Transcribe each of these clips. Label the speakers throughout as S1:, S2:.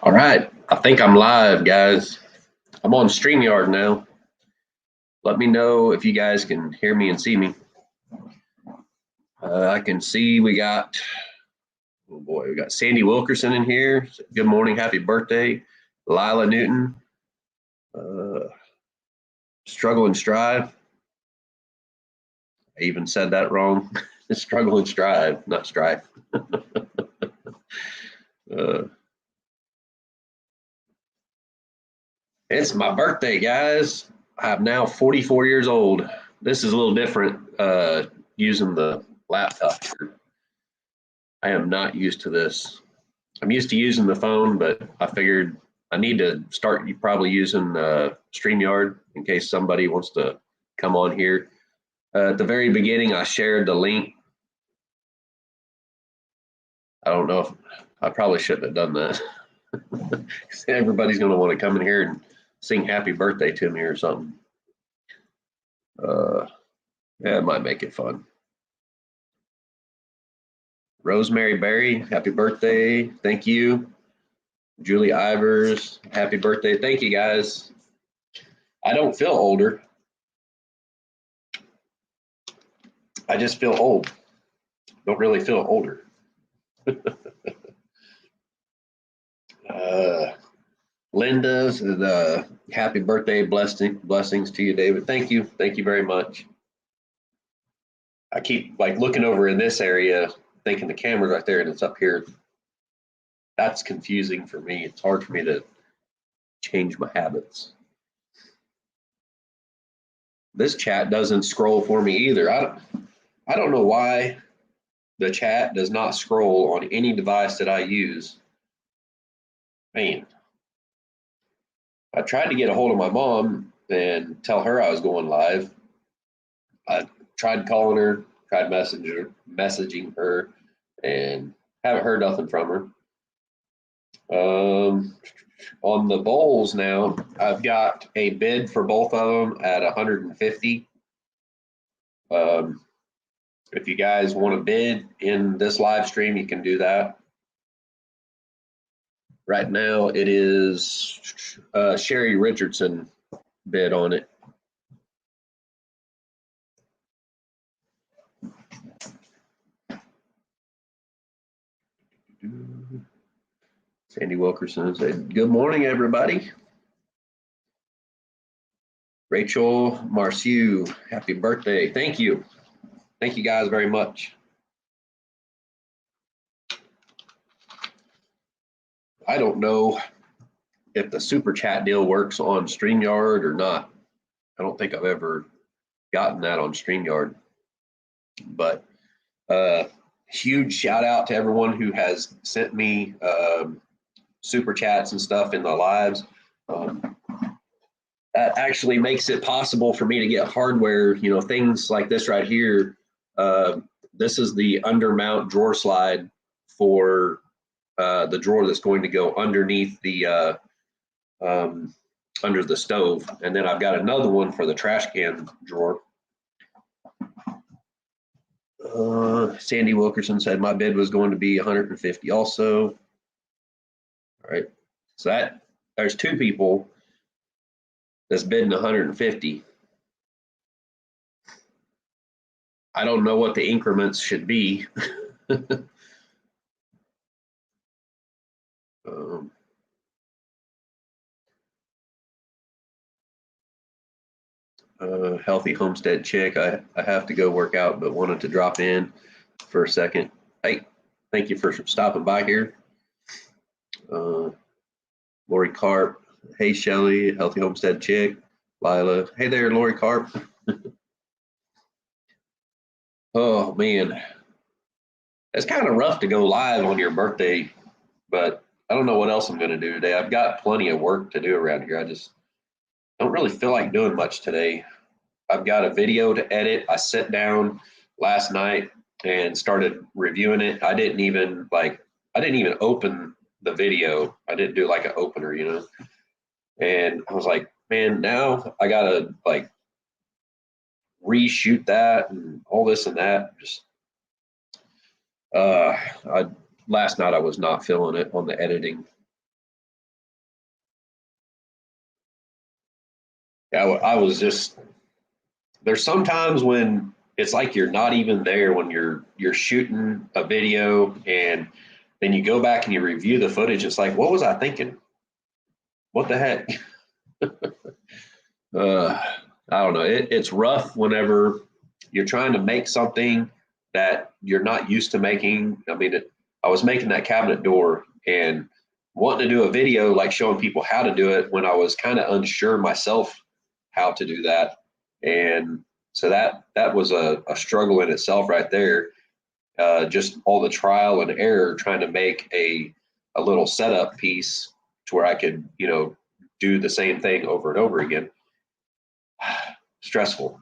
S1: All right, I think I'm live, guys. I'm on StreamYard now. Let me know if you guys can hear me and see me. I can see we got, oh boy, we got Sandy Wilkerson in here. Good morning, happy birthday. Lila Newton, Struggle and Strive. I even said that wrong. Struggle and Strive, not Strive. It's my birthday, guys. I'm now 44 years old. This is a little different using the laptop here. I am not used to this. I'm used to using the phone, but I figured I need to start probably using StreamYard in case somebody wants to come on here. At the very beginning, I shared the link. I don't know if I probably shouldn't have done that. Everybody's going to want to come in here and sing happy birthday to me or something. Yeah, it might make it fun. Rosemary Berry, happy birthday. Thank you. Julie Ivers, happy birthday. Thank you, guys. I don't feel older. I just feel old. Don't really feel older. Linda's happy birthday, blessings to you, David. Thank you very much. I keep like looking over in this area, thinking the camera's right there and it's up here. That's confusing for me. It's hard for me to change my habits. This chat doesn't scroll for me either. I don't know why the chat does not scroll on any device that I use. Man, I tried to get a hold of my mom and tell her I was going live. I tried calling her, tried messaging her, and haven't heard nothing from her. On the bowls now, I've got a bid for both of them at 150. If you guys want to bid in this live stream, you can do that. Right now, it is Sherry Richardson bid on it. Sandy Wilkerson said, good morning, everybody. Rachel Marciu, happy birthday. Thank you. Thank you guys very much. I don't know if the super chat deal works on StreamYard or not. I don't think I've ever gotten that on StreamYard. But huge shout out to everyone who has sent me super chats and stuff in the lives. That actually makes it possible for me to get hardware, things like this right here. This is the undermount drawer slide for the drawer that's going to go underneath the under the stove. And then I've got another one for the trash can drawer. Sandy Wilkerson said my bid was going to be 150 also. All right, so there's two people that's bidding 150. I don't know what the increments should be. Healthy homestead chick. I have to go work out, but wanted to drop in for a second. Hey, thank you for stopping by here. Lori Carp. Hey, Shelly, healthy homestead chick. Lila. Hey there, Lori Carp. Oh man, it's kind of rough to go live on your birthday, but I don't know what else I'm going to do today. I've got plenty of work to do around here. I just don't really feel like doing much today. I've got a video to edit. I sat down last night and started reviewing it. I didn't even open the video. I didn't do like an opener, and I was like, man, now I gotta like reshoot that and all this and that. Just last night I was not feeling it on the editing. I was just, there's sometimes when it's like you're not even there when you're shooting a video, and then you go back and you review the footage. It's like, what was I thinking? What the heck? I don't know. It's rough whenever you're trying to make something that you're not used to making. I mean, I was making that cabinet door and wanting to do a video like showing people how to do it when I was kind of unsure myself how to do that. And so that was a struggle in itself right there. Just all the trial and error trying to make a little setup piece to where I could, do the same thing over and over again. Stressful.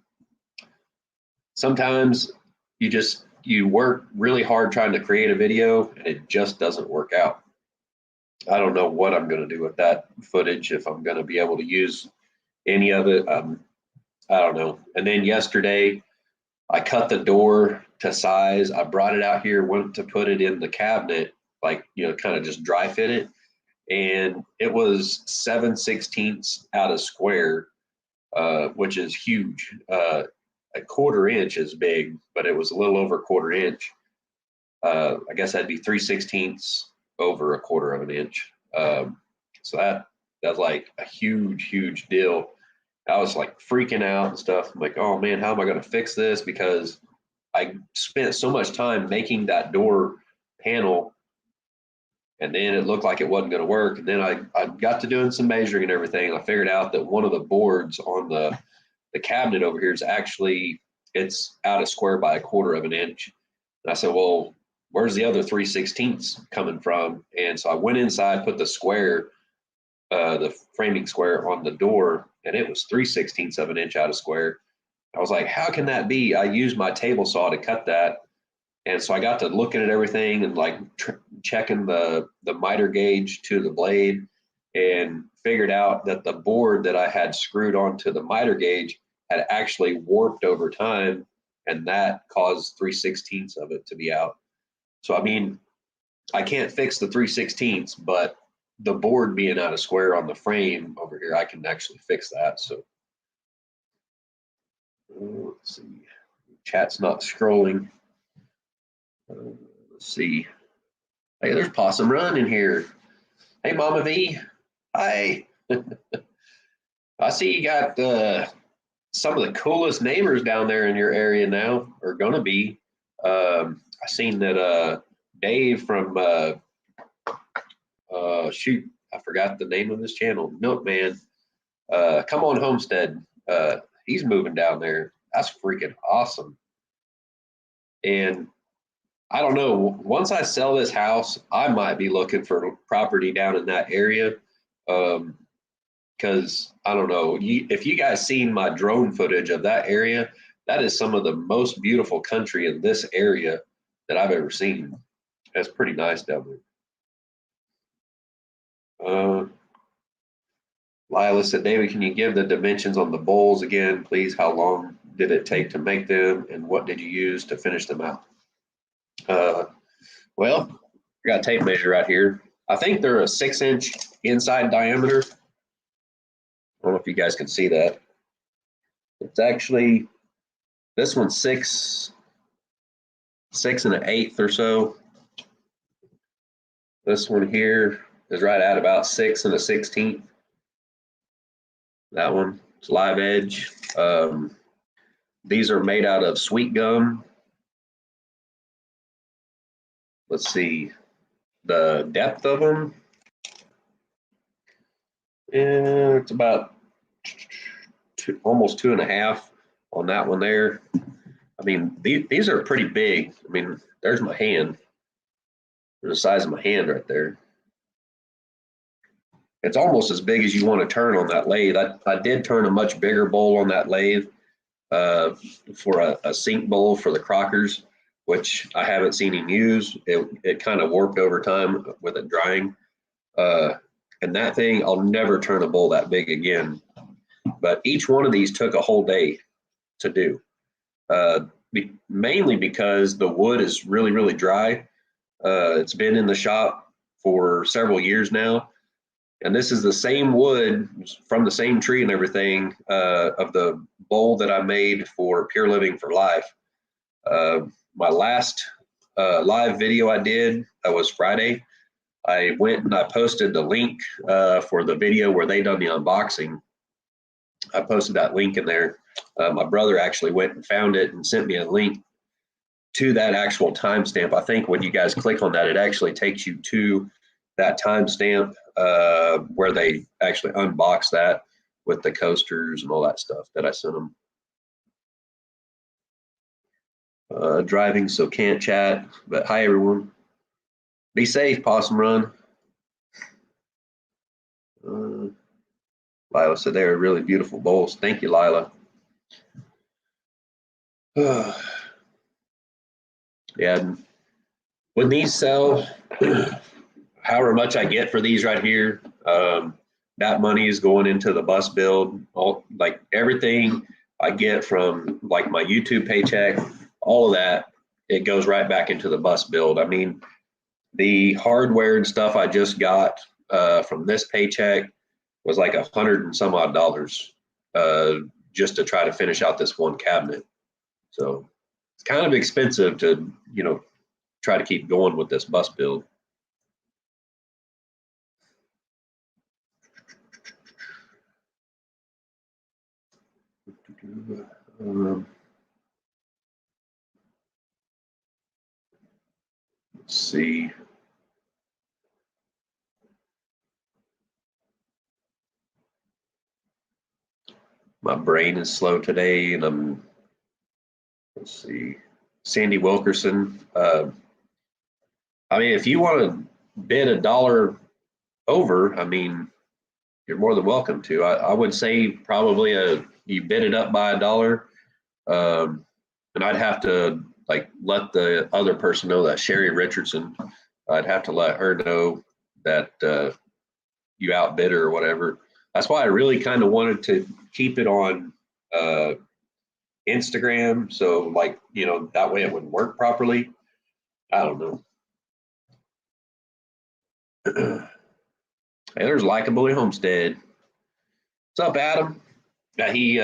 S1: Sometimes you work really hard trying to create a video and it just doesn't work out. I don't know what I'm going to do with that footage, if I'm going to be able to use any of it. I don't know. And then yesterday, I cut the door to size. I brought it out here, went to put it in the cabinet, like, kind of just dry fit it. And it was 7/16 out of square, which is huge. A quarter inch is big, but it was a little over a quarter inch. I guess that'd be 3/16 over a quarter of an inch. So that's like a huge deal. I was like freaking out and stuff. I'm like, oh man, how am I going to fix this? Because I spent so much time making that door panel, and then it looked like it wasn't going to work. And then I got to doing some measuring and everything. I figured out that one of the boards on the cabinet over here is actually, it's out of square by a quarter of an inch. And I said, well, where's the other 3/16 coming from? And so I went inside, put the square, the framing square on the door, and it was 3/16 of an inch out of square. I was like, how can that be? I used my table saw to cut that. And so I got to looking at everything and like checking the miter gauge to the blade, and figured out that the board that I had screwed onto the miter gauge had actually warped over time, and that caused 3/16 of it to be out. So, I mean, I can't fix the 3/16, but the board being out of square on the frame over here, I can actually fix that. So let's see, chat's not scrolling. Let's see. Hey, there's Possum Run in here. Hey, Mama V. Hi. I see you got some of the coolest neighbors down there in your area now, or gonna be. I seen that Dave from shoot, I forgot the name of his channel, Milkman. Come on Homestead. He's moving down there. That's freaking awesome. And I don't know, once I sell this house, I might be looking for property down in that area. Because I don't know, if you guys seen my drone footage of that area, that is some of the most beautiful country in this area that I've ever seen. That's pretty nice down there. Lila said, David, can you give the dimensions on the bowls again, please? How long did it take to make them, and what did you use to finish them out? Well, I got a tape measure right here. I think they're a 6-inch inside diameter. I don't know if you guys can see that. It's actually, this one's 6 1/8 or so. This one here is right at about 6 1/16. That one is live edge. These are made out of sweet gum. Let's see the depth of them. Yeah, it's about almost 2.5 on that one there. I mean, these are pretty big. I mean, there's my hand. There's the size of my hand right there. It's almost as big as you want to turn on that lathe. I did turn a much bigger bowl on that lathe for a sink bowl for the Crockers, which I haven't seen him use. It kind of warped over time with it drying. And that thing, I'll never turn a bowl that big again. But each one of these took a whole day to do, mainly because the wood is really, really dry. It's been in the shop for several years now, And this is the same wood from the same tree and everything of the bowl that I made for Pure Living for Life. My last live video I did, that was Friday. I went and I posted the link for the video where they done the unboxing. I posted that link in there. My brother actually went and found it and sent me a link to that actual timestamp. I think when you guys click on that, it actually takes you to that timestamp where they actually unbox that with the coasters and all that stuff that I sent them. Driving, so can't chat, but hi everyone. Be safe, Possum Run. Lila said they were really beautiful bowls. Thank you, Lila. Yeah, when these sell, however much I get for these right here, that money is going into the bus build. All, like everything I get from like my YouTube paycheck, all of that, it goes right back into the bus build. I mean, the hardware and stuff I just got from this paycheck was like $100 and some odd just to try to finish out this one cabinet. So it's kind of expensive to, try to keep going with this bus build. Let's see. My brain is slow today, and let's see, Sandy Wilkerson. I mean, if you want to bid $1 over, I mean, you're more than welcome to. I would say probably you bid it up by $1, and I'd have to like let the other person know, that Sherry Richardson. I'd have to let her know that you outbid her or whatever. That's why I really kind of wanted to keep it on Instagram, so like that way it would work properly. I don't know. Hey, there's Likeably Homestead. What's up, Adam? Yeah, he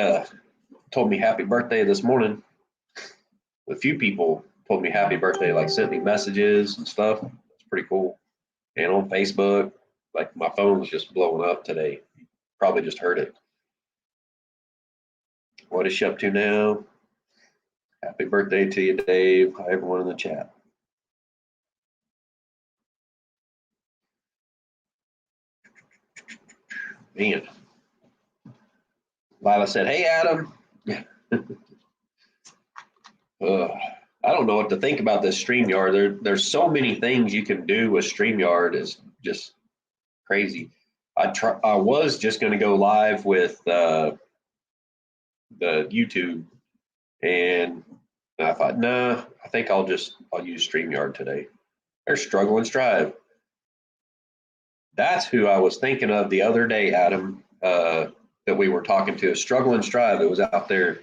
S1: told me happy birthday this morning. A few people told me happy birthday, like sent me messages and stuff. It's pretty cool. And on Facebook, like my phone was just blowing up today. You probably just heard it. What is she up to now? Happy birthday to you, Dave. Hi, everyone in the chat. Man. Lila said, hey, Adam. I don't know what to think about this StreamYard. There's so many things you can do with StreamYard. It's just crazy. I was just going to go live with the YouTube, and I thought, nah, I think I'll use StreamYard today. There's Struggle and Strive. That's who I was thinking of the other day, Adam, that we were talking to. Struggle and Strive. It was out there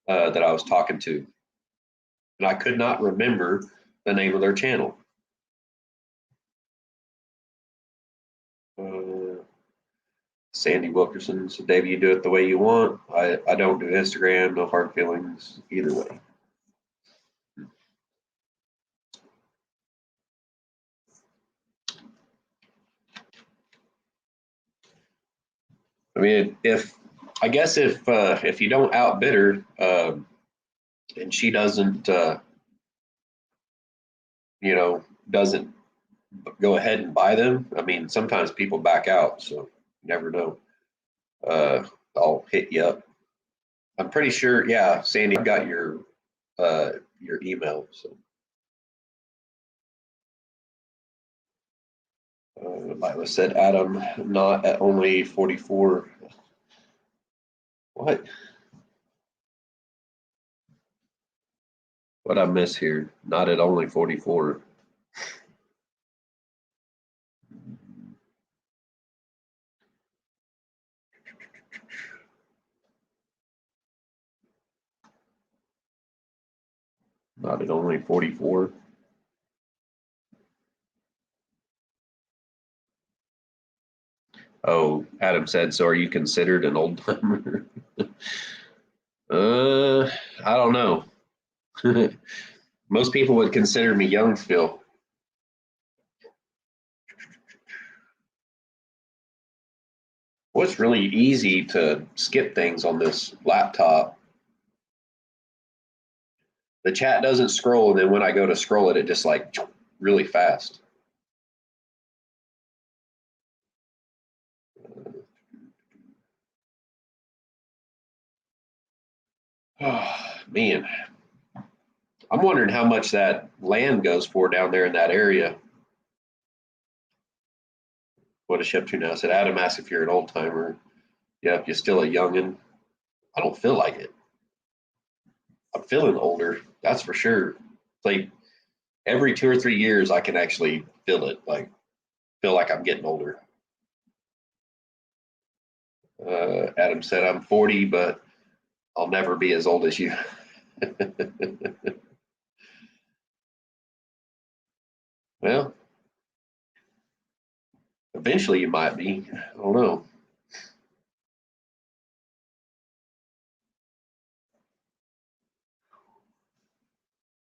S1: that I was talking to. And I could not remember the name of their channel. Sandy Wilkerson said, Dave, you do it the way you want. I don't do Instagram, no hard feelings either way. I mean, if you don't outbid her, and she doesn't, doesn't go ahead and buy them. I mean, sometimes people back out, so you never know. I'll hit you up. I'm pretty sure, yeah, Sandy, I've got your email. So Lila said, Adam, not at only 44. What? What I miss here? Not at only 44. Not at only 44. Oh, Adam said, so are you considered an old timer? I don't know. Most people would consider me young still. Well, it's really easy to skip things on this laptop. The chat doesn't scroll, and then when I go to scroll it, it just like really fast. Oh, man, I'm wondering how much that land goes for down there in that area. What a ship to now. I said, Adam asked if you're an old timer. Yep, you're still a youngin'. I don't feel like it. I'm feeling older, that's for sure. It's like every 2 or 3 years, I can actually feel it. Like feel like I'm getting older. Adam said, I'm 40, but I'll never be as old as you. Well, eventually you might be. I don't know.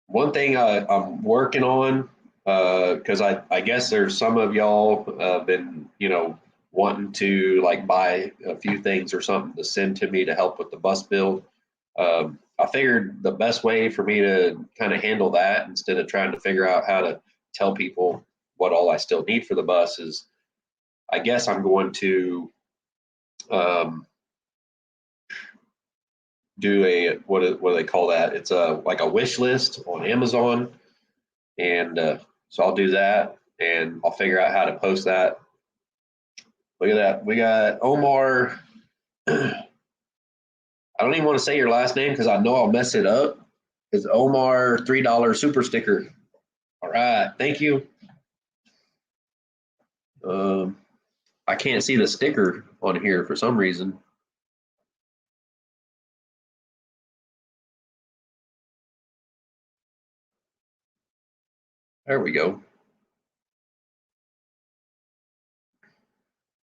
S1: One thing I'm working on, because I guess there's some of y'all been, wanting to like buy a few things or something to send to me to help with the bus build. I figured the best way for me to kind of handle that instead of trying to figure out how to tell people what all I still need for the bus is I guess I'm going to um, do a what do they call that? It's a like a wish list on Amazon, and so I'll do that, and I'll figure out how to post that. Look at that, we got Omar. I don't even want to say your last name because I know I'll mess it up. It's Omar $3 super sticker. All right, thank you. Um, I can't see the sticker on here for some reason. There we go.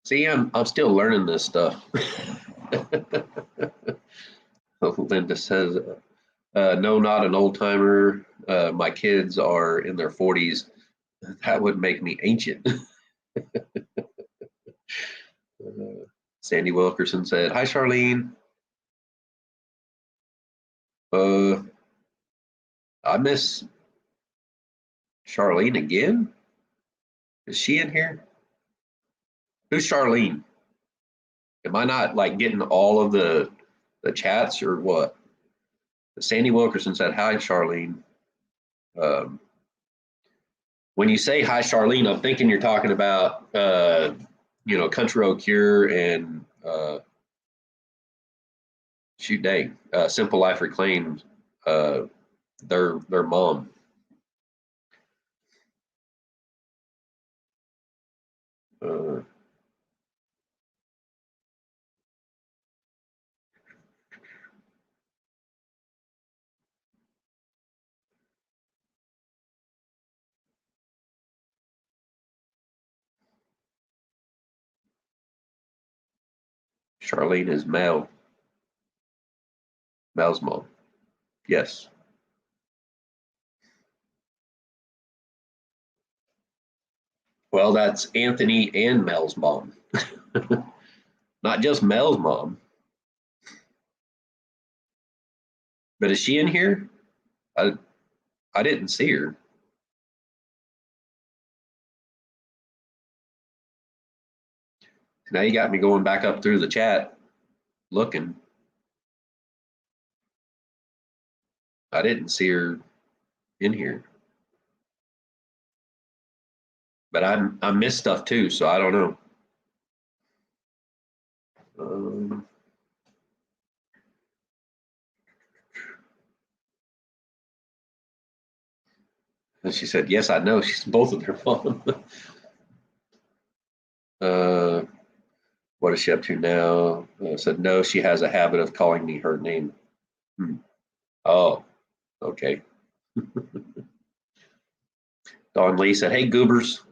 S1: See, I'm still learning this stuff. Linda says, no, not an old timer. My kids are in their 40s. That would make me ancient. Sandy Wilkerson said, hi, Charlene. Uh, I miss Charlene again. Is she in here? Who's Charlene? Am I not like getting all of the chats or what? Sandy Wilkerson said, hi, Charlene. Um, when you say hi, Charlene, I'm thinking you're talking about, Country Road Cure and shoot, dang, Simple Life Reclaimed, uh, their mom. Uh, Charlene is Mel's mom. Yes. Well, that's Anthony and Mel's mom, not just Mel's mom. But is she in here? I I didn't see her. Now you got me going back up through the chat looking. I didn't see her in here. But I missed stuff too, so I don't know. Um, and she said, "Yes, I know. She's both of their mom." uh, what is she up to now? Said no. She has a habit of calling me her name. Hmm. Oh, okay. Dawn Lee said, "Hey, goobers."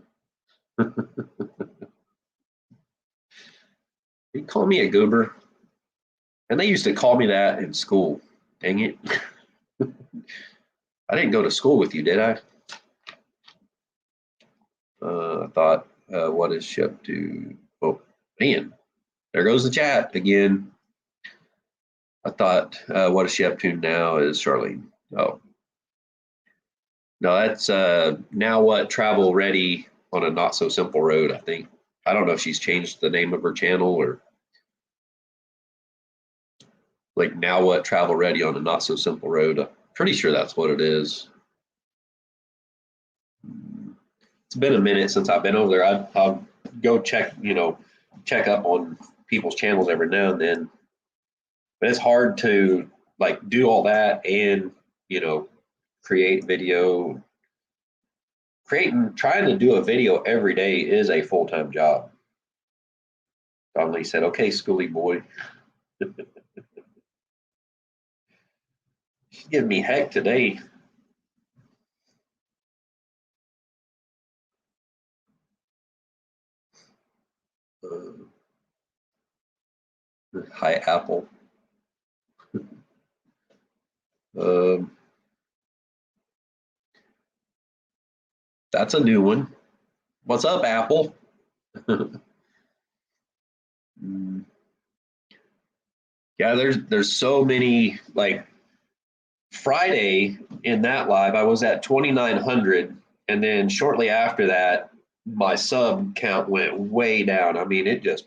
S1: call me a goober. And they used to call me that in school. Dang it. I didn't go to school with you, did I? I thought, what is ship to? Oh, man, there goes the chat again. I thought, what is she up to now is Charlene. Oh, no, that's now what travel ready on a not so simple road, I think. I don't know if she's changed the name of her channel or like now what travel ready on a not so simple road. I'm pretty sure that's what it is. It's been a minute since I've been over there. I'll go check, check up on people's channels every now and then. But it's hard to like do all that and, create video. Trying to do a video every day is a full-time job. Donnelly said, okay, schooly boy. She's giving me heck today. Hi, Apple. That's a new one. What's up, Apple? Yeah, there's so many. Like Friday in that live, I was at 2,900, and then shortly after that, my sub count went way down. I mean, it just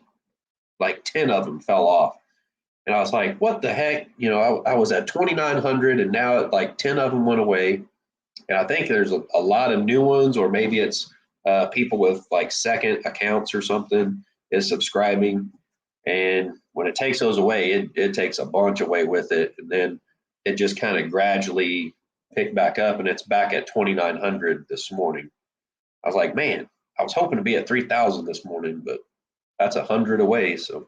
S1: like 10 of them fell off. And I was like, what the heck? I was at 2,900 and now like 10 of them went away. And I think there's a lot of new ones, or maybe it's people with like second accounts or something is subscribing. And when it takes those away, it takes a bunch away with it. And then it just kind of gradually picked back up and it's back at 2,900 this morning. I was like, man, I was hoping to be at 3,000 this morning, but that's 100 away. So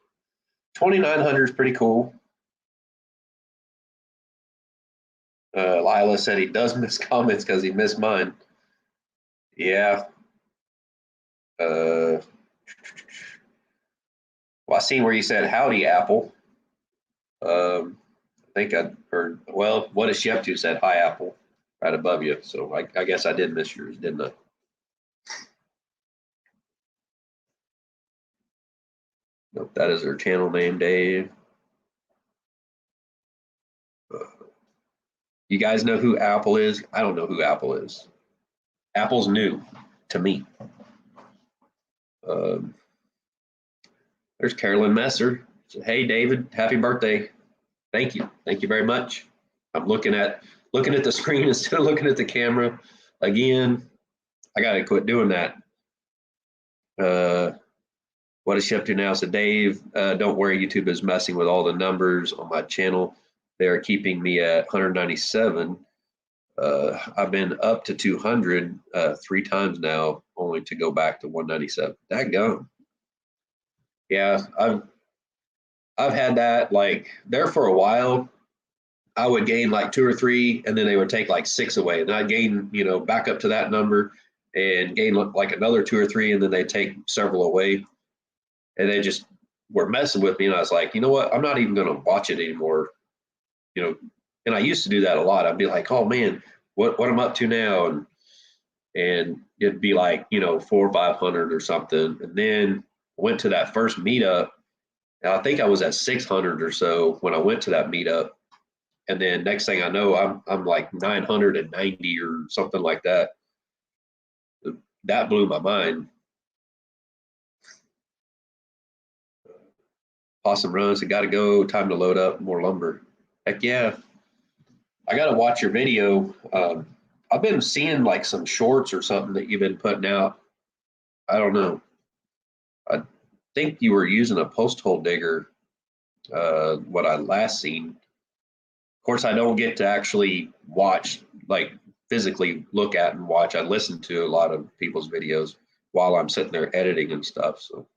S1: 2,900 is pretty cool. Lila said he does miss comments because he missed mine. Yeah. Well, I seen where you said howdy, Apple. I think I heard, well, what is she up to? Said hi, Apple, right above you. So I guess I did miss yours, didn't I? Nope, that is her channel name, Dave. You guys know who Apple is? I don't know who Apple is. Apple's new to me. There's Carolyn Messer. So, hey, David, happy birthday. Thank you. Thank you very much. I'm looking at the screen instead of looking at the camera. Again, I got to quit doing that. What is she up to now? So Dave, don't worry, YouTube is messing with all the numbers on my channel. They are keeping me at 197. I've been up to 200 3 times now, only to go back to 197. Dadgum. Yeah, I've had that like there for a while. I would gain like 2 or 3, and then they would take like 6 away, and I'd gain, back up to that number, and gain like another 2 or 3, and then they take several away, and they just were messing with me. And I was like, you know what? I'm not even going to watch it anymore. And I used to do that a lot. I'd be like, oh man, what I'm up to now, and it'd be like 400 or 500 or something, and then went to that first meetup, and I think I was at 600 or so when I went to that meetup. And then next thing I know, I'm like 990 or something like that. That blew my mind. Possum runs. I got to go. Time to load up more lumber. Heck yeah. I got to watch your video. I've been seeing like some shorts or something that you've been putting out. I don't know. I think you were using a post hole digger. What I last seen. Of course, I don't get to actually watch, like physically look at and watch. I listen to a lot of people's videos while I'm sitting there editing and stuff. So,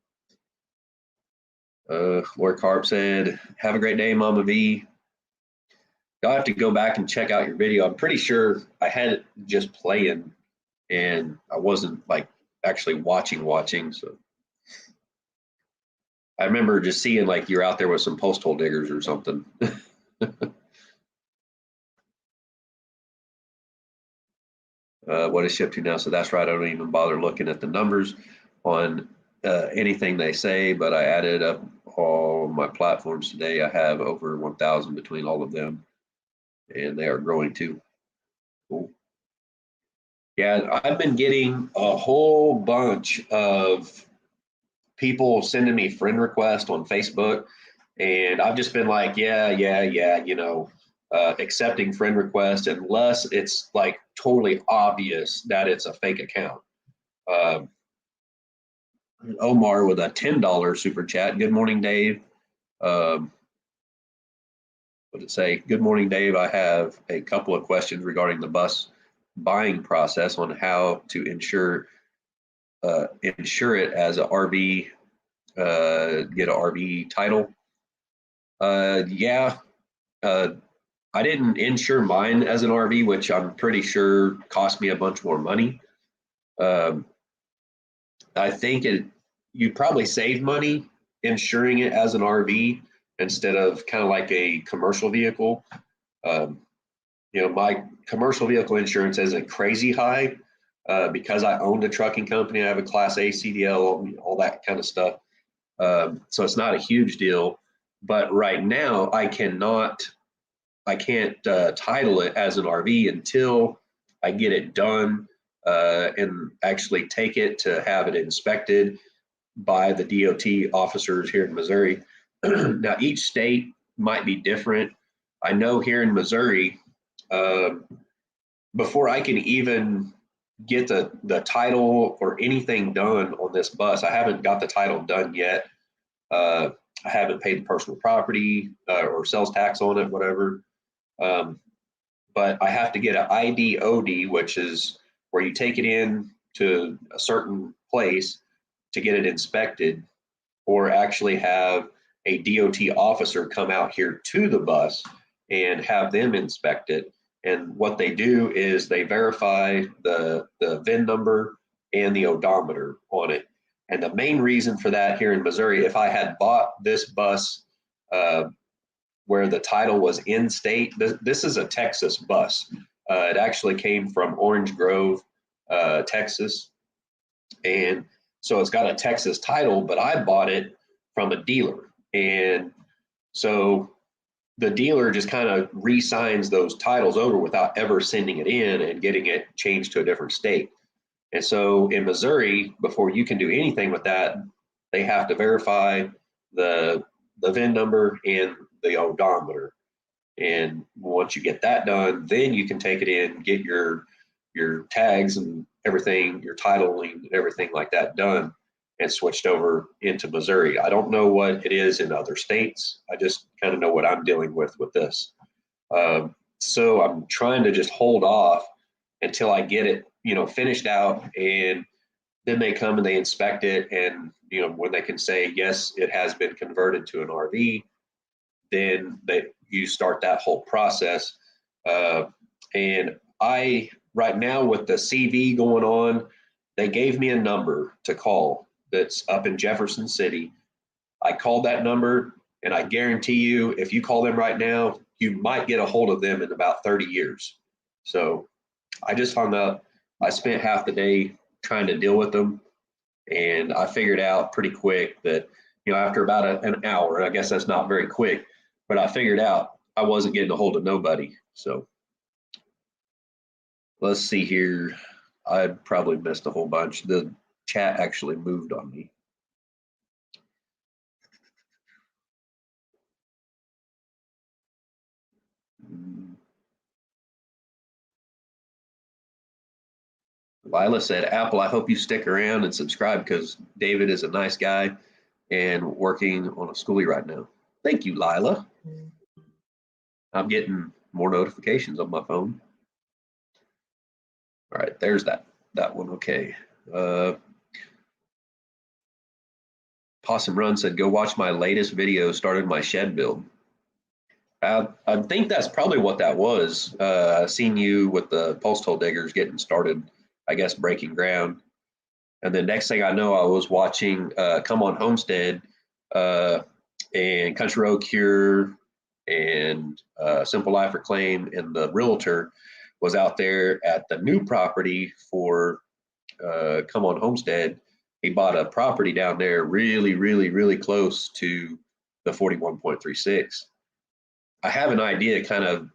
S1: Lord Carp said, "Have a great day, Mama V." I'll have to go back and check out your video. I'm pretty sure I had it just playing, and I wasn't like actually watching. So, I remember just seeing like you're out there with some post hole diggers or something. What is shipped to now? So that's right. I don't even bother looking at the numbers on anything they say, but I added up all my platforms today. I have over 1,000 between all of them, and they are growing too. Cool. Yeah, I've been getting a whole bunch of people sending me friend requests on Facebook, and I've just been like, yeah, accepting friend requests unless it's like totally obvious that it's a fake account. Um, Omar with a $10 super chat. Good morning, Dave. Um, what did it say? Good morning, Dave. I have a couple of questions regarding the bus buying process on how to insure it as a RV, get an RV title. Yeah, I didn't insure mine as an RV, which I'm pretty sure cost me a bunch more money. Um, I think you probably save money insuring it as an RV instead of kind of like a commercial vehicle. Um, my commercial vehicle insurance isn't crazy high because I owned a trucking company. I have a Class A CDL, all that kind of stuff. So it's not a huge deal. But right now, I can't title it as an RV until I get it done and actually take it to have it inspected by the DOT officers here in Missouri. Now, each state might be different. I know here in Missouri, uh, before I can even get the title or anything done on this bus, I haven't got the title done yet. Uh, I haven't paid the personal property or sales tax on it, whatever. Um, but I have to get an IDOD, which is where you take it in to a certain place to get it inspected, or actually have a DOT officer come out here to the bus and have them inspect it. And what they do is they verify the VIN number and the odometer on it. And the main reason for that here in Missouri, if I had bought this bus uh, where the title was in state, this is a Texas bus. It actually came from Orange Grove, Texas. And so it's got a Texas title, but I bought it from a dealer. And so the dealer just kind of re-signs those titles over without ever sending it in and getting it changed to a different state. And so in Missouri, before you can do anything with that, they have to verify the VIN number and the odometer. And once you get that done, then you can take it in, get your tags and everything, your titling, everything like that done, and switched over into Missouri. I don't know what it is in other states. I just kind of know what I'm dealing with this. So I'm trying to just hold off until I get it, finished out, and then they come and they inspect it, and when they can say yes, it has been converted to an RV, then you start that whole process. And I right now with the CV going on, they gave me a number to call that's up in Jefferson City. I called that number, and I guarantee you, if you call them right now, you might get a hold of them in about 30 years. So I just hung up. I spent half the day trying to deal with them, and I figured out pretty quick that, after about an hour, I guess that's not very quick, but I figured out I wasn't getting a hold of nobody. So let's see here. I probably missed a whole bunch. The chat actually moved on me. Lila said, Apple, I hope you stick around and subscribe because David is a nice guy and working on a schoolie right now. Thank you, Lila. I'm getting more notifications on my phone. All right, there's that one. Okay. Possum Run said, go watch my latest video, started my shed build. I think that's probably what that was. I seen you with the post hole diggers getting started, I guess, breaking ground. And the next thing I know, I was watching Come On Homestead, uh, and Country Road Cure and Simple Life Reclaim, and the realtor was out there at the new property for Come On Homestead. He bought a property down there really, really, really close to the 41.36. I have an idea kind of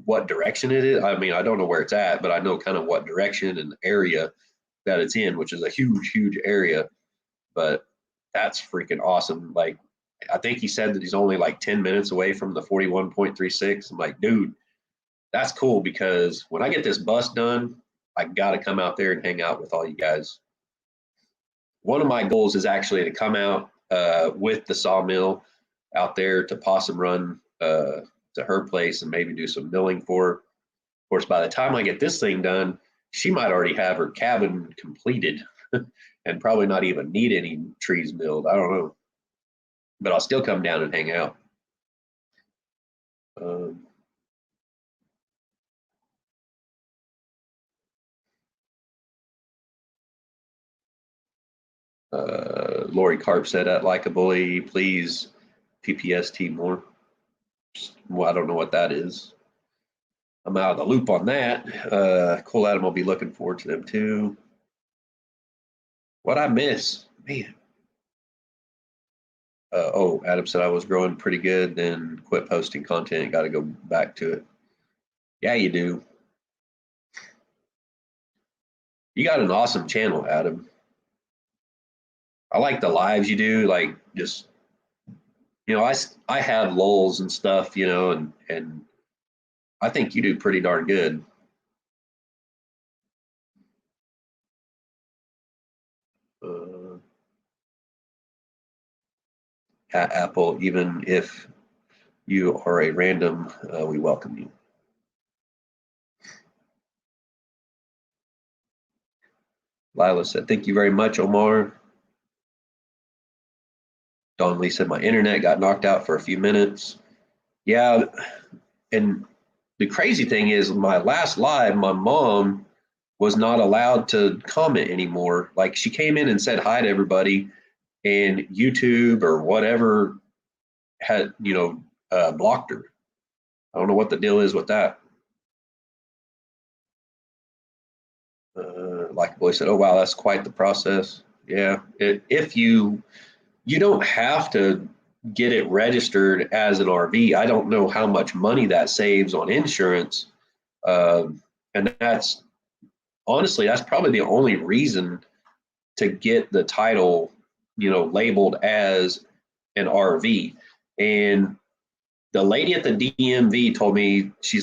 S1: what direction it is. I mean, I don't know where it's at, but I know kind of what direction and area that it's in, which is a huge, huge area. But that's freaking awesome. Like, I think he said that he's only like 10 minutes away from the 41.36. I'm like, dude, that's cool, because when I get this bus done, I got to come out there and hang out with all you guys. One of my goals is actually to come out with the sawmill out there to Possum Run to her place and maybe do some milling for her. Of course, by the time I get this thing done, she might already have her cabin completed and probably not even need any trees milled. I don't know. But I'll still come down and hang out. Lori Carp said, I'd like a bully, please PPST more. Well, I don't know what that is. I'm out of the loop on that. Cool Adam will be looking forward to them too. What I miss, man. Oh, Adam said I was growing pretty good, then quit posting content. Got to go back to it. Yeah, you do. You got an awesome channel, Adam. I like the lives you do. Like, just, I have lulls and stuff, and I think you do pretty darn good. At Apple, even if you are a random, we welcome you. Lila said, thank you very much, Omar. Don Lee said, my internet got knocked out for a few minutes. Yeah, and the crazy thing is, my last live, my mom was not allowed to comment anymore. Like, she came in and said hi to everybody, and YouTube or whatever had, blocked her. I don't know what the deal is with that. Like a boy said, oh, wow, that's quite the process. Yeah, if you don't have to get it registered as an RV. I don't know how much money that saves on insurance. And that's honestly, that's probably the only reason to get the title, labeled as an RV. And the lady at the DMV told me, she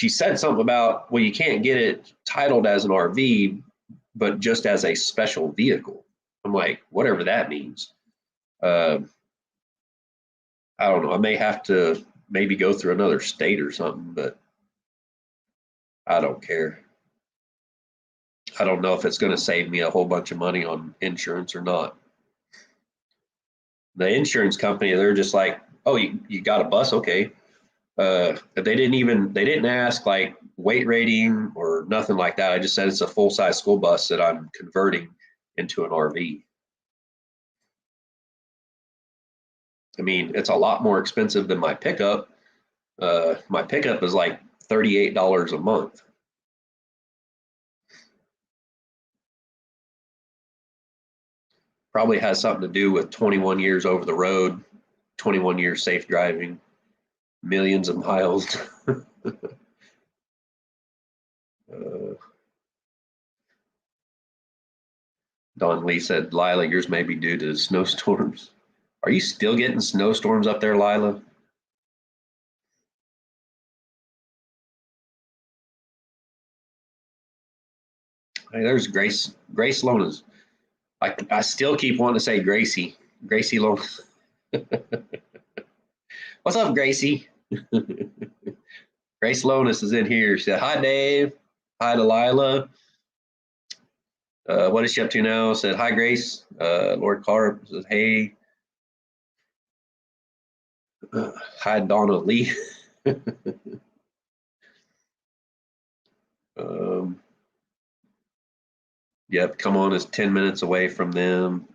S1: said something about, well, you can't get it titled as an RV, but just as a special vehicle. I'm like, whatever that means. I don't know. I may have to maybe go through another state or something, but I don't care. I don't know if it's going to save me a whole bunch of money on insurance or not. The insurance company, they're just like, oh, you got a bus? Okay. But they didn't ask like weight rating or nothing like that. I just said it's a full-size school bus that I'm converting into an RV. I mean, it's a lot more expensive than my pickup. My pickup is like $38 a month. Probably has something to do with 21 years over the road, 21 years safe driving, millions of miles. Don Lee said, Lila, yours may be due to snowstorms. Are you still getting snowstorms up there, Lila? Hey, there's Grace Lonas. I still keep wanting to say Gracie Lonas. What's up, Gracie? Grace Lonas is in here. She said, hi, Dave. Hi, Delilah. What is she up to now? Said, hi, Grace. Lord Carp says, hey. Hi, Donna Lee. Yep, come on is 10 minutes away from them.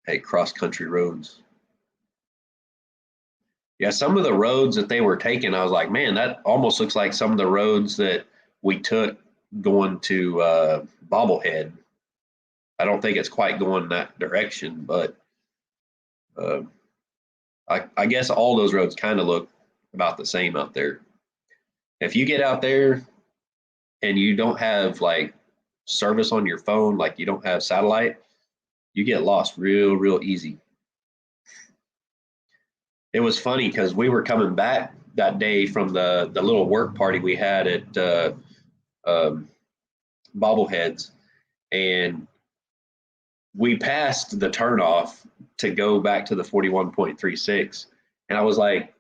S1: Hey, cross-country roads. Yeah, some of the roads that they were taking, I was like, man, that almost looks like some of the roads that we took going to Bobblehead. I don't think it's quite going that direction, but uh, I guess all those roads kind of look about the same out there. If you get out there and you don't have like service on your phone, like you don't have satellite, you get lost real easy. It was funny because we were coming back that day from the little work party we had at um, Bobbleheads, and we passed the turnoff to go back to the 41.36, and I was like,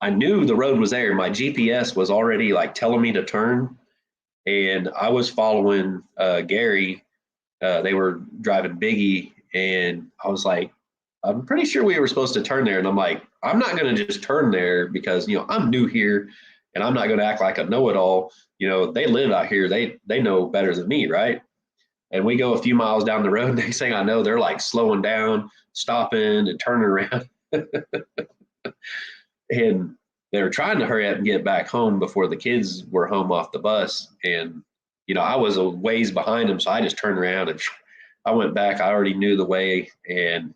S1: I knew the road was there. My GPS was already like telling me to turn, and I was following Gary. They were driving Biggie, and I was like, I'm pretty sure we were supposed to turn there. And I'm like, I'm not going to just turn there because, I'm new here and I'm not going to act like a know-it-all. They live out here. They know better than me, right? And we go a few miles down the road. Next thing I know, they're like slowing down, stopping and turning around. And they were trying to hurry up and get back home before the kids were home off the bus. And, I was a ways behind them. So I just turned around and I went back. I already knew the way, and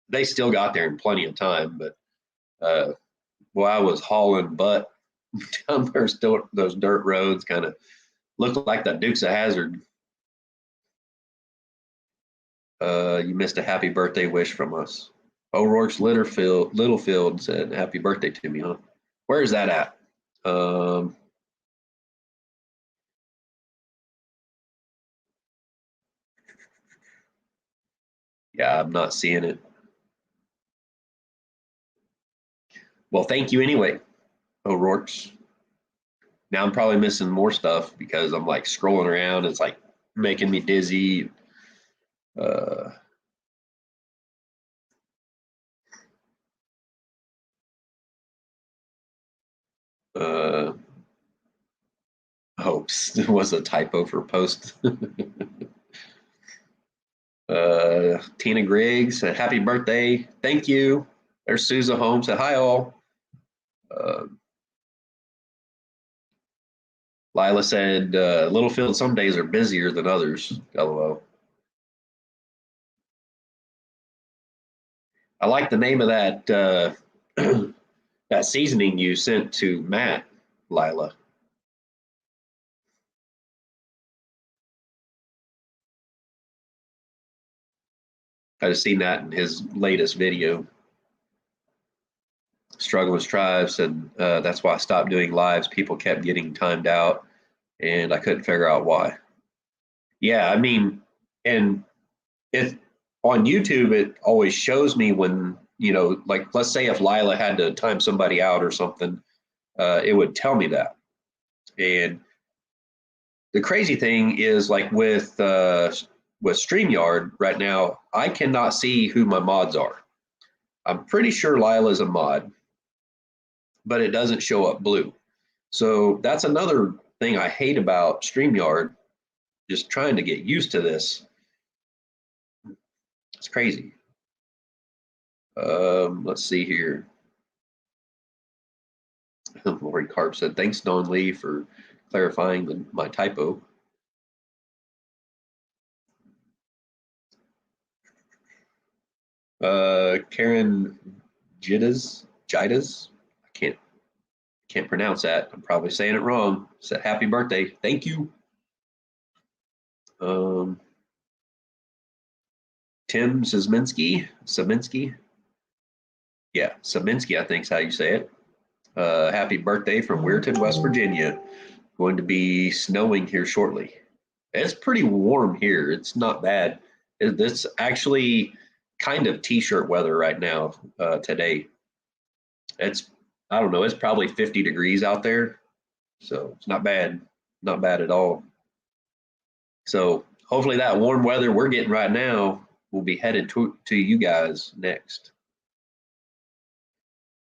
S1: they still got there in plenty of time. But, I was hauling butt down there, still those dirt roads kind of looked like the Dukes of Hazzard. You missed a happy birthday wish from us. O'Rourke's Littlefield said, happy birthday to me, huh? Where is that at? Yeah, I'm not seeing it. Well, thank you anyway, O'Rourke's. Now I'm probably missing more stuff because I'm like scrolling around. It's like making me dizzy. Uh, uh, hopes it was a typo for post. Tina Griggs said, happy birthday. Thank you. There's Sousa Holmes said, hi all. Uh, Lila said, Littlefield, some days are busier than others. LOL. I like the name of that that seasoning you sent to Matt, Lila. I just seen that in his latest video. Struggling Strive said, that's why I stopped doing lives. People kept getting timed out, and I couldn't figure out why. Yeah, I mean, and if on YouTube, it always shows me when, like let's say if Lila had to time somebody out or something, it would tell me that. And the crazy thing is, like with StreamYard right now, I cannot see who my mods are. I'm pretty sure Lila's a mod, but it doesn't show up blue. So that's another thing I hate about StreamYard, just trying to get used to this. It's crazy. Let's see here. Lori Carp said, thanks, Don Lee, for clarifying my typo. Karen Jidas, I can't pronounce that. I'm probably saying it wrong. Said happy birthday. Thank you. Tim Saminsky. Yeah, Saminsky, I think is how you say it. Happy birthday from Weirton, West Virginia. Going to be snowing here shortly. It's pretty warm here. It's not bad. It's actually kind of t-shirt weather right now today. It's, I don't know, it's probably 50 degrees out there. So it's not bad. Not bad at all. So hopefully that warm weather we're getting right now will be headed to you guys next.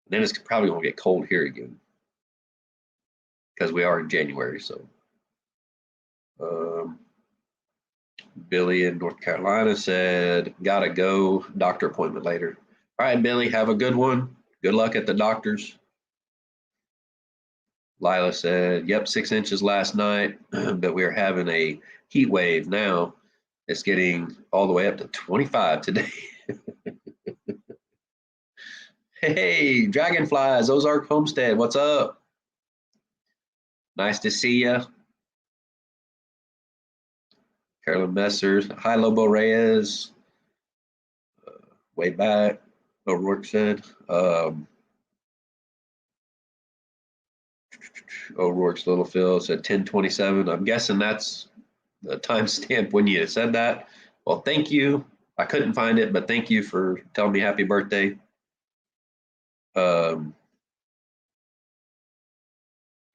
S1: And then it's probably going to get cold here again because we are in January. So Billy in North Carolina said, gotta go, doctor appointment later. All right, Billy, have a good one. Good luck at the doctor's. Lila said, yep, 6 inches last night, but we're having a heat wave now. It's getting all the way up to 25 today. Hey, Dragonflies, Ozark Homestead, what's up? Nice to see you. Carolyn Messer, hi, Lobo Reyes. Way back, O'Rourke said. O'Rourke's Little Phil said 10:27. I'm guessing that's the timestamp when you said that. Well, thank you. I couldn't find it, but thank you for telling me happy birthday.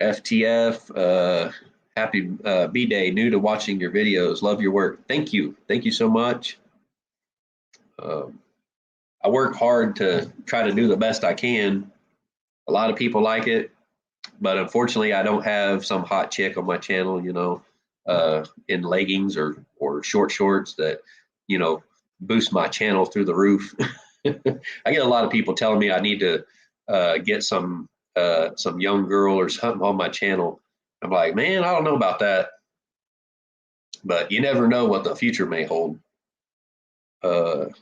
S1: FTF, happy B-Day, new to watching your videos. Love your work. Thank you. Thank you so much. I work hard to try to do the best I can. A lot of people like it, but unfortunately, I don't have some hot chick on my channel, in leggings or short shorts that, boost my channel through the roof. I get a lot of people telling me I need to get some young girl or something on my channel. I'm like, man, I don't know about that, but you never know what the future may hold. On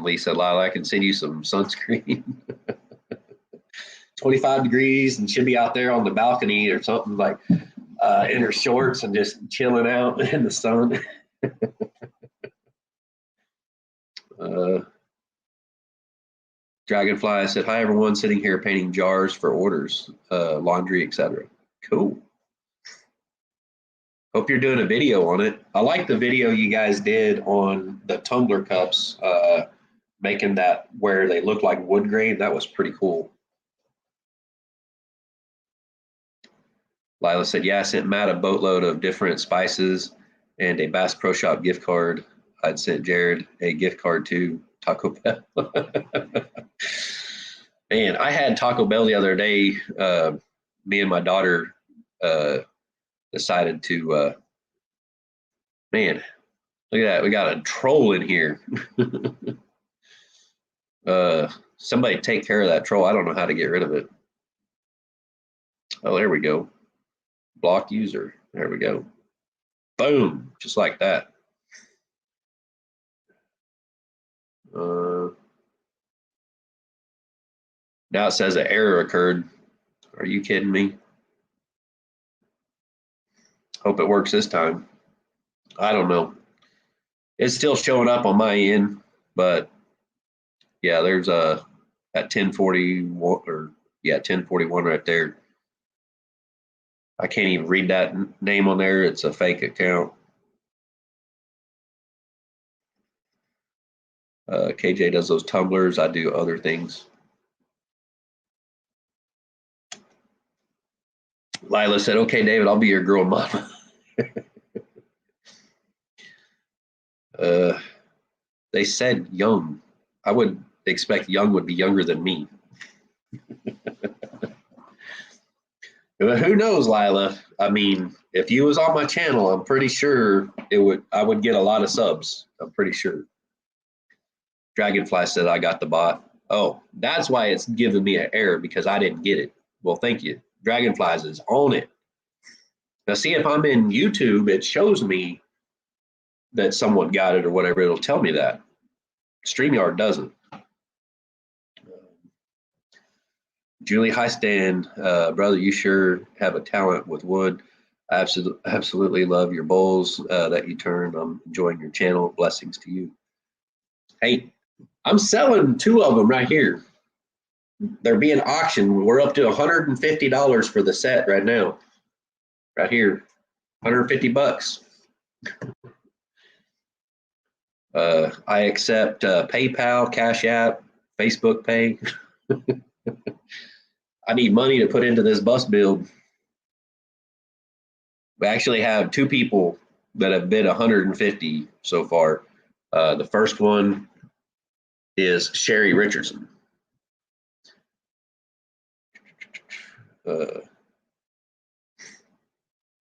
S1: Lisa Lila, I can send you some sunscreen. 25 degrees, and she'll be out there on the balcony or something, like in her shorts and just chilling out in the sun. Dragonfly said, hi, everyone, sitting here painting jars for orders, laundry, etc. Cool. Hope you're doing a video on it. I like the video you guys did on the tumbler cups, making that where they look like wood grain. That was pretty cool. Lila said, yeah, I sent Matt a boatload of different spices and a Bass Pro Shop gift card. I'd sent Jared a gift card to Taco Bell. Man, I had Taco Bell the other day. Me and my daughter decided to, man, look at that. We got a troll in here. Somebody take care of that troll. I don't know how to get rid of it. Oh, there we go. Block user. There we go. Boom, just like that. Now it says an error occurred. Are you kidding me? Hope it works this time. I don't know. It's still showing up on my end, but yeah, there's a at 1041 or yeah, 1041 right there. I can't even read that name on there. It's a fake account. KJ does those tumblers. I do other things. Lila said, okay, David, I'll be your girl mama. They said young. I would expect young would be younger than me. But who knows, Lila? I mean, if you was on my channel, I'm pretty sure I would get a lot of subs. I'm pretty sure. Dragonfly said I got the bot. Oh, that's why it's giving me an error, because I didn't get it. Well, thank you. Dragonflies is on it. Now, see, if I'm in YouTube, it shows me that someone got it or whatever. It'll tell me that. StreamYard doesn't. Julie Highstand, brother, you sure have a talent with wood. I absolutely love your bowls that you turn. I'm enjoying your channel. Blessings to you. Hey, I'm selling 2 of them right here. They're being auctioned. We're up to $150 for the set right now. Right here, 150 bucks. I accept PayPal, Cash App, Facebook Pay. I need money to put into this bus build. We actually have 2 people that have bid 150 so far. The first one is Sherry Richardson.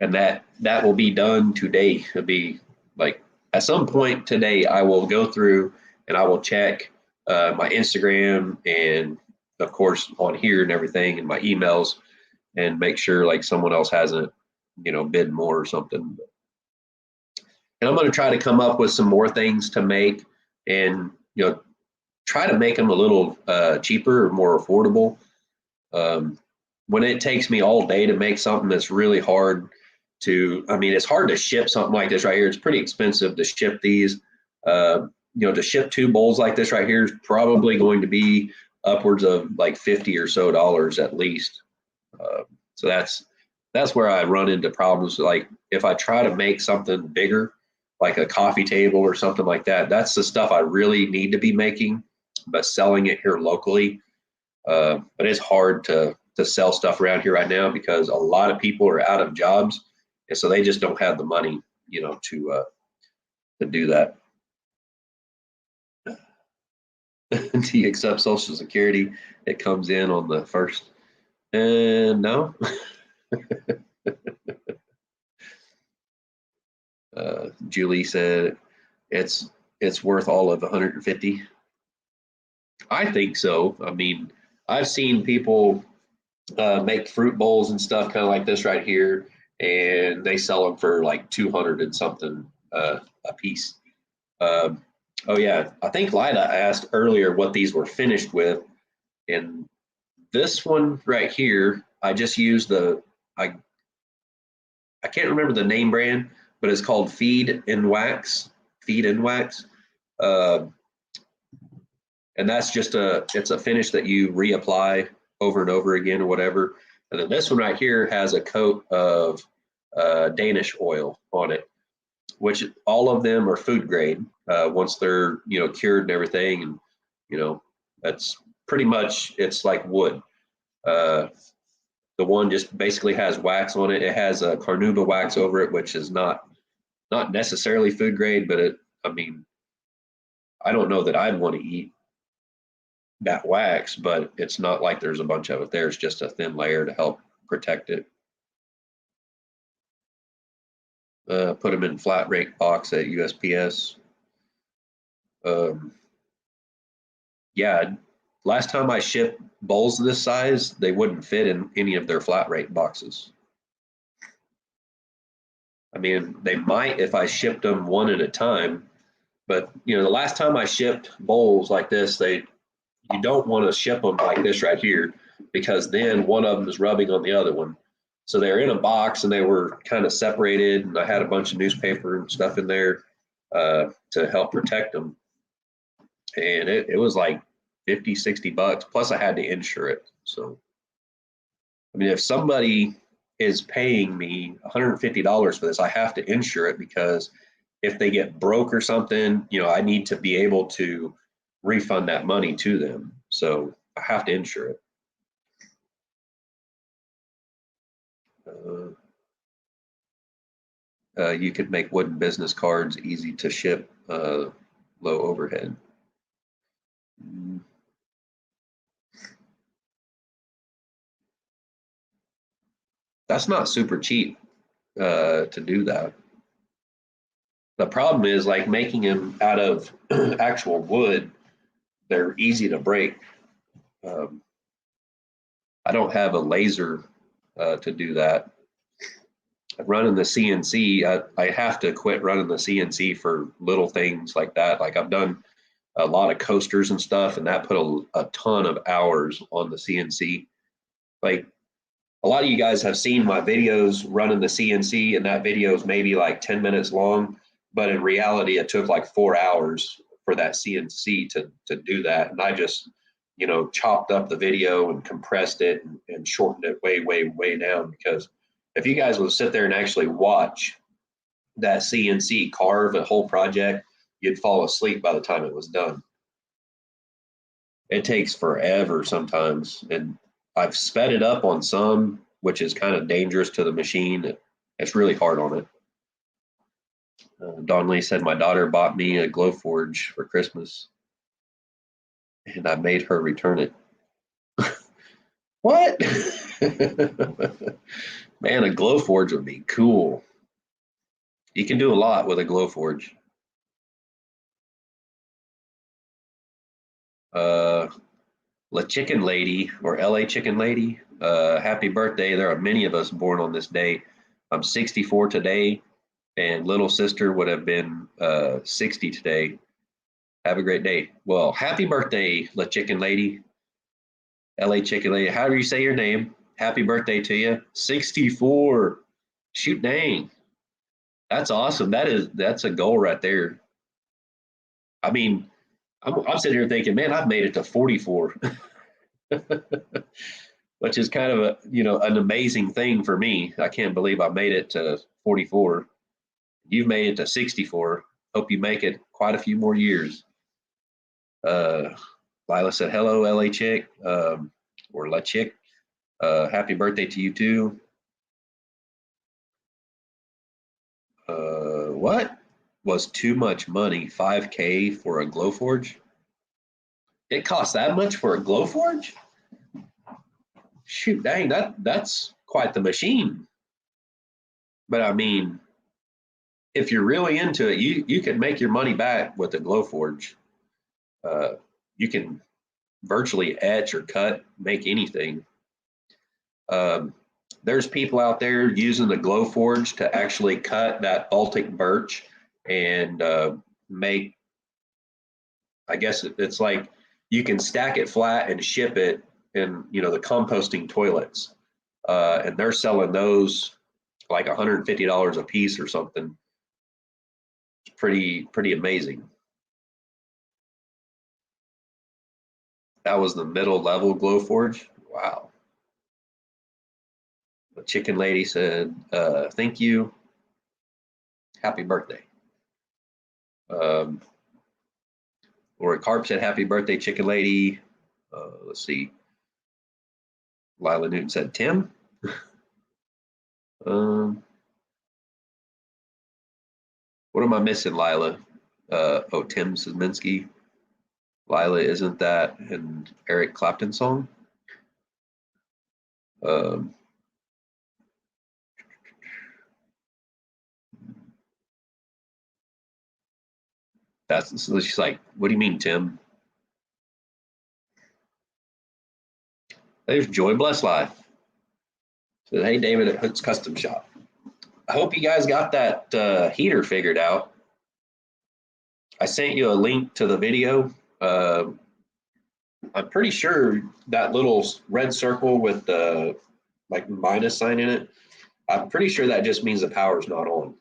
S1: and that will be done today. It'll be like at some point today, I will go through and I will check my Instagram and of course on here and everything and my emails and make sure like someone else hasn't, bid more or something. And I'm going to try to come up with some more things to make and, try to make them a little cheaper or more affordable. When it takes me all day to make something that's really hard it's hard to ship something like this right here. It's pretty expensive to ship these. To ship 2 bowls like this right here is probably going to be upwards of like $50 or so at least. So that's where I run into problems. Like if I try to make something bigger, like a coffee table or something like that, that's the stuff I really need to be making, but selling it here locally. But it's hard to sell stuff around here right now because a lot of people are out of jobs, and so they just don't have the money, to do that. Do you accept Social Security? It comes in on the first. And no. Julie said it's worth all of 150. I think so. I mean, I've seen people make fruit bowls and stuff kind of like this right here, and they sell them for like 200 and something a piece. Oh yeah, I think Lida asked earlier what these were finished with, and this one right here, I just used I can't remember the name brand, but it's called Feed and Wax. Feed and Wax. And that's just it's a finish that you reapply over and over again or whatever. And then this one right here has a coat of Danish oil on it, which all of them are food grade once they're, cured and everything. And, that's pretty much, it's like wood. The one just basically has wax on it. It has a carnauba wax over it, which is not necessarily food grade, but I don't know that I'd want to eat that wax, but it's not like there's a bunch of it there. It's just a thin layer to help protect it. Put them in flat rate box at USPS. Yeah, last time I shipped bowls this size, they wouldn't fit in any of their flat rate boxes. They might if I shipped them one at a time, but the last time I shipped bowls like this, you don't want to ship them like this right here because then one of them is rubbing on the other one. So they're in a box and they were kind of separated, and I had a bunch of newspaper and stuff in there to help protect them. And it was like 50, 60 bucks. Plus I had to insure it. So, if somebody is paying me $150 for this, I have to insure it because if they get broke or something, I need to be able to refund that money to them. So I have to insure it. You could make wooden business cards easy to ship, low overhead. That's not super cheap to do that. The problem is like making them out of actual wood, they're easy to break. I don't have a laser to do that. Running the CNC, I have to quit running the CNC for little things like that. Like I've done a lot of coasters and stuff, and that put a ton of hours on the CNC. Like a lot of you guys have seen my videos running the CNC, and that video is maybe like 10 minutes long, but in reality, it took like 4 hours for that CNC to do that. And I just, chopped up the video and compressed it and shortened it way, way, way down. Because if you guys would sit there and actually watch that CNC carve a whole project, you'd fall asleep by the time it was done. It takes forever sometimes. And I've sped it up on some, which is kind of dangerous to the machine. It's really hard on it. Don Lee said, my daughter bought me a Glowforge for Christmas, and I made her return it. What? Man, a glow forge would be cool. You can do a lot with a glow forge. Uh, La Chicken Lady or LA Chicken Lady, happy birthday. There are many of us born on this day. I'm 64 today, and little sister would have been 60 today. Have a great day. Well, happy birthday, La Chicken Lady, LA Chicken Lady. However you say your name, happy birthday to you. 64. Shoot, dang. That's awesome. That's a goal right there. I mean, I'm sitting here thinking, man, I've made it to 44. Which is kind of a an amazing thing for me. I can't believe I made it to 44. You've made it to 64. Hope you make it quite a few more years. Uh, Lila said, "Hello, LA chick, or La chick. Happy birthday to you too." What was too much money? 5K for a Glowforge? It costs that much for a Glowforge? Shoot, dang, that's quite the machine. But I mean, if you're really into it, you can make your money back with a Glowforge. Uh, you can virtually etch or cut, make anything. Um, there's people out there using the Glowforge to actually cut that Baltic birch and make. I guess it's like you can stack it flat and ship it in the composting toilets, and they're selling those like $150 a piece or something. It's pretty amazing. That was the middle level Glowforge. Wow. The chicken lady said, "Thank you. Happy birthday." Um, Laura Carp said, "Happy birthday, chicken lady." Let's see. Lila Newton said, "Tim." Um, what am I missing, Lila? Oh, Tim Szyminski. Lila, isn't that an Eric Clapton song? Um, that's so she's like, "What do you mean, Tim?" There's Joy Bless Life. Said, "Hey, David at Hood's Custom Shop. I hope you guys got that heater figured out. I sent you a link to the video. Uh, I'm pretty sure that little red circle with the like minus sign in it, I'm pretty sure that just means the power's not on.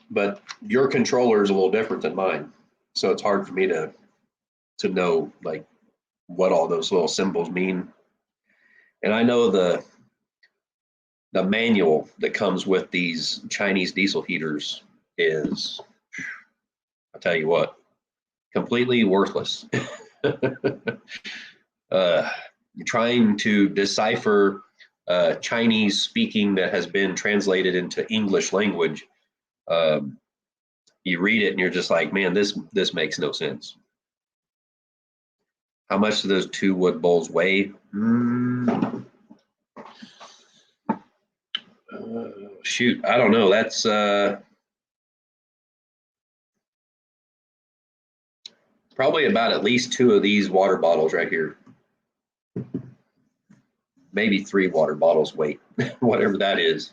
S1: But your controller is a little different than mine, so it's hard for me to know like what all those little symbols mean. And I know the manual that comes with these Chinese diesel heaters is, I tell you what, completely worthless. uh, Trying to decipher Chinese speaking that has been translated into English language. Um, you read it and you're just like, man, this makes no sense. How much do those two wood bowls weigh? Shoot, I don't know. That's probably about at least two of these water bottles right here. Maybe three water bottles weight, whatever that is.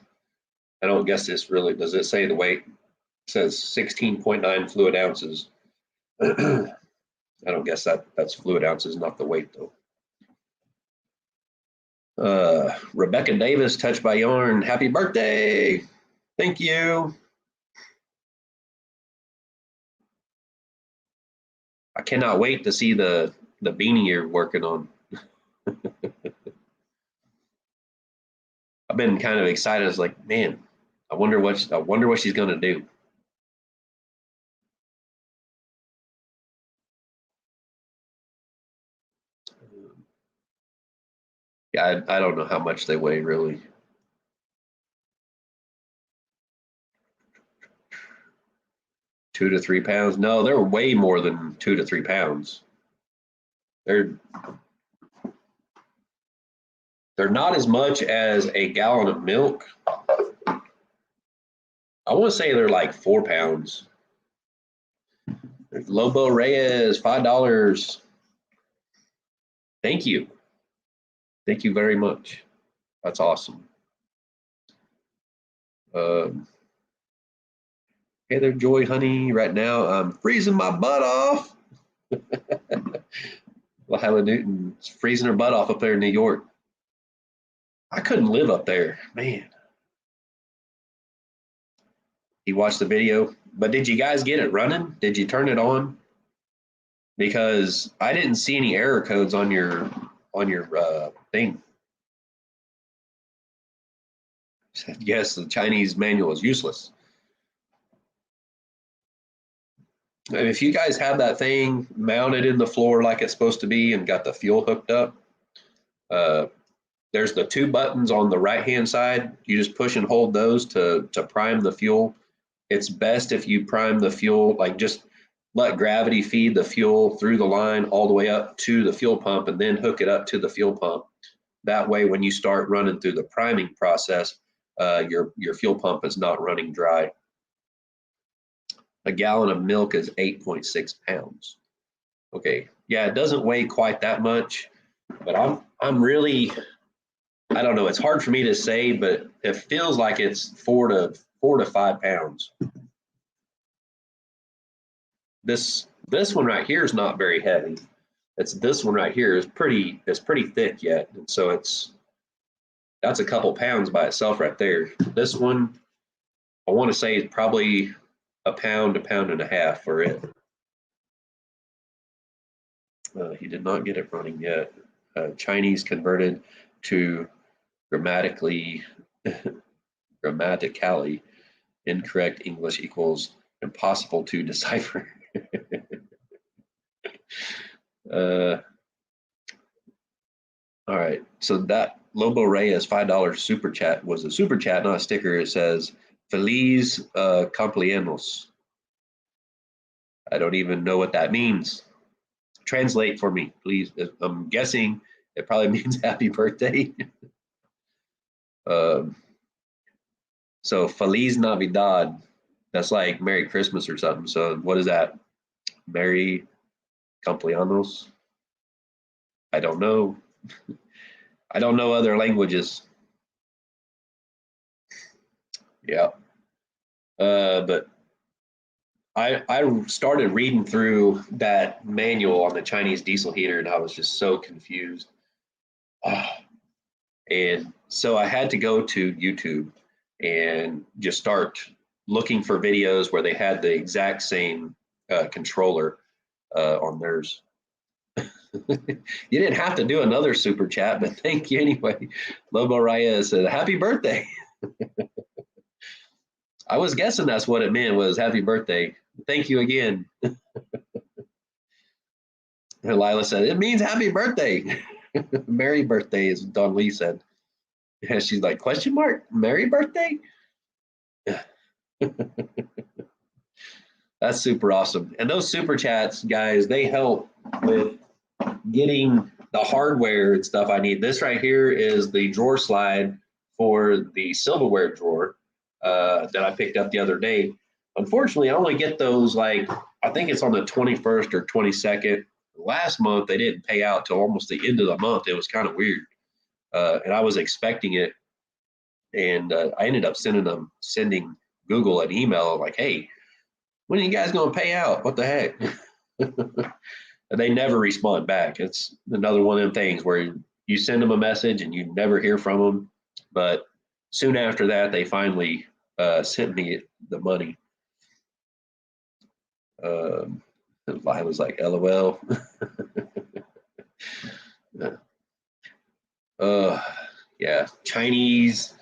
S1: I don't guess this really, does it say the weight? It says 16.9 fluid ounces. I don't guess that's fluid ounces, not the weight though. Rebecca Davis, Touched by Yarn. Happy birthday. Thank you. I cannot wait to see the beanie you're working on. I've been kind of excited. I was like, man, I wonder what she's gonna do. Yeah, I don't know how much they weigh really. 2 to 3 pounds. No, they're way more than 2 to 3 pounds. They're not as much as a gallon of milk. I want to say they're like 4 pounds. There's Lobo Reyes, $5. Thank you. Thank you very much. That's awesome. Hey there, Joy Honey. Right now, I'm freezing my butt off. Lahala Newton's freezing her butt off up there in New York. I couldn't live up there, man. You watched the video, but did you guys get it running? Did you turn it on? Because I didn't see any error codes on your thing. Yes, the Chinese manual is useless. And if you guys have that thing mounted in the floor like it's supposed to be and got the fuel hooked up, there's the 2 buttons on the right-hand side. You just push and hold those to prime the fuel. It's best if you prime the fuel, like just let gravity feed the fuel through the line all the way up to the fuel pump and then hook it up to the fuel pump. That way, when you start running through the priming process, your fuel pump is not running dry. A gallon of milk is 8.6 pounds. Okay, yeah, it doesn't weigh quite that much, but I'm really, I don't know. It's hard for me to say, but it feels like it's 4 to 5 pounds. This one right here is not very heavy. It's this one right here is pretty thick yet, and so that's a couple pounds by itself right there. This one, I want to say, is probably a pound and a half for it. He did not get it running yet. Chinese converted to grammatically incorrect English equals impossible to decipher. All right, so that Lobo Reyes $5 super chat was a super chat, not a sticker. It says Feliz cumpleaños. I don't even know what that means. Translate for me, please. I'm guessing it probably means happy birthday. So Feliz Navidad, that's like Merry Christmas or something. So what is that? Merry cumpleaños? I don't know. I don't know other languages. Yeah. But I started reading through that manual on the Chinese diesel heater and I was just so confused. And so I had to go to YouTube and just start looking for videos where they had the exact same controller on theirs. You didn't have to do another super chat, but thank you anyway. Lobo Reyes said, happy birthday. I was guessing that's what it meant, was happy birthday. Thank you again. And Lila said, it means happy birthday. Merry birthday, as Don Lee said. And she's like, question mark, Merry birthday? That's super awesome. And those super chats, guys, they help with getting the hardware and stuff I need. This right here is the drawer slide for the silverware drawer that I picked up the other day. Unfortunately, I only get those like, I think it's on the 21st or 22nd. Last month, they didn't pay out till almost the end of the month. It was kind of weird. And I was expecting it. And I ended up sending Google an email like, hey, when are you guys going to pay out? What the heck? And they never respond back. It's another one of them things where you send them a message and you never hear from them. But soon after that, they finally sent me the money. I was like, LOL. Yeah, Chinese,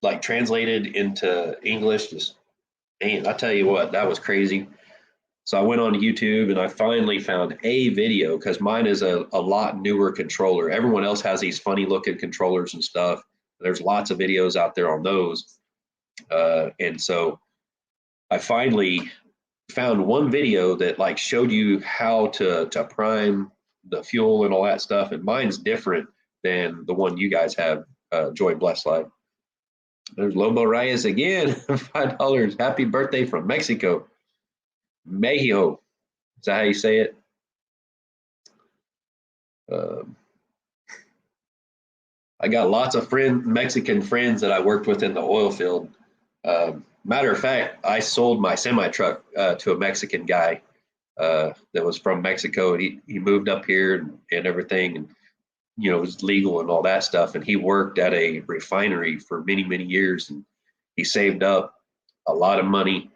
S1: like translated into English, just, man, I tell you what, that was crazy. So I went on YouTube and I finally found a video because mine is a lot newer controller. Everyone else has these funny looking controllers and stuff. There's lots of videos out there on those. And so I finally found one video that like showed you how to prime the fuel and all that stuff, and mine's different than the one you guys have. Joy Bless Life. There's Lobo Reyes again. $5. Happy birthday from Mexico. Mexico. Is that how you say it? I got lots of Mexican friends that I worked with in the oil field. Matter of fact, I sold my semi truck to a Mexican guy that was from Mexico, and he moved up here and everything, and it was legal and all that stuff. And he worked at a refinery for many years, and he saved up a lot of money,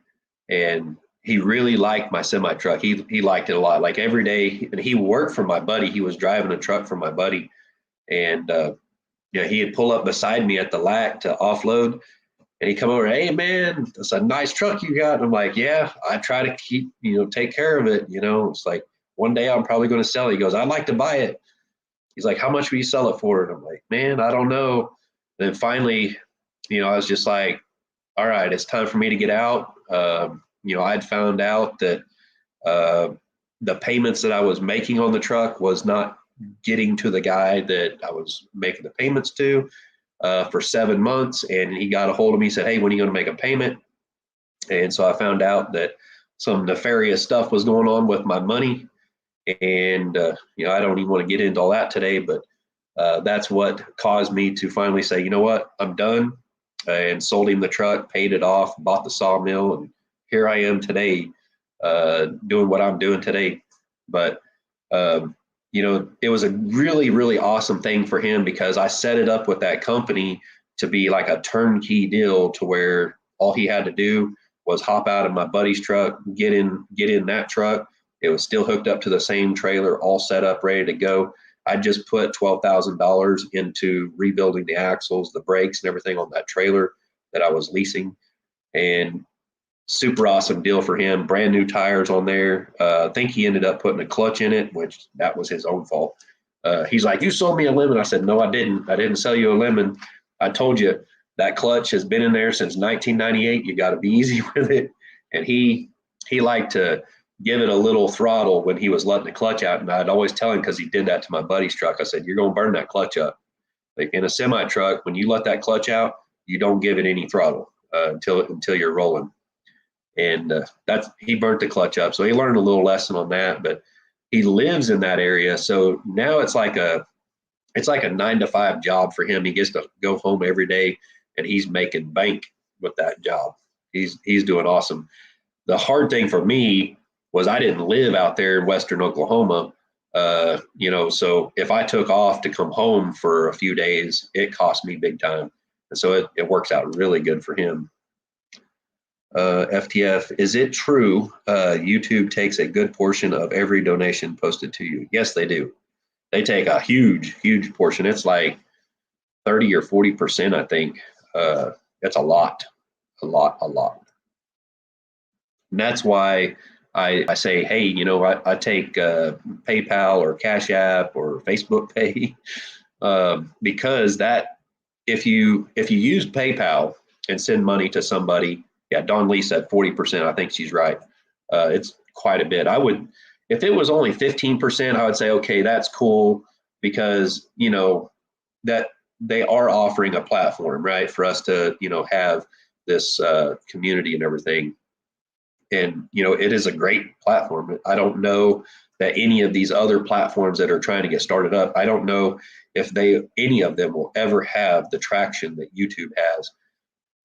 S1: and he really liked my semi truck. He liked it a lot. Like every day, and he worked for my buddy. He was driving a truck for my buddy, and he'd pull up beside me at the LAC to offload, and he'd come over, hey man, that's a nice truck you got. And I'm like, yeah, I try to keep, take care of it. It's like one day I'm probably going to sell it. He goes, I'd like to buy it. He's like, how much will you sell it for? And I'm like, man, I don't know. And then finally, I was just like, all right, it's time for me to get out. I'd found out that the payments that I was making on the truck was not getting to the guy that I was making the payments to for 7 months. And he got a hold of me, said, hey, when are you going to make a payment? And so I found out that some nefarious stuff was going on with my money. And, I don't even want to get into all that today, but that's what caused me to finally say, you know what, I'm done, and sold him the truck, paid it off, bought the sawmill, and here I am today doing what I'm doing today. But, it was a really awesome thing for him, because I set it up with that company to be like a turnkey deal, to where all he had to do was hop out of my buddy's truck, get in that truck. It was still hooked up to the same trailer, all set up, ready to go. I just put $12,000 into rebuilding the axles, the brakes, and everything on that trailer that I was leasing. And super awesome deal for him. Brand new tires on there. I think he ended up putting a clutch in it, which that was his own fault. He's like, you sold me a lemon. I said, no, I didn't. I didn't sell you a lemon. I told you that clutch has been in there since 1998. You got to be easy with it. And he liked to give it a little throttle when he was letting the clutch out. And I'd always tell him, because he did that to my buddy's truck, I said, you're going to burn that clutch up. Like in a semi truck, when you let that clutch out, you don't give it any throttle until you're rolling. And he burnt the clutch up. So he learned a little lesson on that, but he lives in that area. So now it's like a 9-to-5 job for him. He gets to go home every day, and he's making bank with that job. He's doing awesome. The hard thing for me was I didn't live out there in Western Oklahoma. So if I took off to come home for a few days, it cost me big time. And so it works out really good for him. FTF, is it true YouTube takes a good portion of every donation posted to you? Yes, they do. They take a huge portion. It's like 30 or 40%, I think. That's a lot. And that's why I say, hey, I take PayPal or Cash App or Facebook Pay, because that if you use PayPal and send money to somebody, yeah, Dawn Lee said 40%. I think she's right. It's quite a bit. If it was only 15%, I would say, okay, that's cool, because that they are offering a platform, right, for us to have this community and everything. And, it is a great platform. I don't know that any of these other platforms that are trying to get started up, I don't know if any of them will ever have the traction that YouTube has.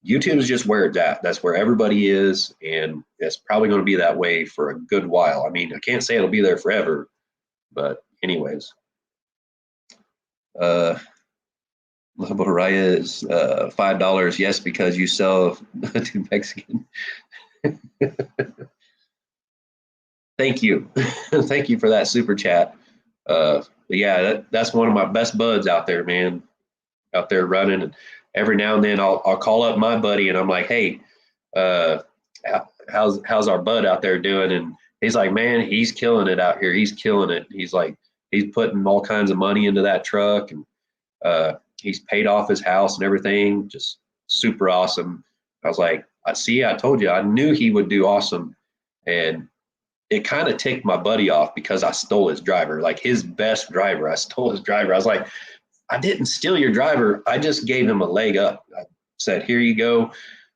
S1: YouTube is just where it's at. That's where everybody is. And it's probably going to be that way for a good while. I mean, I can't say it'll be there forever, but anyways. La Borraya is $5. Yes, because you sell to Mexican. Thank you. Thank you for that super chat. But yeah, that's one of my best buds out there, man, out there running. And every now and then I'll call up my buddy, and I'm like, hey, how's our bud out there doing? And he's like, man, he's killing it out here. He's killing it. He's like, he's putting all kinds of money into that truck, and he's paid off his house and everything. Just super awesome. I was like, I told you, I knew he would do awesome. And it kind of ticked my buddy off because I stole his driver, like his best driver. I stole his driver. I was like, I didn't steal your driver. I just gave him a leg up. I said, here you go.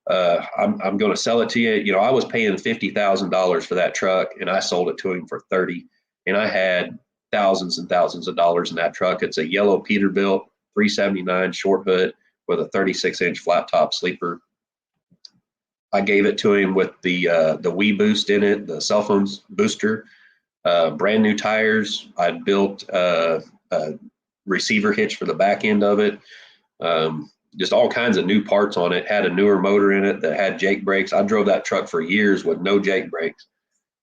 S1: I'm going to sell it to you. You know, I was paying $50,000 for that truck, and I sold it to him for 30. And I had thousands and thousands of dollars in that truck. It's a yellow Peterbilt 379 short hood with a 36-inch flat top sleeper. I gave it to him with the Wii Boost in it, the cell phone's booster, brand new tires. I built a receiver hitch for the back end of it. Just all kinds of new parts on it. Had a newer motor in it that had Jake brakes. I drove that truck for years with no Jake brakes.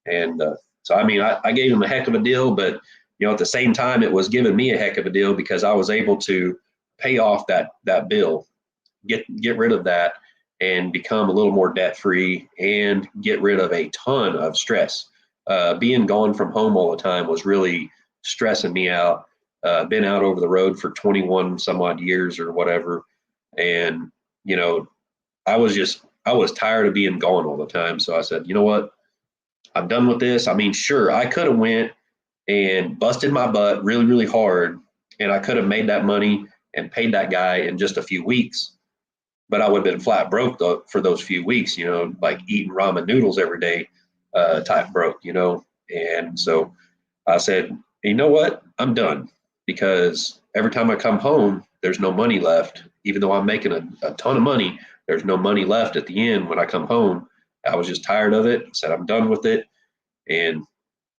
S1: And so, I mean, I gave him a heck of a deal, but, you know, at the same time, it was giving me a heck of a deal because I was able to pay off that bill, get rid of that, and become a little more debt free and get rid of a ton of stress. Being gone from home all the time was really stressing me out. Been out over the road for 21 some odd years or whatever. And, you know, I was tired of being gone all the time. So I said, you know what? I'm done with this. I mean, sure, I could have went and busted my butt really, really hard, and I could have made that money and paid that guy in just a few weeks. But I would have been flat broke for those few weeks, you know, like eating ramen noodles every day type broke, you know. And so I said, you know what? I'm done, because every time I come home, there's no money left. Even though I'm making a ton of money, there's no money left at the end when I come home. I was just tired of it. Said I'm done with it. And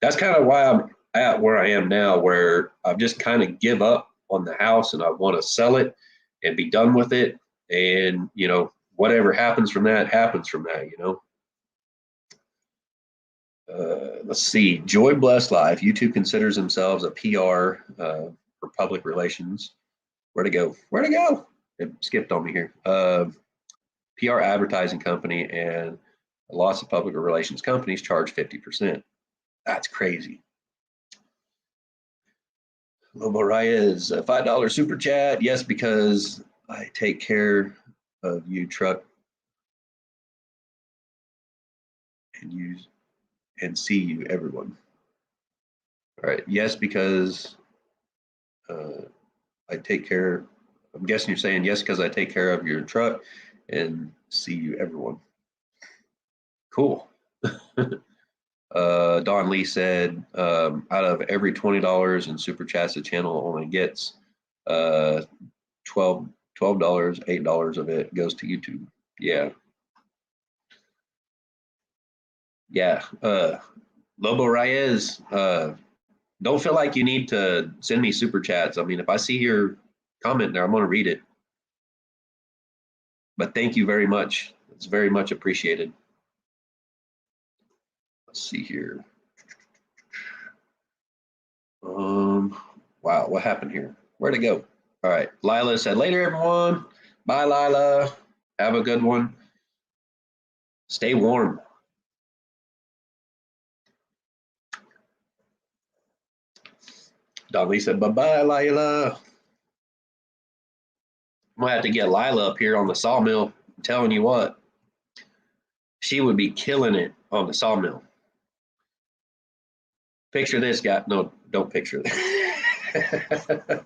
S1: that's kind of why I'm at where I am now, where I've just kind of give up on the house and I want to sell it and be done with it. And, you know, whatever happens from that, you know. Let's see. Joy Blessed Life. YouTube considers themselves a PR for public relations. Where'd it go? It skipped on me here. PR advertising company, and lots of public relations companies charge 50%. That's crazy. Lobo Reyes, a $5 super chat. Yes, because I take care of you, truck, and see you, everyone. All right. Yes, because I take care. I'm guessing you're saying yes because I take care of your truck and see you, everyone. Cool. Don Lee said, out of every $20 in super chats, the channel only gets $12, $8 of it goes to YouTube. Yeah. Yeah. Lobo Reyes, don't feel like you need to send me super chats. I mean, if I see your comment there, I'm going to read it. But thank you very much. It's very much appreciated. Let's see here. Wow, what happened here? Where'd it go? All right. Lila said, later, everyone. Bye, Lila. Have a good one. Stay warm. Don Lee said, bye-bye, Lila. I'm going to have to get Lila up here on the sawmill. I'm telling you what, she would be killing it on the sawmill. Picture this guy. No, don't picture that.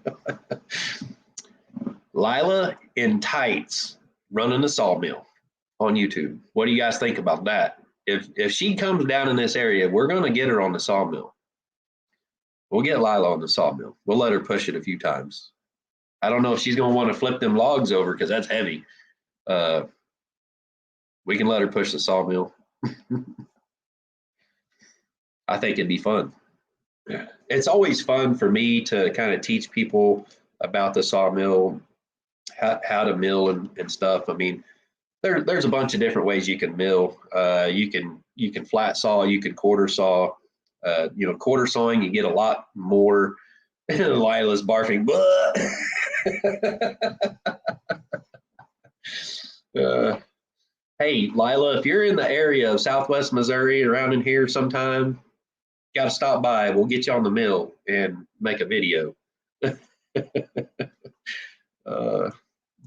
S1: Lila in tights running the sawmill on YouTube. What do you guys think about that? If she comes down in this area, we're going to get her on the sawmill. We'll get Lila on the sawmill. We'll let her push it a few times. I don't know if she's going to want to flip them logs over because that's heavy. We can let her push the sawmill. I think it'd be fun. It's always fun for me to kind of teach people about the sawmill, how to mill and stuff. I mean, there's a bunch of different ways you can mill. You can flat saw, you can quarter saw. Quarter sawing, you get a lot more. Lila's barfing. Hey, Lila, if you're in the area of Southwest Missouri, around in here sometime, got to stop by. We'll get you on the mill and make a video.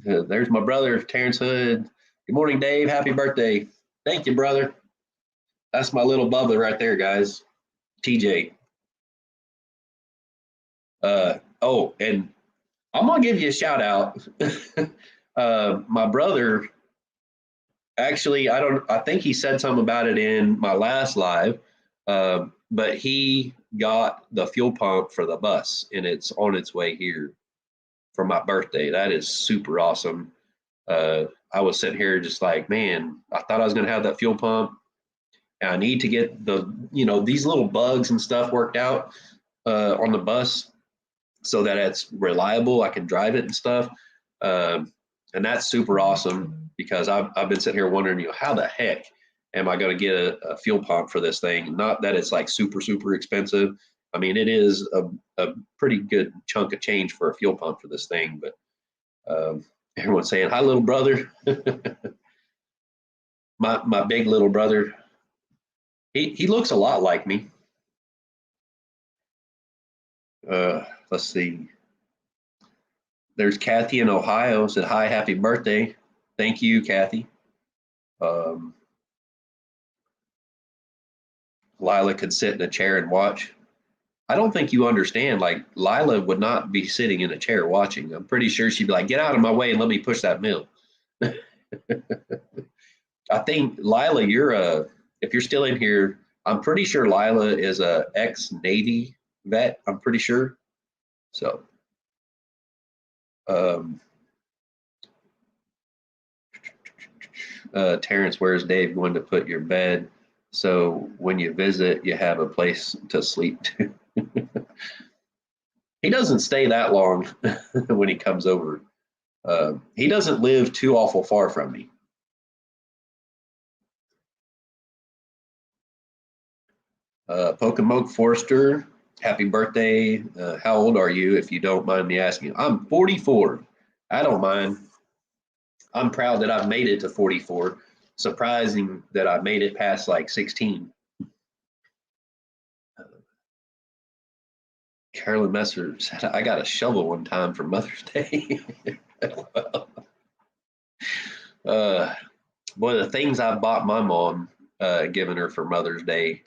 S1: There's my brother, Terrence Hood. Good morning, Dave. Happy birthday. Thank you, brother. That's my little Bubba right there, guys. TJ. Oh, and I'm gonna give you a shout out. My brother, actually, I think he said something about it in my last live, but he got the fuel pump for the bus, and it's on its way here for my birthday. That is super awesome. I was sitting here just like, man, I thought I was gonna have that fuel pump. And I need to get these little bugs and stuff worked out on the bus so that it's reliable. I can drive it and stuff. And that's super awesome because I've been sitting here wondering, how the heck am I going to get a fuel pump for this thing? Not that it's like super, super expensive. I mean, it is a pretty good chunk of change for a fuel pump for this thing, but everyone's saying, hi, little brother. my big little brother, he looks a lot like me. Let's see. There's Kathy in Ohio, said, hi, happy birthday. Thank you, Kathy. Lila could sit in a chair and watch. I don't think you understand. Like, Lila would not be sitting in a chair watching. I'm pretty sure she'd be like, get out of my way and let me push that mill. I think, Lila, if you're still in here, I'm pretty sure Lila is a ex-Navy vet. I'm pretty sure. So, Terrence, where's Dave going to put your bed? So when you visit, you have a place to sleep to. He doesn't stay that long when he comes over. He doesn't live too awful far from me. Pokemoke Forster, happy birthday. How old are you, if you don't mind me asking? I'm 44. I don't mind. I'm proud that I've made it to 44. Surprising that I made it past like 16. Carolyn Messer said, I got a shovel one time for Mother's Day. Boy, the things I've bought my mom, given her for Mother's Day,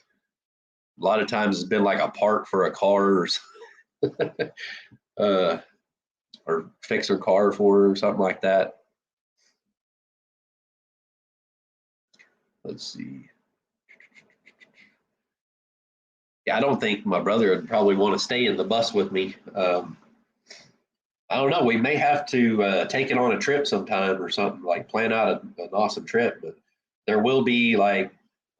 S1: a lot of times it's been like a part for a car or fix her car for her or something like that. Let's see. Yeah, I don't think my brother would probably want to stay in the bus with me. I don't know. We may have to take it on a trip sometime or something, like plan out an awesome trip. But there will be like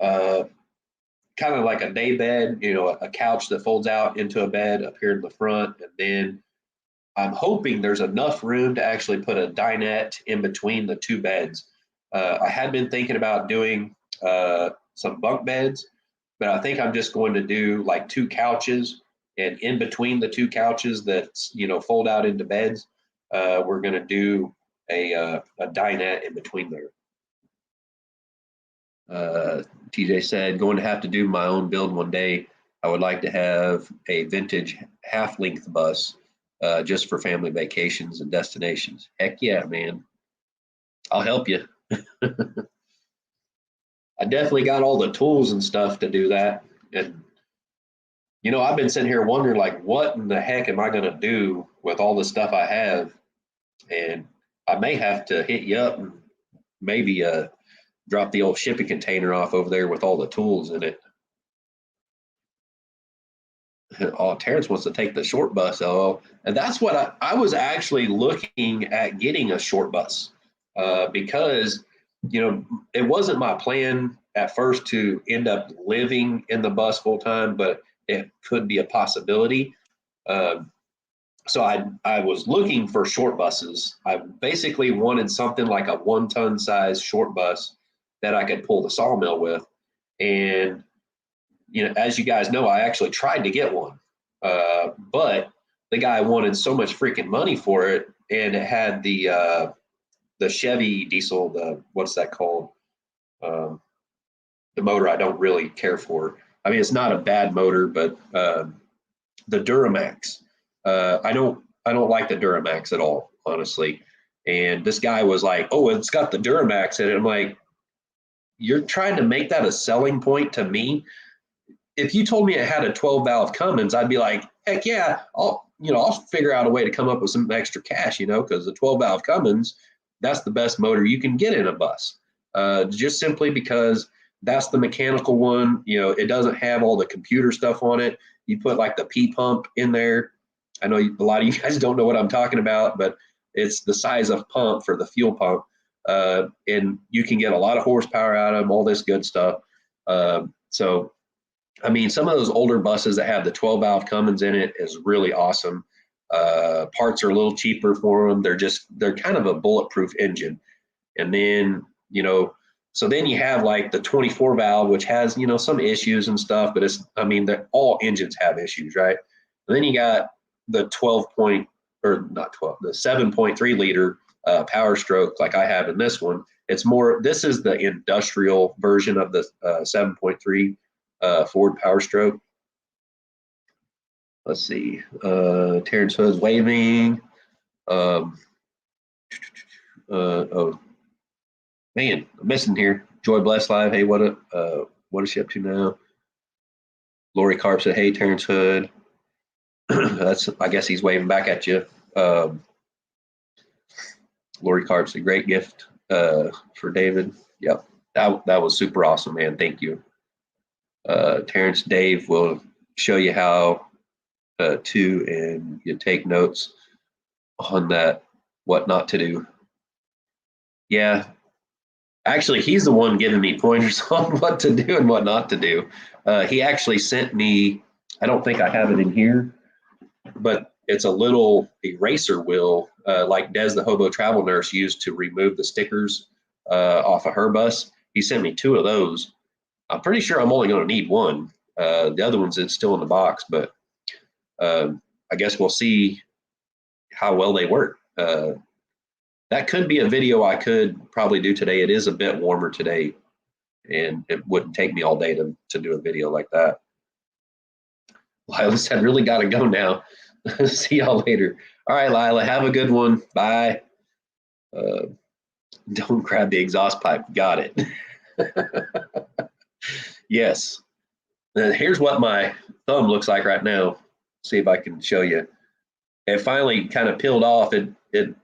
S1: kind of like a day bed, a couch that folds out into a bed up here in the front. And then I'm hoping there's enough room to actually put a dinette in between the two beds. I had been thinking about doing some bunk beds, but I think I'm just going to do like two couches, and in between the two couches that fold out into beds, we're going to do a dinette in between there. TJ said, going to have to do my own build one day. I would like to have a vintage half-length bus just for family vacations and destinations. Heck yeah, man. I'll help you. I definitely got all the tools and stuff to do that. And, I've been sitting here wondering, like, what in the heck am I going to do with all the stuff I have? And I may have to hit you up and maybe drop the old shipping container off over there with all the tools in it. Oh, Terrence wants to take the short bus. Oh, and that's what I was actually looking at, getting a short bus because, it wasn't my plan at first to end up living in the bus full time, but it could be a possibility. So I was looking for short buses. I basically wanted something like a 1-ton size short bus that I could pull the sawmill with. And, as you guys know, I actually tried to get one, but the guy wanted so much freaking money for it, and it had the Chevy diesel, what's that called? The motor I don't really care for. I mean, it's not a bad motor, but the Duramax. I don't like the Duramax at all, honestly. And this guy was like, "Oh, it's got the Duramax in it." I'm like, "You're trying to make that a selling point to me?" If you told me it had a 12 valve Cummins, I'd be like, "Heck yeah, I'll figure out a way to come up with some extra cash, because the 12 valve Cummins, that's the best motor you can get in a bus, just simply because that's the mechanical one. It doesn't have all the computer stuff on it. You put like the P pump in there. I know a lot of you guys don't know what I'm talking about, but it's the size of pump for the fuel pump, and you can get a lot of horsepower out of them, all this good stuff. So I mean, some of those older buses that have the 12 valve Cummins in it is really awesome. Parts are a little cheaper for them. They're kind of a bulletproof engine. And then, so then you have like the 24 valve, which has, some issues and stuff, but all engines have issues, right? And then you got the 7.3 liter Power Stroke, like I have in this one. This is the industrial version of the 7.3 Ford Power Stroke. Let's see. Terrence Hood's waving. Oh man, I'm missing here. Joy Bless Live. Hey, what is she up to now? Lori Carp said, "Hey, Terrence Hood." I guess he's waving back at you. Lori Carp's a great gift for David. Yep, that was super awesome, man. Thank you. Terrence Dave will show you how to, and you take notes on that, what not to do. Yeah, actually, he's the one giving me pointers on what to do and what not to do. He actually sent me, I don't think I have it in here, but it's a little eraser wheel, like Des the Hobo Travel Nurse used to remove the stickers off of her bus. He sent me 2 of those. I'm pretty sure I'm only going to need one. The other one's still in the box, but I guess we'll see how well they work. That could be a video I could probably do today. It is a bit warmer today, and it wouldn't take me all day to do a video like that. Lila said, "Really got to go now." See y'all later. All right, Lila, have a good one. Bye. Don't grab the exhaust pipe. Got it. Yes. Now, here's what my thumb looks like right now. See if I can show you. It finally kind of peeled off. It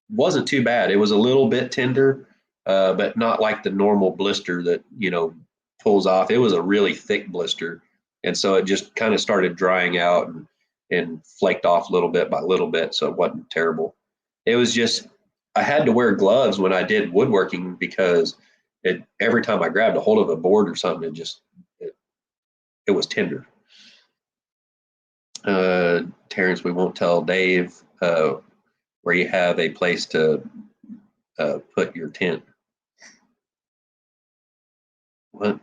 S1: wasn't too bad. It was a little bit tender, but not like the normal blister that pulls off. It was a really thick blister, and so it just kind of started drying out and flaked off little bit by little bit. So it wasn't terrible. It was just I had to wear gloves when I did woodworking because every time I grabbed a hold of a board or something, it was tender. Terrence, we won't tell Dave where you have a place to put your tent. What?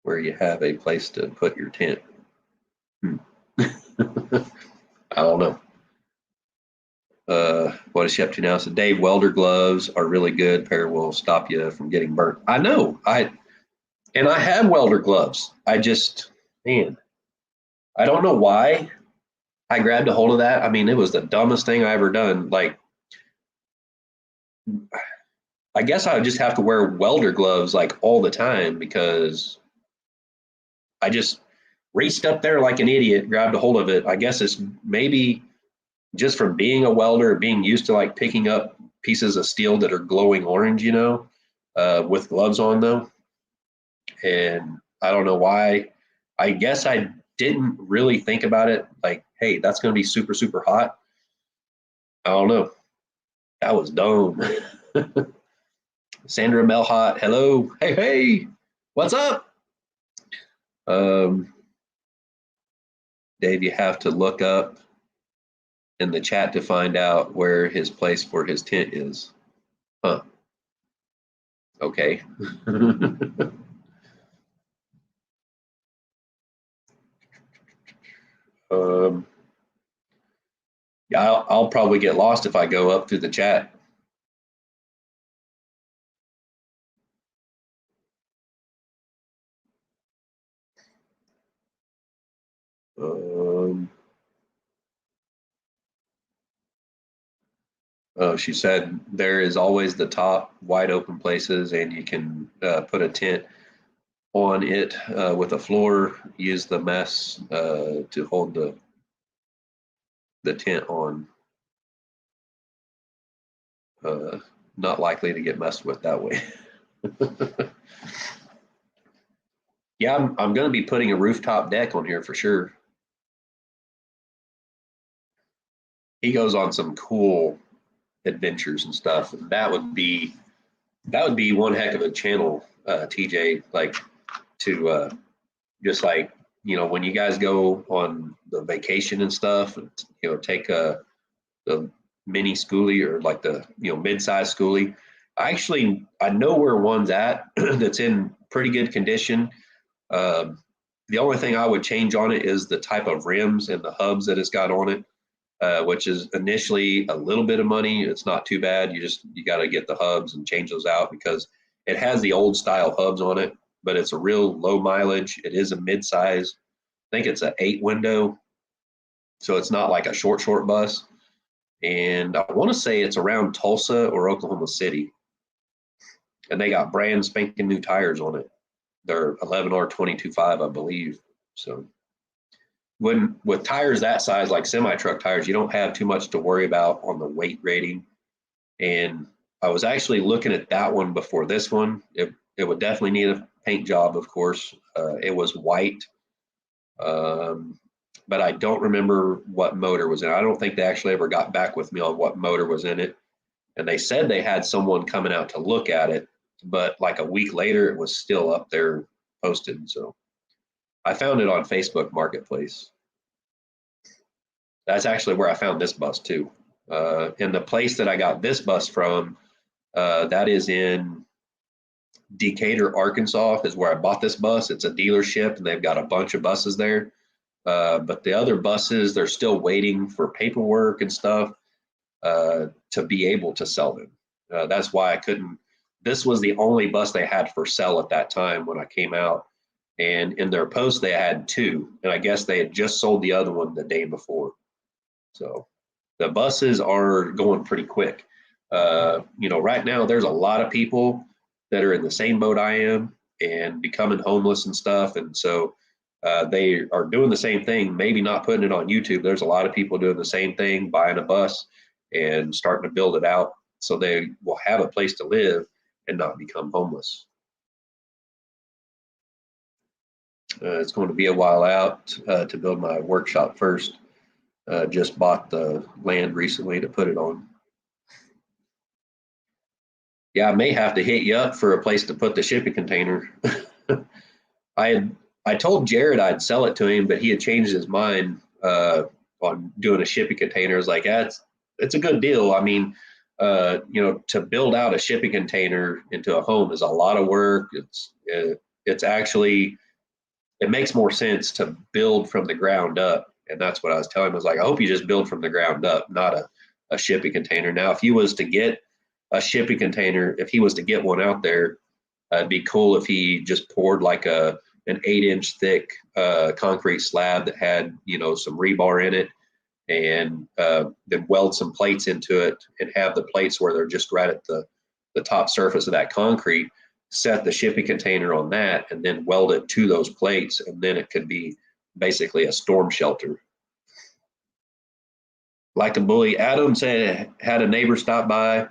S1: Where you have a place to put your tent. I don't know. What is she up to now? So Dave, welder gloves are really good. Pair will stop you from getting burnt. I know. I have welder gloves. I don't know why I grabbed a hold of that. I mean, it was the dumbest thing I ever done. Like, I guess I would just have to wear welder gloves like all the time because I just raced up there like an idiot, grabbed a hold of it. I guess it's maybe just from being a welder, being used to like picking up pieces of steel that are glowing orange, with gloves on though. And I don't know why. I guess I didn't really think about it like, hey, that's going to be super, super hot. I don't know. That was dumb. Sandra Melhot, hello. Hey, hey, what's up? Dave, you have to look up in the chat to find out where his place for his tent is. Huh. Okay. Yeah, I'll probably get lost if I go up through the chat. She said there is always the top wide open places, and you can put a tent on it with a floor. Use the mess to hold the tent on. Not likely to get messed with that way. Yeah, I'm going to be putting a rooftop deck on here for sure. He goes on some cool adventures and stuff, and that would be one heck of a channel, TJ. Like to just like when you guys go on the vacation and stuff, and take the mini schoolie or like the mid-size schoolie. I know where one's at that's in pretty good condition. Um, the only thing I would change on it is the type of rims and the hubs that it's got on it, which is initially a little bit of money. It's not too bad. You got to get the hubs and change those out because it has the old style hubs on it, but it's a real low mileage. It is a mid-size. I think it's an 8 window, so it's not like a short bus. And I want to say it's around Tulsa or Oklahoma City, and they got brand spanking new tires on it. They're 11R 22.5, I believe. So when with tires that size, like semi truck tires, you don't have too much to worry about on the weight rating. And I was actually looking at that one before this one. It would definitely need a paint job, of course. It was white, but I don't remember what motor was in it. I don't think they actually ever got back with me on what motor was in it. And they said they had someone coming out to look at it, but like a week later, it was still up there posted. So I found it on Facebook Marketplace. That's actually where I found this bus too. And the place that I got this bus from, that is in Decatur, Arkansas, is where I bought this bus. It's a dealership, and they've got a bunch of buses there. But the other buses, they're still waiting for paperwork and stuff to be able to sell them. That's why I couldn't. This was the only bus they had for sale at that time when I came out. And in their post, they had two. And I guess they had just sold the other one the day before. So the buses are going pretty quick. Right now, there's a lot of people that are in the same boat I am and becoming homeless and stuff. And so they are doing the same thing, maybe not putting it on YouTube. There's a lot of people doing the same thing, buying a bus and starting to build it out so they will have a place to live and not become homeless. It's going to be a while out to build my workshop first. Just bought the land recently to put it on. Yeah, I may have to hit you up for a place to put the shipping container. I told Jared I'd sell it to him, but he had changed his mind on doing a shipping container. It's like, it's a good deal. I mean, to build out a shipping container into a home is a lot of work. It's actually, it makes more sense to build from the ground up. And that's what I was telling him. I was like, I hope you just build from the ground up, not a shipping container. Now, if he was to get a shipping container, if he was to get one out there, it'd be cool if he just poured like an 8-inch thick concrete slab that had some rebar in it, and then weld some plates into it and have the plates where they're just right at the top surface of that concrete. Set the shipping container on that, and then weld it to those plates, and then it could be basically a storm shelter. Like a bully, Adam said, had a neighbor stop by.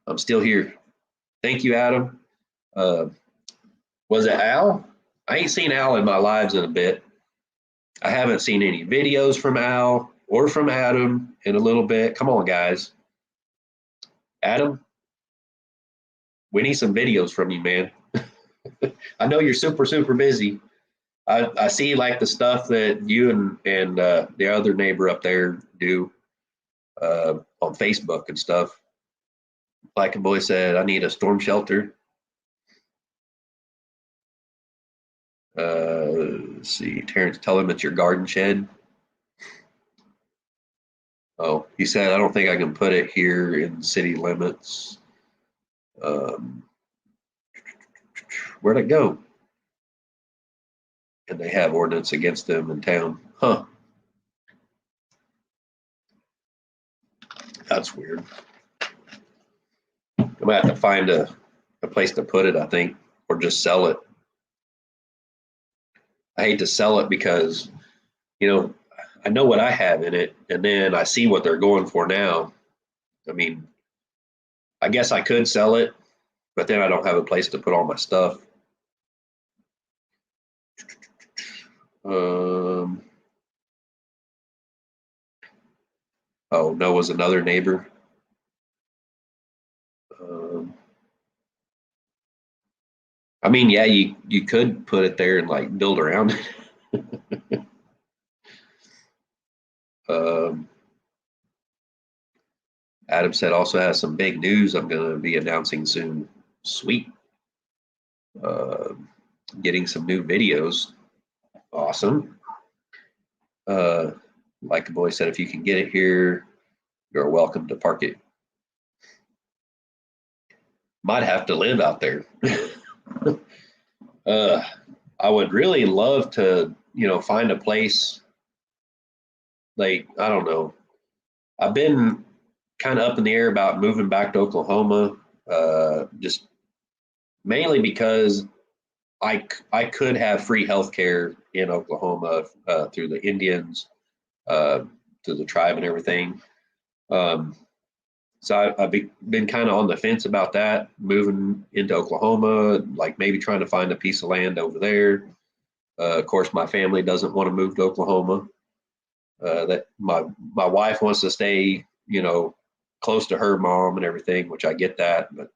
S1: I'm still here. Thank you, Adam. Was it Al? I ain't seen Al in my lives in a bit. I haven't seen any videos from Al or from Adam in a little bit. Come on, guys. Adam, we need some videos from you, man. I know you're super busy. I see like the stuff that you and the other neighbor up there do on Facebook and stuff. Like a boy said, I need a storm shelter. Let's see, Terrence, tell him it's your garden shed. Oh, he said, I don't think I can put it here in city limits. Where'd it go? And they have ordinance against them in town. Huh. That's weird. gonna have to find a place to put it, I think, or just sell it. I hate to sell it because, I know what I have in it, and then I see what they're going for now. I mean, I guess I could sell it, but then I don't have a place to put all my stuff. Oh, Noah's another neighbor. I mean, yeah, you could put it there and like build around it. Adam said also has some big news I'm going to be announcing soon. Sweet. Uh, Getting some new videos. Awesome. Like the boy said, if you can get it here, you're welcome to park it. Might have to live out there. I would really love to, find a place. Like, I don't know. I've been kind of up in the air about moving back to Oklahoma, just mainly because I could have free health care in Oklahoma through the Indians, through the tribe and everything. So I've been kind of on the fence about that, moving into Oklahoma, like maybe trying to find a piece of land over there. Of course, my family doesn't want to move to Oklahoma. That my wife wants to stay, close to her mom and everything, which I get that. But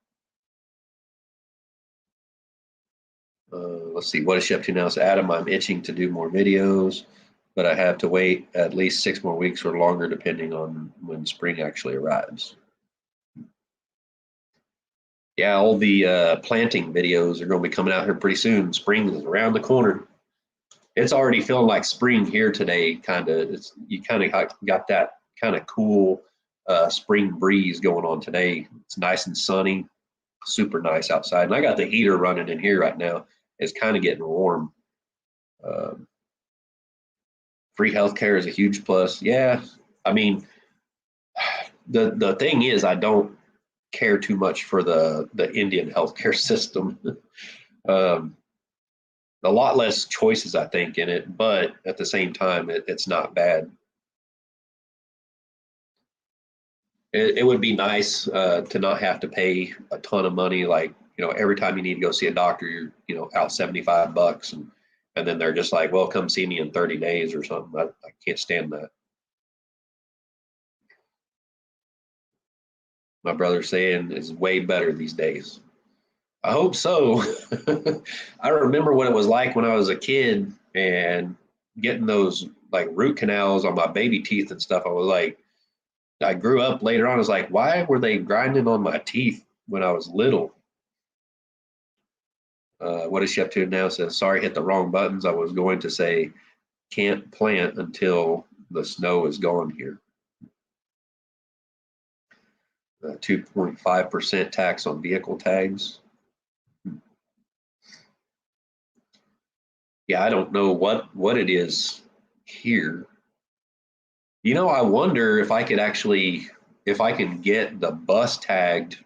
S1: let's see, what is she up to now? So Adam, I'm itching to do more videos, but I have to wait at least 6 more weeks or longer, depending on when spring actually arrives. Yeah, all the planting videos are going to be coming out here pretty soon. Spring is around the corner. It's already feeling like spring here today. Kind of, you kind of got that kind of cool spring breeze going on today. It's nice and sunny, super nice outside, and I got the heater running in here right now. It's kind of getting warm. Um, Free healthcare is a huge plus. Yeah, I mean, the thing is, I don't care too much for the Indian healthcare system. um, a lot less choices, I think, in it, but at the same time, it's not bad. It would be nice to not have to pay a ton of money. Like, every time you need to go see a doctor, you're, out $75, and then they're just like, well, come see me in 30 days or something. I can't stand that. My brother's saying is way better these days. I hope so. I remember what it was like when I was a kid and getting those like root canals on my baby teeth and stuff. I grew up later on. I was like, why were they grinding on my teeth when I was little? What is she up to now? Says, sorry, hit the wrong buttons. I was going to say, can't plant until the snow is gone here. 2.5% tax on vehicle tags. Yeah, I don't know what it is here. I wonder if I can get the bus tagged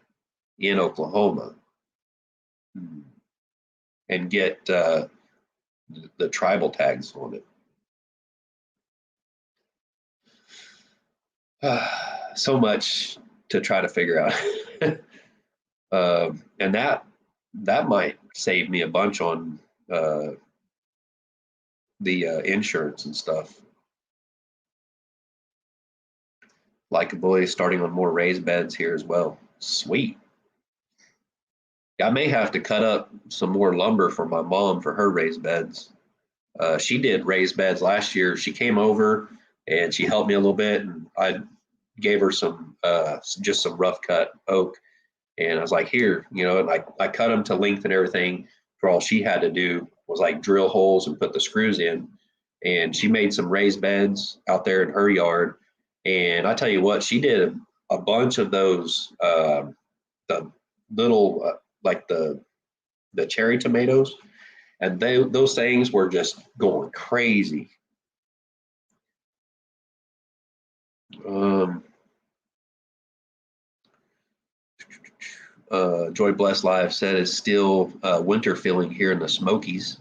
S1: in Oklahoma and get the tribal tags on it. So much to try to figure out. And that might save me a bunch on the insurance and stuff. Like a boy starting on more raised beds here as well. Sweet. I may have to cut up some more lumber for my mom for her raised beds. She did raised beds last year. She came over and she helped me a little bit, and I gave her some just some rough cut oak, and I was like, here, and I cut them to length and everything. For all she had to do was like drill holes and put the screws in, and she made some raised beds out there in her yard. And I tell you what, she did a bunch of those the little like the cherry tomatoes, and those things were just going crazy. Um, Joy Bless Live said it's still winter feeling here in the Smokies.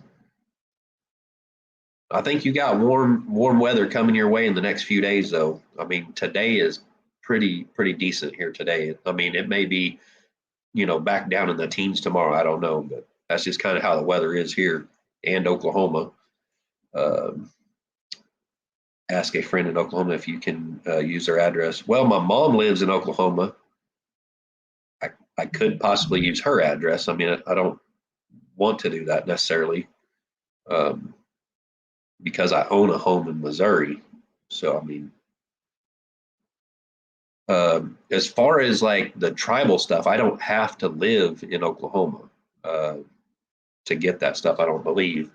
S1: I think you got warm weather coming your way in the next few days, though. I mean, today is pretty decent here today. I mean, it may be, back down in the teens tomorrow. I don't know, but that's just kind of how the weather is here and Oklahoma. Ask a friend in Oklahoma if you can use their address. Well, my mom lives in Oklahoma. I could possibly use her address. I mean, I don't want to do that necessarily because I own a home in Missouri. So, I mean, as far as like the tribal stuff, I don't have to live in Oklahoma to get that stuff. I don't believe.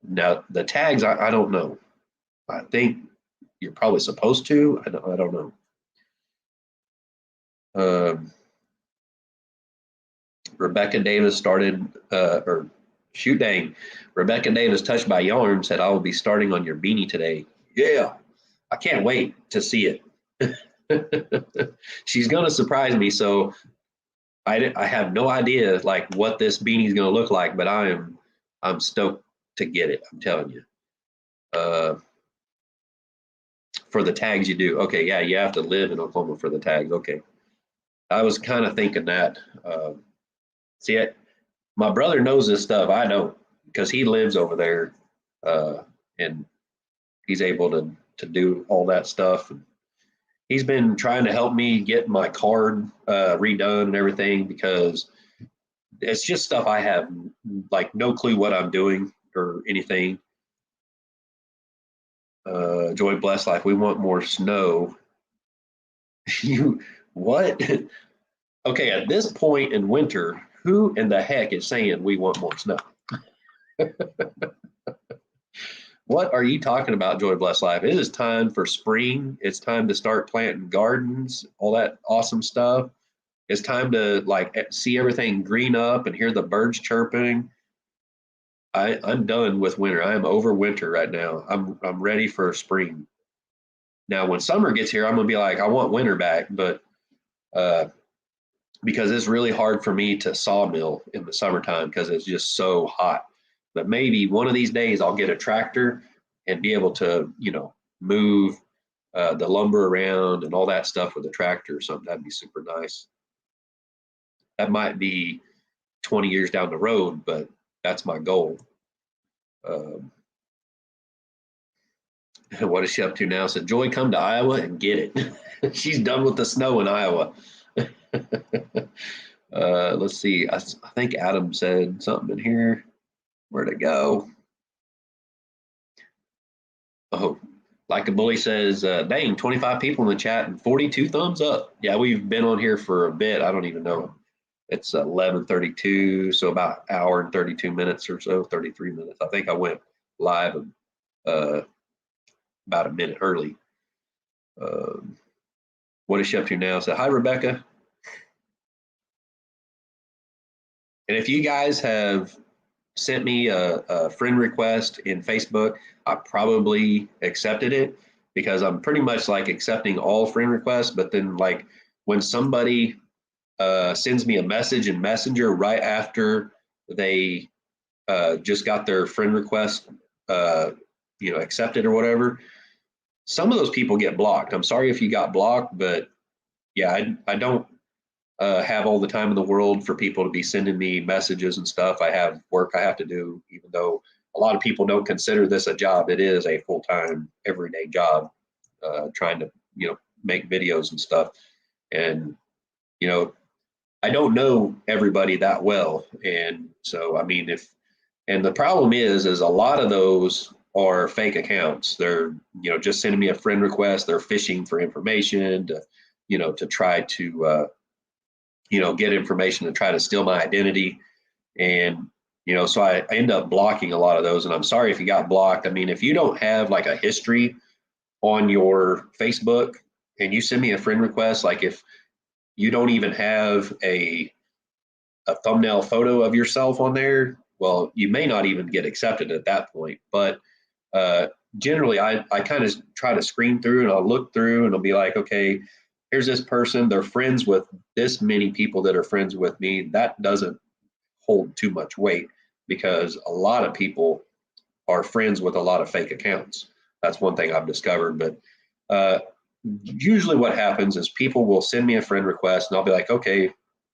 S1: Now, the tags, I don't know. I think you're probably supposed to. I don't know. Rebecca Davis started, Rebecca Davis, touched by yarn, said, I will be starting on your beanie today. Yeah, I can't wait to see it. She's going to surprise me. So I have no idea like what this beanie is going to look like, but I'm stoked to get it. I'm telling you. For the tags you do. Okay, yeah, you have to live in Oklahoma for the tags. Okay. I was kind of thinking that. See, my brother knows this stuff. I don't, because he lives over there, and he's able to do all that stuff. And he's been trying to help me get my card redone and everything because it's just stuff I have like no clue what I'm doing or anything. Joy Bless Life. We want more snow. You what? Okay, at this point in winter, who in the heck is saying we want more snow? What are you talking about, Joy Bless Life? It is time for spring. It's time to start planting gardens, all that awesome stuff. It's time to like see everything green up and hear the birds chirping. I'm done with winter. I am over winter right now. I'm ready for spring. Now, when summer gets here, I'm gonna be like, I want winter back, but because it's really hard for me to sawmill in the summertime because it's just so hot. But maybe one of these days I'll get a tractor and be able to, move the lumber around and all that stuff with a tractor or something. That'd be super nice. That might be 20 years down the road, but that's my goal. What is she up to now? Said, Joy, come to Iowa and get it. She's done with the snow in Iowa. Let's see. I think Adam said something in here. Where'd it go? Oh, like a bully says, dang, 25 people in the chat and 42 thumbs up. Yeah, we've been on here for a bit. I don't even know. It's 11:32, so about an hour and 32 minutes or so, 33 minutes. I think I went live about a minute early. What is she up to now? So, hi, Rebecca. And if you guys have sent me a friend request in Facebook, I probably accepted it because I'm pretty much like accepting all friend requests. But then like when somebody sends me a message in Messenger right after they just got their friend request, accepted or whatever, some of those people get blocked. I'm sorry if you got blocked, but yeah, I don't have all the time in the world for people to be sending me messages and stuff. I have work I have to do, even though a lot of people don't consider this a job. It is a full-time, everyday job, trying to, make videos and stuff. And, I don't know everybody that well. And so, I mean, and the problem is a lot of those are fake accounts. They're, just sending me a friend request. They're fishing for information to, to try to, get information to try to steal my identity. And, so I end up blocking a lot of those. And I'm sorry if you got blocked. I mean, if you don't have like a history on your Facebook and you send me a friend request, like if you don't even have a thumbnail photo of yourself on there, well, you may not even get accepted at that point. But generally, I kind of try to screen through and I'll look through and I'll be like, okay, here's this person, they're friends with this many people that are friends with me. That doesn't hold too much weight because a lot of people are friends with a lot of fake accounts. That's one thing I've discovered. But usually what happens is people will send me a friend request and I'll be like, okay,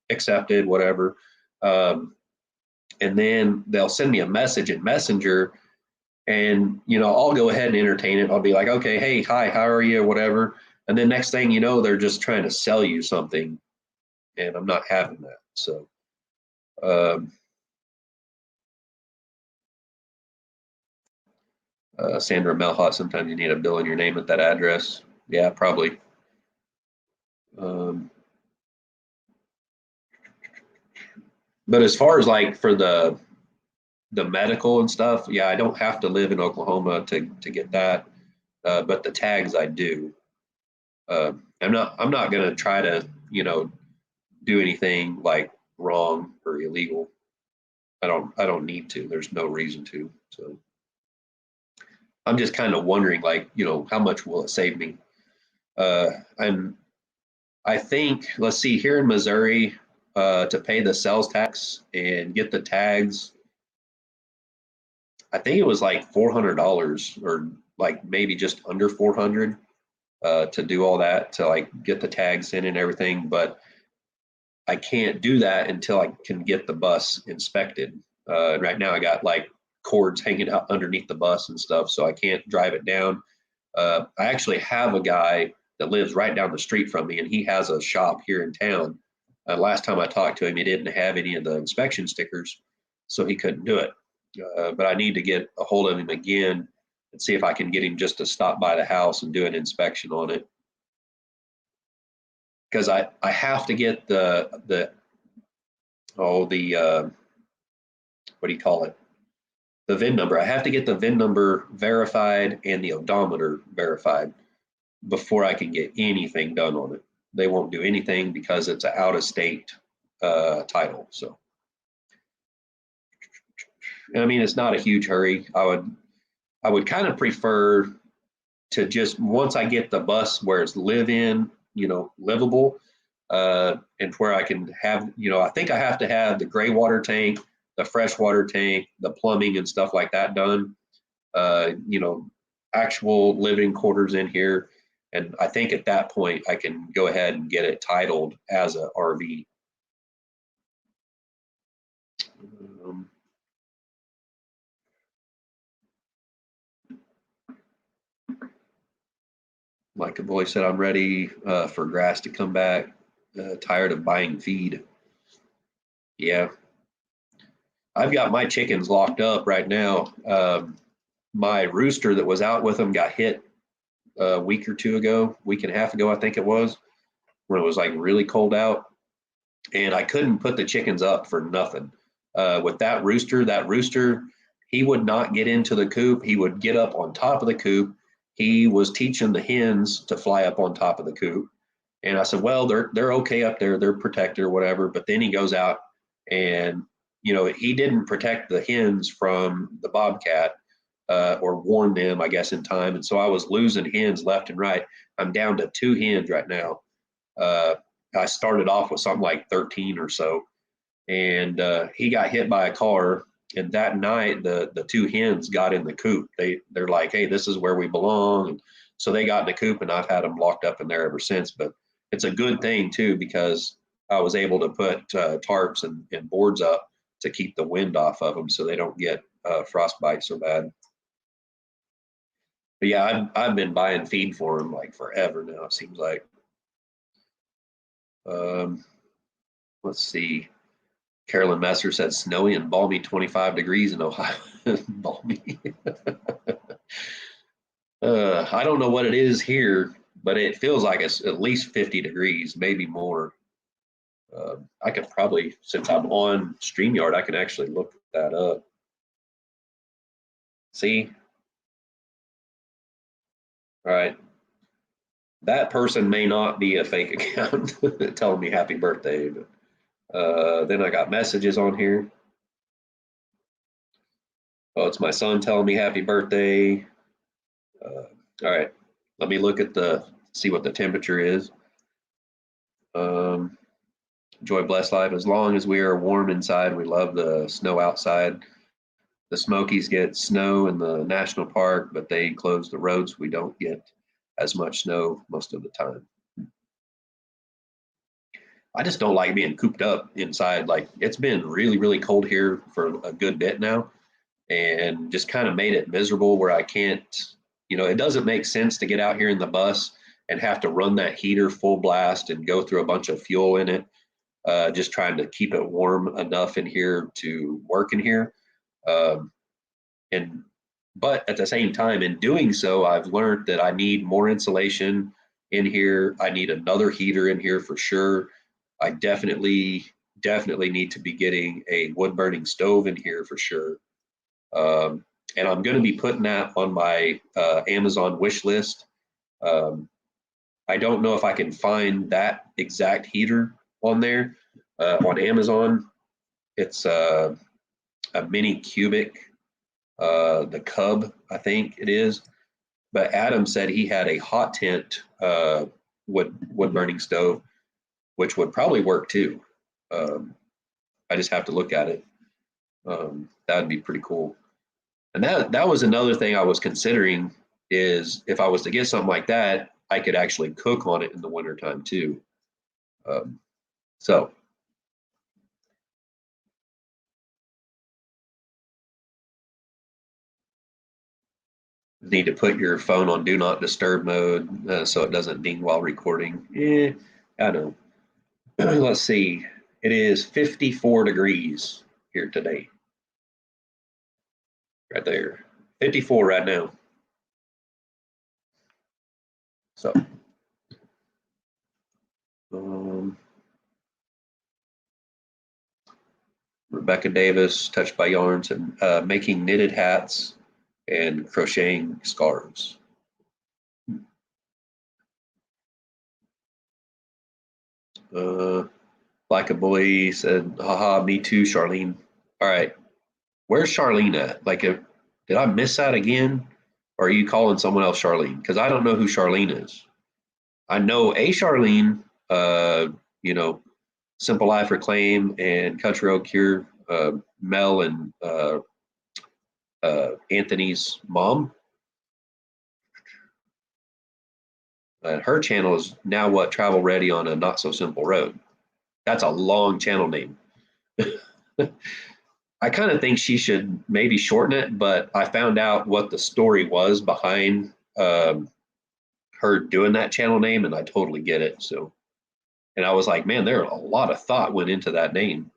S1: accepted, whatever. And then they'll send me a message in Messenger and, I'll go ahead and entertain it. I'll be like, okay, hey, hi, how are you, whatever. And then next thing you know, they're just trying to sell you something and I'm not having that. So, Sandra Melhot, sometimes you need a bill in your name at that address. Yeah, probably. But as far as like for the medical and stuff, yeah, I don't have to live in Oklahoma to get that. But the tags I do. I'm not gonna try to, do anything like wrong or illegal. I don't need to. There's no reason to. So I'm just kind of wondering, like, how much will it save me? Uh, I'm I think, let's see, here in Missouri, to pay the sales tax and get the tags, I think it was like $400 or like maybe just under 400 to do all that, to like get the tags in and everything. But I can't do that until I can get the bus inspected. Right now, I got like cords hanging out underneath the bus and stuff, so I can't drive it down. I actually have a guy that lives right down the street from me, and he has a shop here in town. Last time I talked to him, he didn't have any of the inspection stickers, so he couldn't do it. But I need to get a hold of him again and see if I can get him just to stop by the house and do an inspection on it. Because I have to get the oh the what do you call it, the VIN number. I have to get the VIN number verified and the odometer verified before I can get anything done on it. They won't do anything because it's an out of state title. So, and I mean, it's not a huge hurry. I would kind of prefer to just, once I get the bus where it's livable, and where I can have, I think I have to have the gray water tank, the fresh water tank, the plumbing and stuff like that done. Uh, you know, Actual living quarters in here. And I think at that point I can go ahead and get it titled as a RV. Um, like a boy said, I'm ready for grass to come back. Tired of buying feed. Yeah, I've got my chickens locked up right now. My rooster that was out with them got hit a week or two ago, week and a half ago, I think it was, when it was like really cold out. And I couldn't put the chickens up for nothing. With that rooster, he would not get into the coop. He would get up on top of the coop. He was teaching the hens to fly up on top of the coop. And I said, well, they're okay up there. They're protected or whatever. But then he goes out and, he didn't protect the hens from the bobcat, or warn them, I guess, in time. And so I was losing hens left and right. I'm down to 2 hens right now. Uh, I started off with something like 13 or so, and he got hit by a car. And that night, the 2 hens got in the coop. They're like, hey, this is where we belong. And so they got in the coop, and I've had them locked up in there ever since. But it's a good thing too, because I was able to put tarps and boards up to keep the wind off of them, so they don't get frostbite so bad. But yeah, I've been buying feed for them like forever now. It seems like. Um, let's see. Carolyn Messer said snowy and balmy 25 degrees in Ohio. Balmy. I don't know what it is here, but it feels like it's at least 50 degrees, maybe more. I could probably, since I'm on StreamYard, I can actually look that up. See? All right. That person may not be a fake account telling me happy birthday, but then I got messages on here. Oh, it's my son telling me happy birthday. All right, let me look at see what the temperature is. Enjoy blessed life. As long as we are warm inside, we love the snow outside. The Smokies get snow in the national park, but they close the roads. We don't get as much snow most of the time. I just don't like being cooped up inside. Like it's been really, really cold here for a good bit now, and just kind of made it miserable where I can't, it doesn't make sense to get out here in the bus and have to run that heater full blast and go through a bunch of fuel in it, just trying to keep it warm enough in here to work in here. Um, and but at the same time, in doing so, I've learned that I need more insulation in here. I need another heater in here for sure. I definitely need to be getting a wood burning stove in here for sure. Um, and I'm going to be putting that on my Amazon wish list. Um, I don't know if I can find that exact heater on there on Amazon. It's a mini cubic, the Cub, I think it is. But Adam said he had a hot tent wood burning stove, which would probably work too. I just have to look at it. That would be pretty cool. And that was another thing I was considering is if I was to get something like that, I could actually cook on it in the wintertime too. So need to put your phone on do not disturb mode so it doesn't ding while recording. Yeah, I know. Let's see. It is 54 degrees here today. Right there. 54 right now. So Rebecca Davis, Touched by Yarns, and making knitted hats and crocheting scarves. Like a boy said, haha, me too, Charlene. All right. Where's Charlene at? Like, did I miss that again? Or are you calling someone else Charlene? Because I don't know who Charlene is. I know a Charlene, you know, Simple Life Reclaim and Country Road Cure, Mel and Anthony's mom. Her channel is Now What Travel Ready on a Not So Simple Road. That's a long channel name. I kind of think she should maybe shorten it, but I found out what the story was behind her doing that channel name, and I totally get it. So, and I was like, man, there a lot of thought went into that name.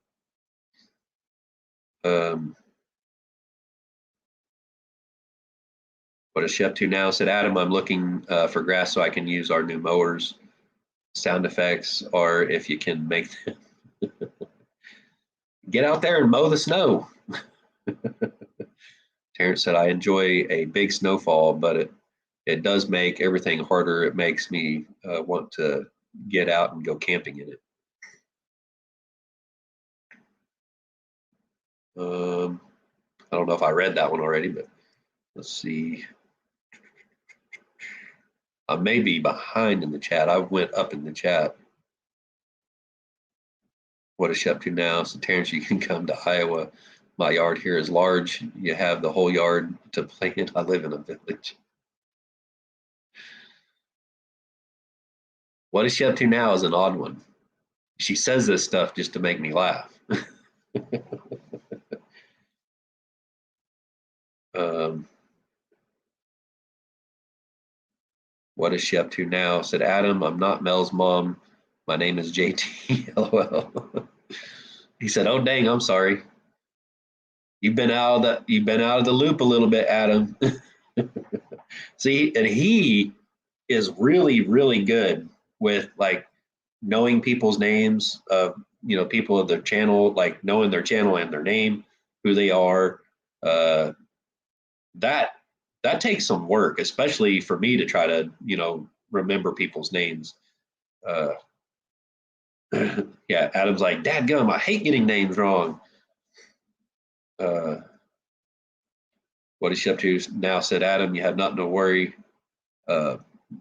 S1: What is she up to now? Said Adam, I'm looking for grass so I can use our new mowers. Sound effects, or if you can make them. Get out there and mow the snow. Terrence said, I enjoy a big snowfall, but it does make everything harder. It makes me want to get out and go camping in it. I don't know if I read that one already, but let's see. I may be behind in the chat. I went up in the chat. What is she up to now? So Terrence, you can come to Iowa. My yard here is large. You have the whole yard to play in. I live in a village. What is she up to now is an odd one. She says this stuff just to make me laugh. What is she up to now? Said Adam, I'm not Mel's mom. My name is JT. LOL. He said, oh dang, I'm sorry. You've been out of the loop a little bit, Adam. See, and he is really, really good with like knowing people's names of people of their channel, like knowing their channel and their name, who they are. That takes some work, especially for me to try to remember people's names. Yeah, Adam's like, dadgum, I hate getting names wrong. What is she up to now? Said Adam, you have nothing to worry,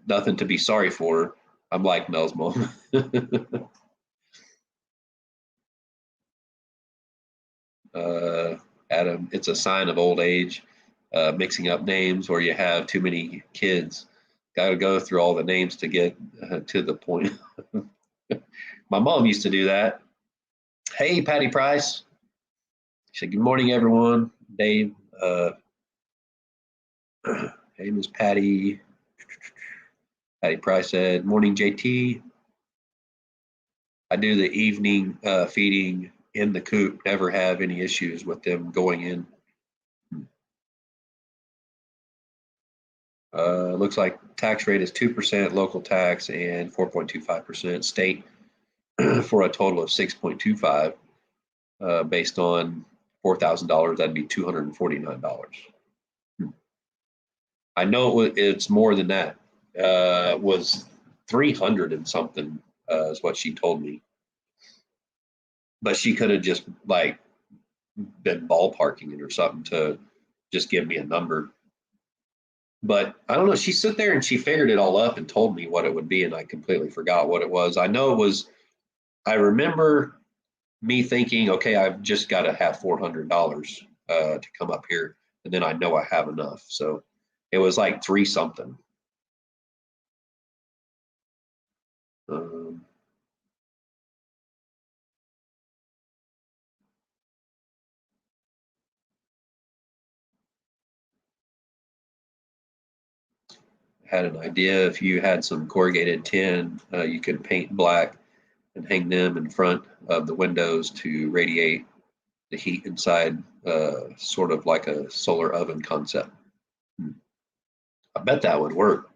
S1: nothing to be sorry for. I'm like Mel's mom. uh, Adam, it's a sign of old age, mixing up names, or you have too many kids. Got to go through all the names to get to the point. My mom used to do that. Hey, Patty Price. She said, "Good morning, everyone." Dave. Hey, Miss Patty. Patty Price said, "Morning, JT. I do the evening feeding in the coop. Never have any issues with them going in." Looks like tax rate is 2% local tax and 4.25% state for a total of 6.25. Based on $4,000, that'd be $249. I know it's more than that. It was 300 and something is what she told me. But she could have just like been ballparking it or something to just give me a number. But I don't know. She sat there and she figured it all up and told me what it would be, and I completely forgot what it was. I know it was. I remember me thinking, okay, I've just got to have $400 to come up here, and then I know I have enough. So it was like three something. Um, had an idea if you had some corrugated tin, you could paint black and hang them in front of the windows to radiate the heat inside, sort of like a solar oven concept. I bet that would work.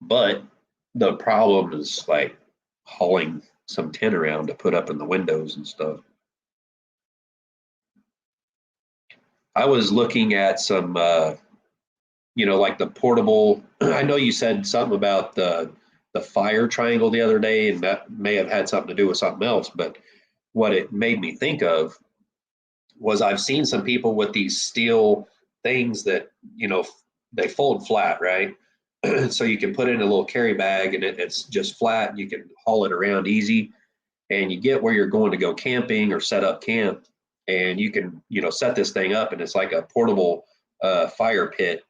S1: But the problem is like hauling some tin around to put up in the windows and stuff. I was looking at some, like the portable. I know you said something about the fire triangle the other day, and that may have had something to do with something else. But what it made me think of was I've seen some people with these steel things that they fold flat, right? So you can put it in a little carry bag, and it's just flat. And you can haul it around easy, and you get where you're going to go camping or set up camp, and you can set this thing up, and it's like a portable fire pit,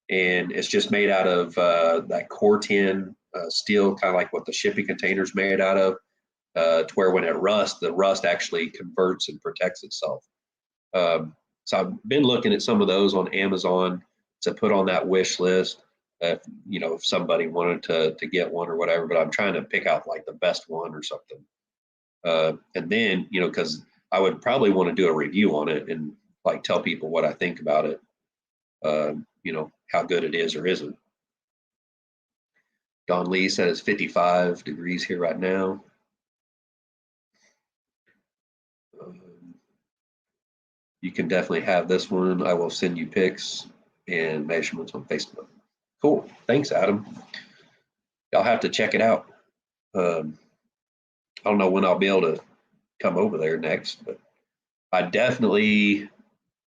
S1: and it's just made out of that core tin steel, kind of like what the shipping container's made out of, to where when it rusts, the rust actually converts and protects itself. So I've been looking at some of those on Amazon to put on that wish list. If somebody wanted to get one or whatever, but I'm trying to pick out like the best one or something. And then because I would probably want to do a review on it and like tell people what I think about it. How good it is or isn't. Don Lee says 55 degrees here right now. You can definitely have this one. I will send you pics and measurements on Facebook. Cool. Thanks, Adam. I'll have to check it out. I don't know when I'll be able to come over there next, but I definitely,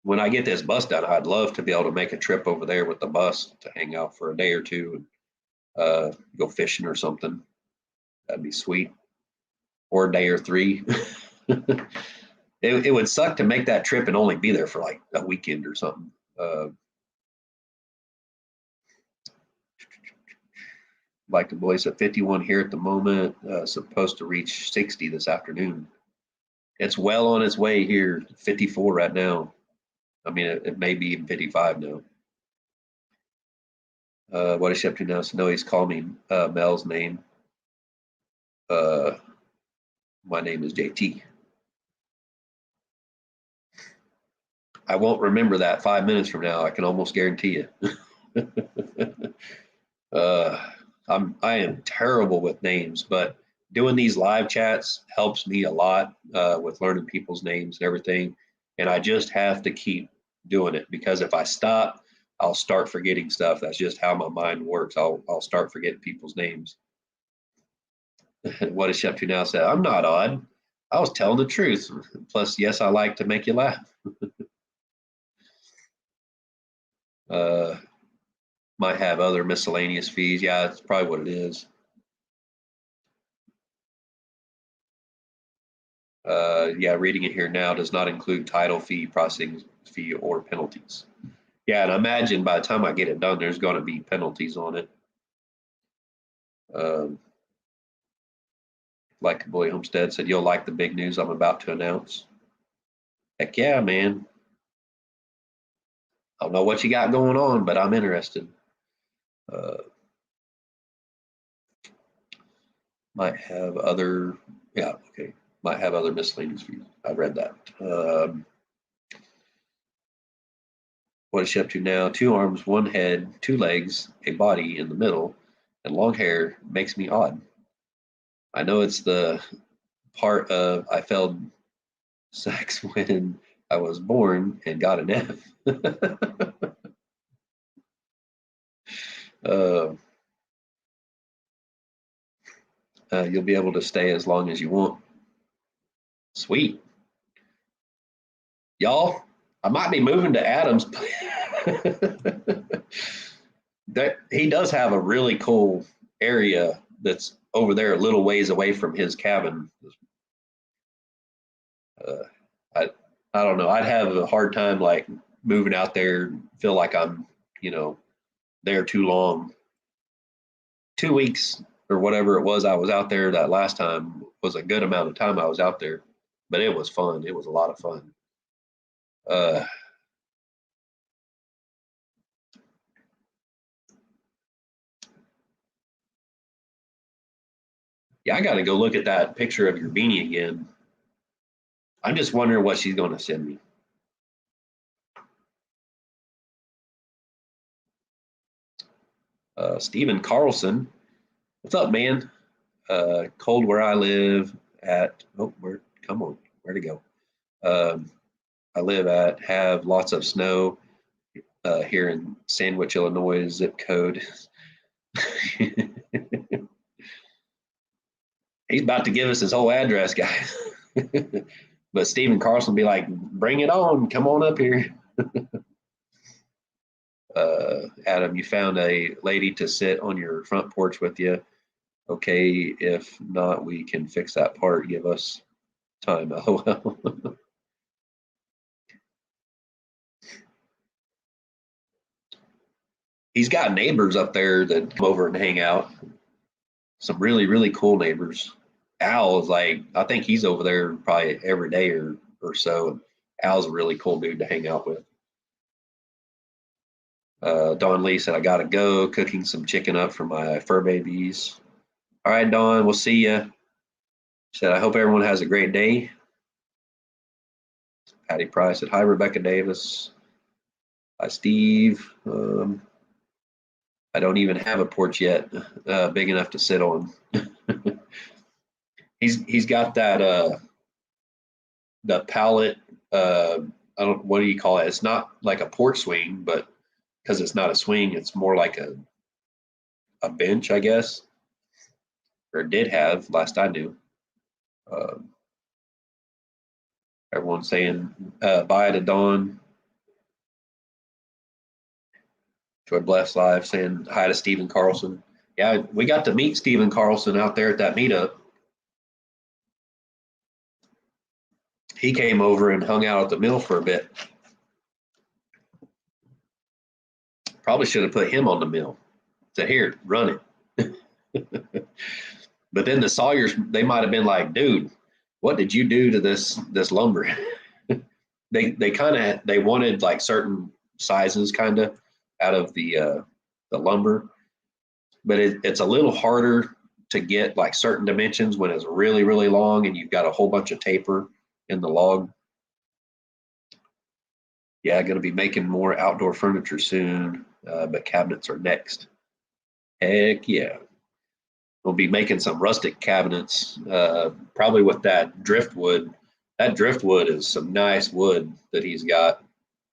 S1: when I get this bus done, I'd love to be able to make a trip over there with the bus to hang out for a day or two and go fishing or something. That'd be sweet. Or a day or three. It would suck to make that trip and only be there for like a weekend or something. Like the boys at 51 here at the moment, supposed to reach 60 this afternoon. It's well on its way here, 54 right now. I mean, it may be even 55 now. What is she up to now? So no, he's calling me Mel's name. My name is JT. I won't remember that 5 minutes from now. I can almost guarantee you. I am terrible with names, but doing these live chats helps me a lot with learning people's names and everything. And I just have to keep doing it because if I stop, I'll start forgetting stuff. That's just how my mind works. I'll start forgetting people's names. What is she up to now? Said, I'm not odd. I was telling the truth. Plus, yes, I like to make you laugh. uh, might have other miscellaneous fees. Yeah, that's probably what it is. Yeah, reading it here now does not include title fee, processing fee, or penalties. Yeah, and I imagine by the time I get it done, there's going to be penalties on it. Like Boy Homestead said, you'll like the big news I'm about to announce. Heck yeah, man. I don't know what you got going on, but I'm interested. Uh, might have other, yeah, okay. Might have other miscellaneous views. I read that. What is she up to now? 2 arms, 1 head, 2 legs, a body in the middle, and long hair makes me odd. I know it's the part of I failed sex when I was born and got an F. uh, you'll be able to stay as long as you want. Sweet. Y'all, I might be moving to Adams. That he does have a really cool area that's over there a little ways away from his cabin. Uh, I I don't know. I'd have a hard time like moving out there, feel like I'm, there too long. 2 weeks or whatever it was I was out there that last time was a good amount of time I was out there, but it was fun. It was a lot of fun. Uh, yeah, I got to go look at that picture of your beanie again. I'm just wondering what she's going to send me. Stephen Carlson, what's up, man? Cold where I live at. Oh, come on, where to go? I live at have lots of snow here in Sandwich, Illinois. Zip code. He's about to give us his whole address, guys. But Stephen Carlson be like, bring it on, come on up here. Adam, you found a lady to sit on your front porch with you. Okay, if not, we can fix that part. Give us time. LOL. He's got neighbors up there that come over and hang out. Some really, really cool neighbors. Al is like, I think he's over there probably every day or so. And Al's a really cool dude to hang out with. Don Lee said, I got to go cooking some chicken up for my fur babies. All right, Don, we'll see you. Said, I hope everyone has a great day. Patty Price said, hi, Rebecca Davis. Hi, Steve. I don't even have a porch yet, big enough to sit on. He's got that the pallet. What do you call it? It's not like a porch swing, but because it's not a swing, it's more like a bench, I guess, or did have last I knew. Everyone's saying bye to Dawn. Joy Bless Live saying hi to Stephen Carlson. Yeah, we got to meet Stephen Carlson out there at that meetup. He came over and hung out at the mill for a bit. Probably should have put him on the mill. Said, here, run it. But then the Sawyers, they might have been like, dude, what did you do to this lumber? they wanted like certain sizes kind of out of the lumber, but it's a little harder to get like certain dimensions when it's really, really long and you've got a whole bunch of taper in the log. Yeah, going to be making more outdoor furniture soon, but cabinets are next. Heck yeah. We'll be making some rustic cabinets, probably with that driftwood. That driftwood is some nice wood that he's got.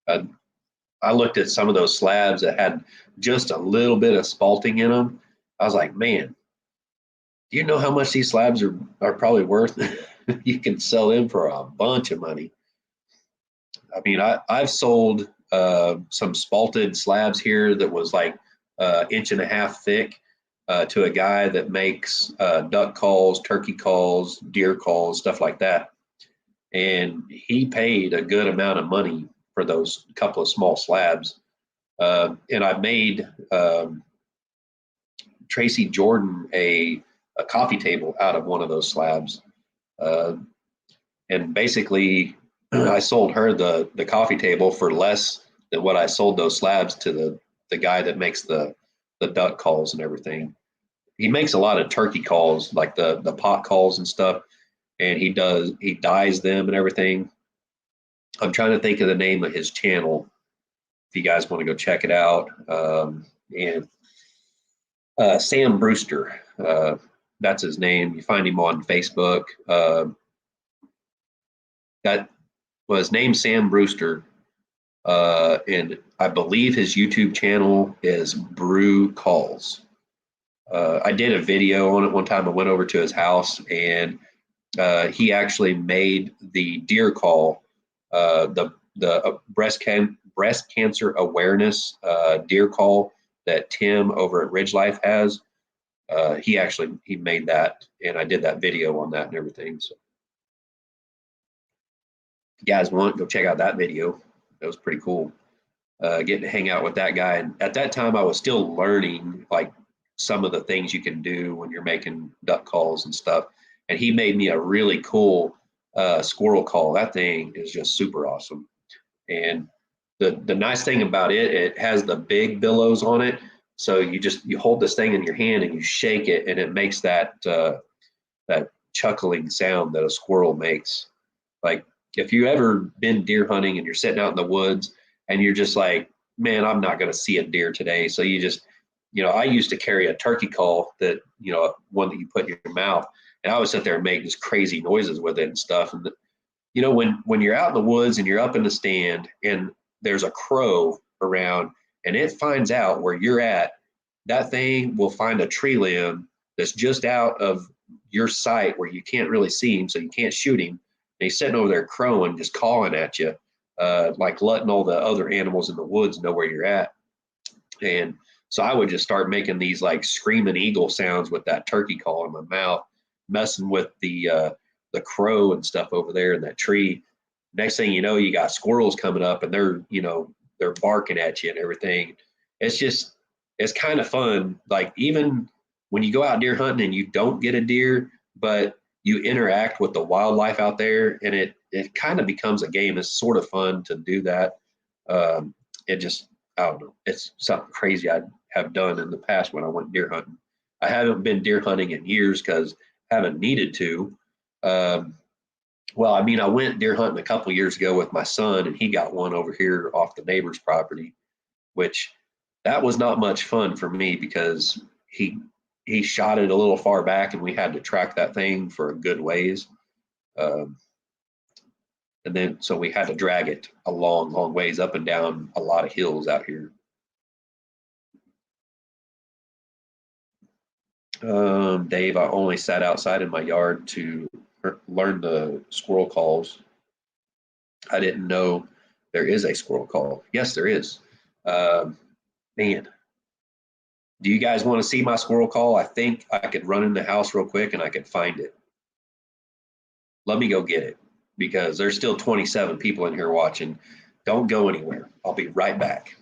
S1: I looked at some of those slabs that had just a little bit of spalting in them. I was like, man, do you know how much these slabs are probably worth? You can sell them for a bunch of money. I mean, I've sold some spalted slabs here that was like 1.5 inches thick to a guy that makes duck calls, turkey calls, deer calls, stuff like that. and he paid a good amount of money for those couple of small slabs. And I made Tracy Jordan a coffee table out of one of those slabs. Uh, and basically, I sold her the coffee table for less than what I sold those slabs to the guy that makes the duck calls and everything. He makes a lot of turkey calls, like the pot calls and stuff, and he dyes them and everything. I'm trying to think of the name of his channel. If you guys want to go check it out, and Sam Brewster, that's his name. You find him on Facebook. That was named Sam Brewster, and I believe his YouTube channel is Brew Calls. I did a video on it one time. I went over to his house, and he actually made the deer call, the breast cancer awareness deer call that Tim over at Ridge Life has. He made that, and I did that video on that and everything. So, if you guys want, go check out that video. That was pretty cool. Getting to hang out with that guy, and at that time, I was still learning like some of the things you can do when you're making duck calls and stuff. And he made me a really cool squirrel call. That thing is just super awesome. And the nice thing about it, it has the big billows on it. So you hold this thing in your hand and you shake it, and it makes that chuckling sound that a squirrel makes. Like if you ever been deer hunting and you're sitting out in the woods and you're just like, man, I'm not going to see a deer today. So I used to carry a turkey call that, one that you put in your mouth, and I would sit there and make just crazy noises with it and stuff. And when you're out in the woods and you're up in the stand and there's a crow around and it finds out where you're at, that thing will find a tree limb that's just out of your sight where you can't really see him, so you can't shoot him. And he's sitting over there crowing, just calling at you, like letting all the other animals in the woods know where you're at. And so I would just start making these like screaming eagle sounds with that turkey call in my mouth, messing with the crow and stuff over there in that tree. Next thing you know, you got squirrels coming up, and they're barking at you and everything. It's kind of fun. Like even when you go out deer hunting and you don't get a deer, but you interact with the wildlife out there, and it kind of becomes a game. It's sort of fun to do that. It just I don't know. It's something crazy I have done in the past when I went deer hunting. I haven't been deer hunting in years because I haven't needed to. Um, well, I mean, I went deer hunting a couple years ago with my son, and he got one over here off the neighbor's property, which that was not much fun for me because he shot it a little far back, and we had to track that thing for a good ways. Um, and then so we had to drag it a long, long ways up and down a lot of hills out here. Dave, I only sat outside in my yard to learn the squirrel calls. I didn't know there is a squirrel call. Yes, there is. Um, Man, do you guys want to see my squirrel call? I think I could run in the house real quick and I could find it. Let me go get it because there's still 27 people in here watching. Don't go anywhere. I'll be right back.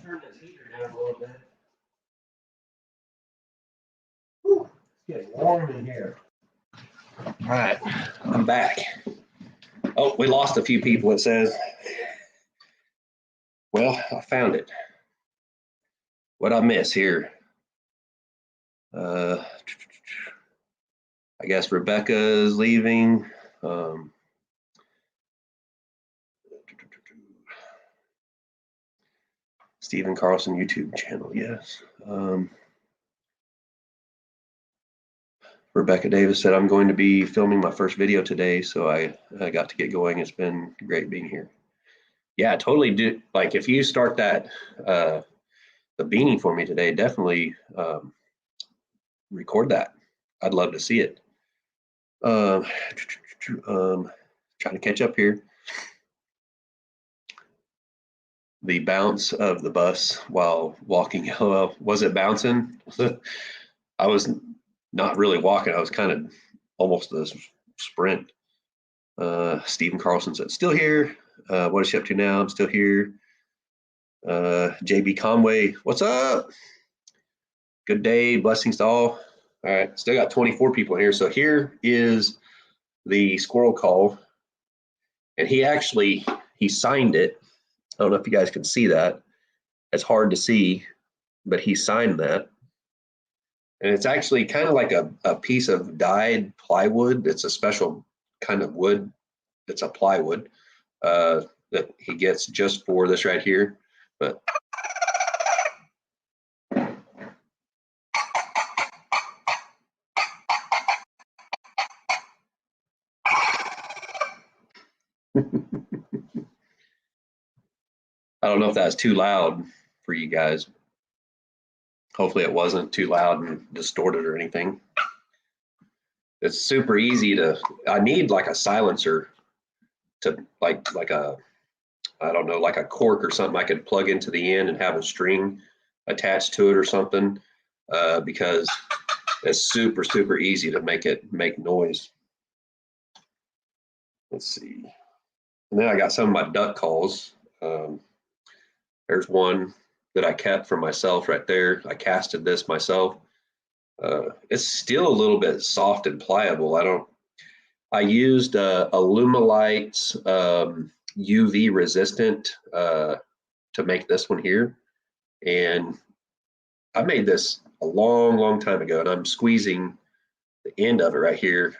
S1: turn this heater down a little bit. Whew, it's getting warm in here. All right, I'm back. Oh, we lost a few people, it says. Well, I found it. What'd I miss here? I guess Rebecca is leaving. Stephen Carlson YouTube channel, yes. Rebecca Davis said, I'm going to be filming my first video today, so I got to get going. It's been great being here. Yeah, totally do. Like if you start that, the beanie for me today, definitely record that. I'd love to see it. Trying to catch up here. The bounce of the bus while walking, was it bouncing? I was not really walking. I was kind of almost a sprint. Stephen Carlson said, still here. What is she up to now? I'm still here. JB Conway, what's up? Good day, blessings to all. All right, still got 24 people here. So here is the Squirrel Call. And he signed it. I don't know if you guys can see that. It's hard to see, but he signed that. And it's actually kind of like a piece of dyed plywood. It's a special kind of wood. It's a plywood that he gets just for this right here. But I don't know if that's too loud for you guys. Hopefully it wasn't too loud and distorted or anything. It's super easy to, I need like a silencer to like a, I don't know, like a cork or something I could plug into the end and have a string attached to it or something, because it's super, super easy to make noise. Let's see. And then I got some of my duck calls. There's one that I kept for myself right there. I casted this myself. It's still a little bit soft and pliable. I used Alumilite's UV resistant to make this one here. And I made this a long, long time ago, and I'm squeezing the end of it right here.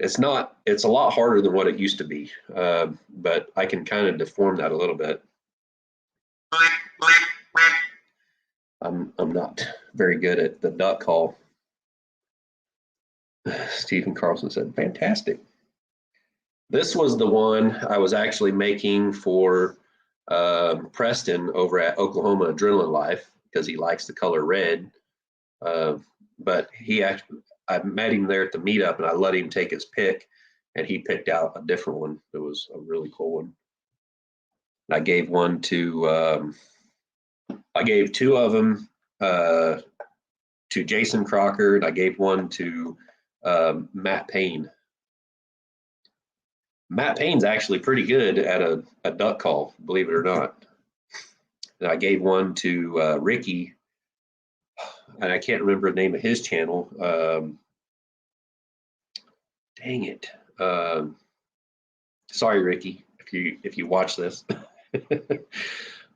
S1: It's a lot harder than what it used to be, but I can kind of deform that a little bit. I'm not very good at the duck call. Stephen Carlson said, fantastic. This was the one I was actually making for Preston over at Oklahoma Adrenaline Life because he likes the color red. But I met him there at the meetup and I let him take his pick and he picked out a different one. It was a really cool one. I gave one to, I gave two of them to Jason Crocker, and I gave one to Matt Payne. Matt Payne's actually pretty good at a duck call, believe it or not. And I gave one to Ricky, and I can't remember the name of his channel. Dang it. Sorry, Ricky, if you watch this.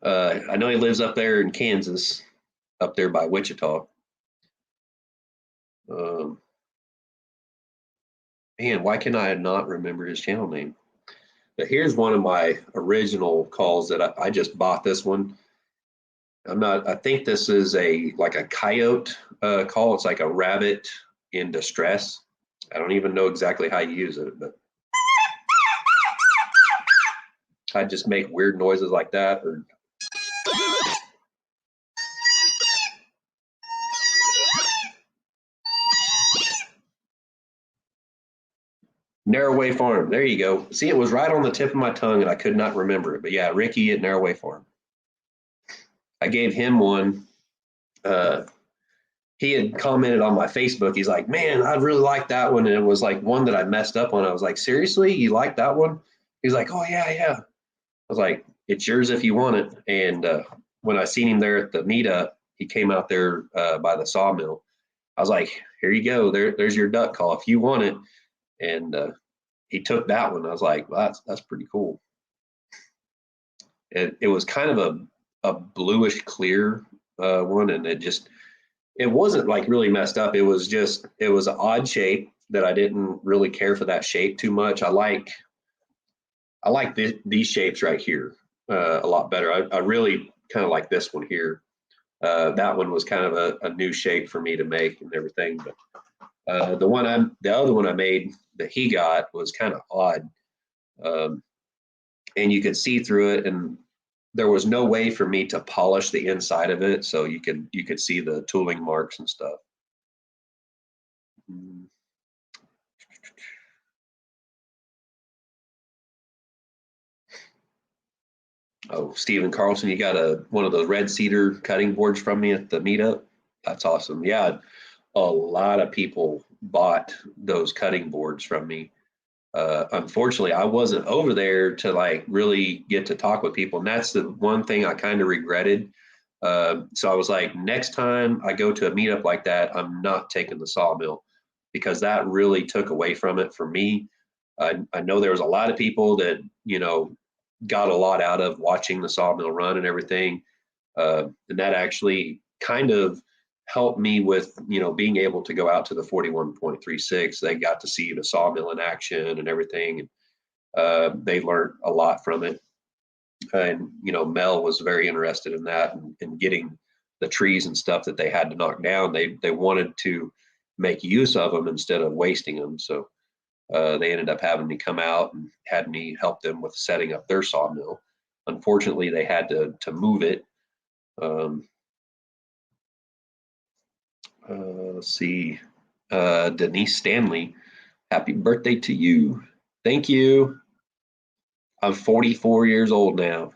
S1: I know he lives up there in Kansas, up there by Wichita. Man, why can I not remember his channel name? But here's one of my original calls that I just bought this one. I think this is like a coyote call. It's like a rabbit in distress. I don't even know exactly how you use it, but I just make weird noises like that. Or Narrowway Farm. There you go. See, it was right on the tip of my tongue and I could not remember it. But yeah, Ricky at Narrowway Farm. I gave him one. He had commented on my Facebook. He's like, man, I really like that one. And it was like one that I messed up on. I was like, seriously? You like that one? He's like, oh, yeah, yeah. I was like, it's yours if you want it. And when I seen him there at the meetup, he came out there by the sawmill. I was like, here you go. There's your duck call if you want it. And he took that one. I was like, well, that's pretty cool. It was kind of a bluish clear one, and it wasn't like really messed up. It was an odd shape that I didn't really care for that shape too much. I like these shapes right here a lot better. I really kind of like this one here. That one was kind of a new shape for me to make and everything. But the other one I made that he got was kind of odd, and you could see through it, and there was no way for me to polish the inside of it, so you could see the tooling marks and stuff. Oh, Stephen Carlson, you got one of those red cedar cutting boards from me at the meetup? That's awesome. Yeah, a lot of people bought those cutting boards from me. Unfortunately, I wasn't over there to like really get to talk with people, and that's the one thing I kind of regretted. So I was like, next time I go to a meetup like that, I'm not taking the sawmill, because that really took away from it for me. I know there was a lot of people that got a lot out of watching the sawmill run and everything, and that actually kind of helped me with being able to go out to the 41.36. They got to see the sawmill in action and everything, and they learned a lot from it. And Mel was very interested in that, and getting the trees and stuff that they had to knock down. They wanted to make use of them instead of wasting them. So they ended up having me come out and had me help them with setting up their sawmill. Unfortunately, they had to move it. Let's see. Denise Stanley, happy birthday to you. Thank you. I'm 44 years old now.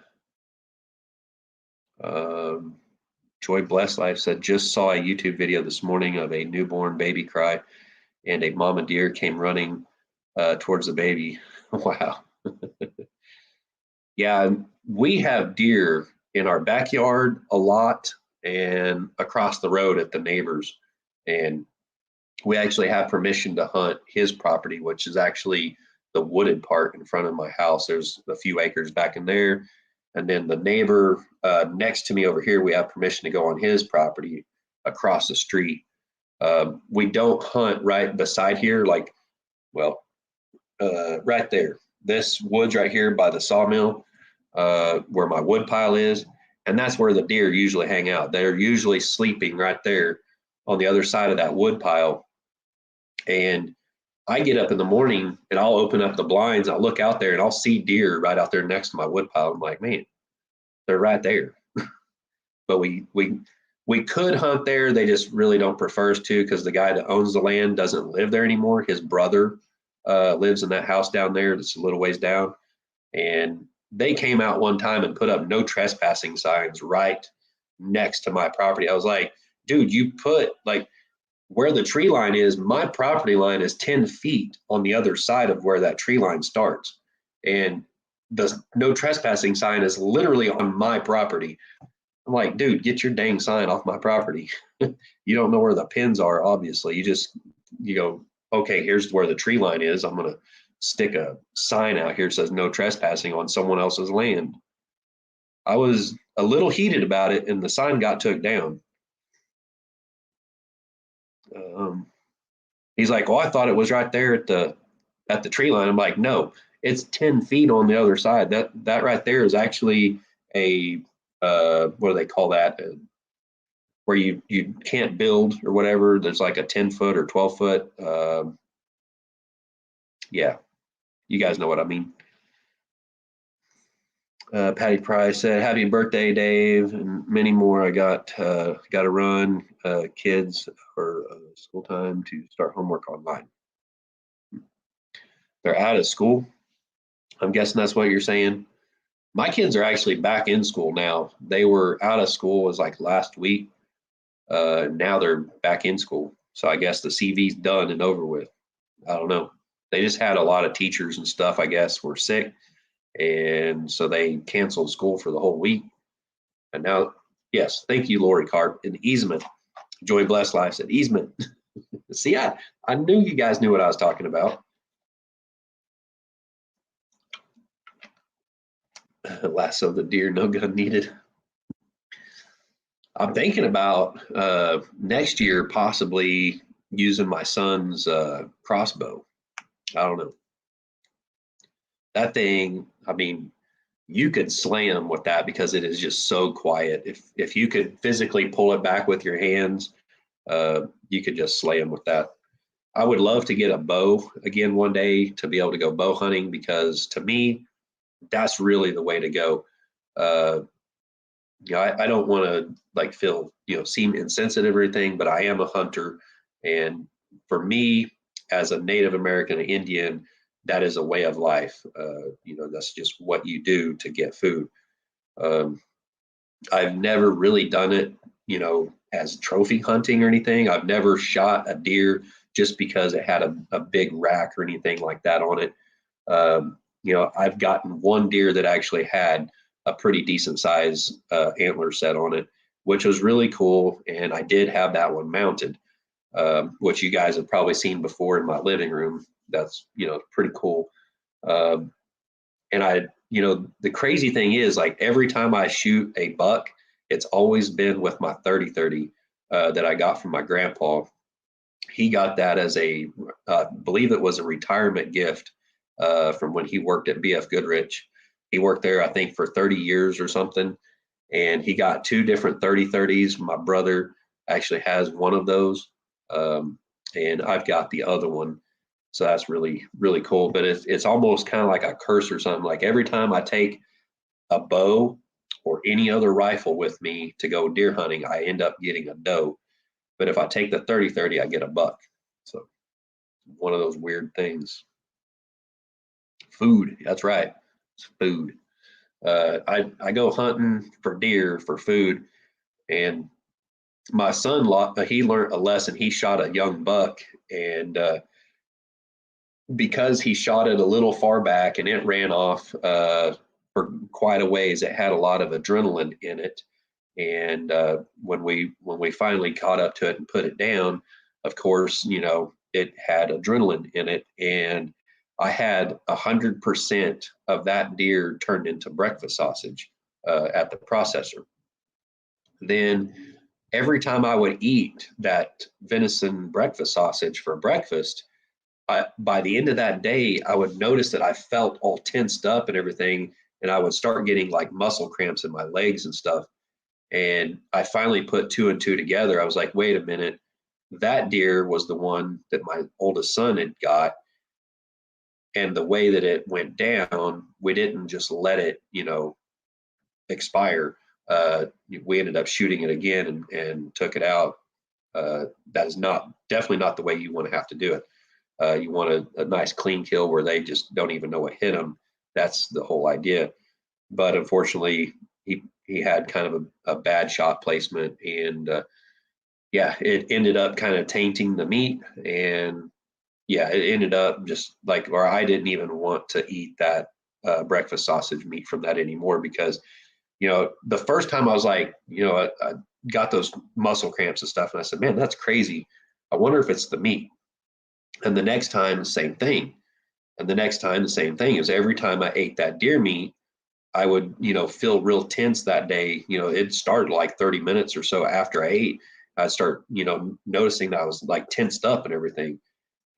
S1: Joy Blessed Life said, just saw a YouTube video this morning of a newborn baby cry, and a mama deer came running towards the baby. Wow. Yeah, we have deer in our backyard a lot and across the road at the neighbors. And we actually have permission to hunt his property, which is actually the wooded part in front of my house. There's a few acres back in there. And then the neighbor next to me over here, we have permission to go on his property across the street. We don't hunt right beside here, right there. This woods right here by the sawmill, where my wood pile is, and that's where the deer usually hang out. They're usually sleeping right there on the other side of that wood pile. And I get up in the morning and I'll open up the blinds, I'll look out there, and I'll see deer right out there next to my wood pile. I'm like, man, they're right there. But we could hunt there. They just really don't prefer us to, because the guy that owns the land doesn't live there anymore. His brother lives in that house down there that's a little ways down. And they came out one time and put up no trespassing signs right next to my property. I was like, dude, you put like where the tree line is, my property line is 10 feet on the other side of where that tree line starts. And the no trespassing sign is literally on my property. I'm like, dude, get your dang sign off my property. You don't know where the pins are, obviously. You go, okay, here's where the tree line is. I'm going to stick a sign out here that says no trespassing on someone else's land. I was a little heated about it, and the sign got took down. He's like, well, I thought it was right there at the tree line. I'm like, no, it's 10 feet on the other side. That right there is actually a what do they call that? Where you can't build or whatever. There's like a 10-foot or 12-foot. Yeah, you guys know what I mean. Patty Price said, happy birthday, Dave, and many more. I got to run. Kids are school time to start homework online. They're out of school. I'm guessing that's what you're saying. My kids are actually back in school now. They were out of school, was like last week. Now they're back in school. So I guess the CV's done and over with. I don't know. They just had a lot of teachers and stuff, I guess, were sick. And so they canceled school for the whole week. And now, yes, thank you, Lori Carp, an easement. Joy Bless Life said easement. See, I knew you guys knew what I was talking about. Lasso the deer, no gun needed. I'm thinking about next year possibly using my son's crossbow. I don't know. That thing, I mean, you could slam with that because it is just so quiet. If you could physically pull it back with your hands, you could just slam with that. I would love to get a bow again one day to be able to go bow hunting, because to me, that's really the way to go. Uh, I don't want to like feel, seem insensitive or anything, but I am a hunter. And for me, as a Native American Indian, that is a way of life. That's just what you do to get food. Um, I've never really done it, as trophy hunting or anything. I've never shot a deer just because it had a big rack or anything like that on it. I've gotten one deer that actually had a pretty decent size antler set on it, which was really cool. And I did have that one mounted, which you guys have probably seen before in my living room. That's, pretty cool. Um, and the crazy thing is, like, every time I shoot a buck, it's always been with my 30-30 that I got from my grandpa. He got that as believe it was a retirement gift from when he worked at BF Goodrich. He worked there, I think, for 30 years or something. And he got two different 30-30s. My brother actually has one of those. And I've got the other one. So that's really, really cool. But it's almost kind of like a curse or something. Like every time I take a bow or any other rifle with me to go deer hunting, I end up getting a doe. But if I take the 30-30, I get a buck. So one of those weird things. Food, that's right. It's food. I go hunting for deer for food, and my son, he learned a lesson. He shot a young buck, and because he shot it a little far back and it ran off for quite a ways, it had a lot of adrenaline in it. And when we finally caught up to it and put it down, of course, it had adrenaline in it, and I had 100% of that deer turned into breakfast sausage at the processor. Then every time I would eat that venison breakfast sausage for breakfast, by the end of that day, I would notice that I felt all tensed up and everything, and I would start getting like muscle cramps in my legs and stuff. And I finally put two and two together. I was like, wait a minute, that deer was the one that my oldest son had got. And the way that it went down, we didn't just let it, expire. We ended up shooting it again and took it out. That is definitely not the way you want to have to do it. You want a nice clean kill where they just don't even know what hit them. That's the whole idea. But unfortunately, he had kind of a bad shot placement, and it ended up kind of tainting the meat. And it ended up just like, or I didn't even want to eat that breakfast sausage meat from that anymore, because the first time I was like, I got those muscle cramps and stuff, and I said, man, that's crazy. I wonder if it's the meat. And the next time, the same thing. And the next time, the same thing. Is every time I ate that deer meat, I would, feel real tense that day. It started like 30 minutes or so after I ate. I start, noticing that I was like tensed up and everything.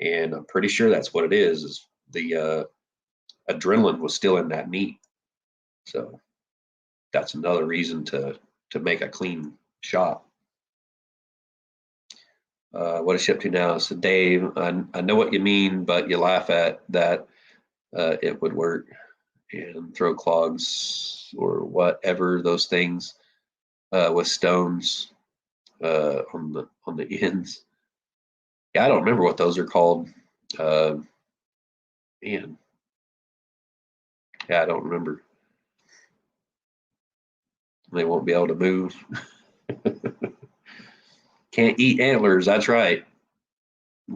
S1: And I'm pretty sure that's what it is the adrenaline was still in that meat. So that's another reason to make a clean shot. What is she up to now? So Dave, I know what you mean, but you laugh at that. It would work. And throw clogs or whatever those things with stones on the ends. Yeah, I don't remember what those are called. Man, yeah, I don't remember. They won't be able to move. Can't eat antlers. That's right.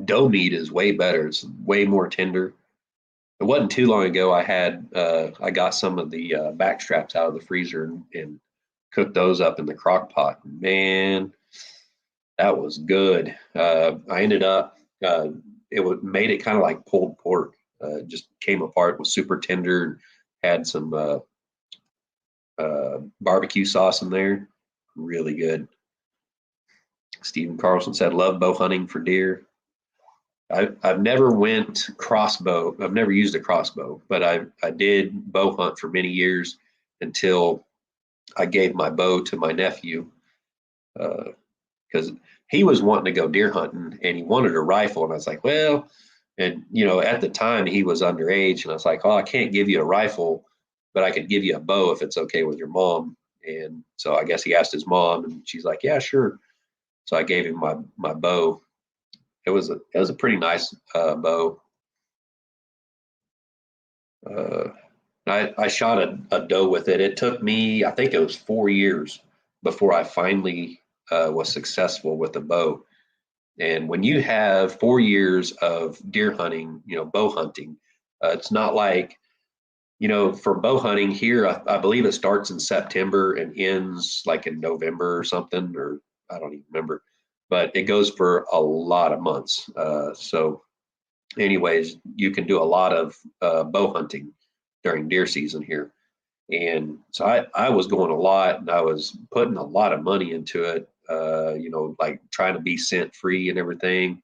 S1: Doe meat is way better. It's way more tender. it wasn't too long ago. I got some of the back straps out of the freezer and cooked those up in the crock pot. Man, that was good. I ended up made it kind of like pulled pork. Just came apart, was super tender. Had some barbecue sauce in there, really good. Stephen Carlson said, "Love bow hunting for deer." I've never went crossbow. I've never used a crossbow, but I did bow hunt for many years until I gave my bow to my nephew because he was wanting to go deer hunting and he wanted a rifle, and I was like, well, and at the time he was underage, and I was like, oh, I can't give you a rifle, but I could give you a bow if it's okay with your mom. And so I guess he asked his mom, and she's like, yeah, sure. So I gave him my bow. It was a pretty nice bow. Uh, I shot a doe with it. It took me, I think it was 4 years before I finally was successful with the bow. And when you have 4 years of deer hunting, bow hunting, it's not like, for bow hunting here, I believe it starts in September and ends like in November or something, or I don't even remember, but it goes for a lot of months. So anyways, you can do a lot of bow hunting during deer season here. And so I was going a lot and I was putting a lot of money into it, like trying to be scent free and everything.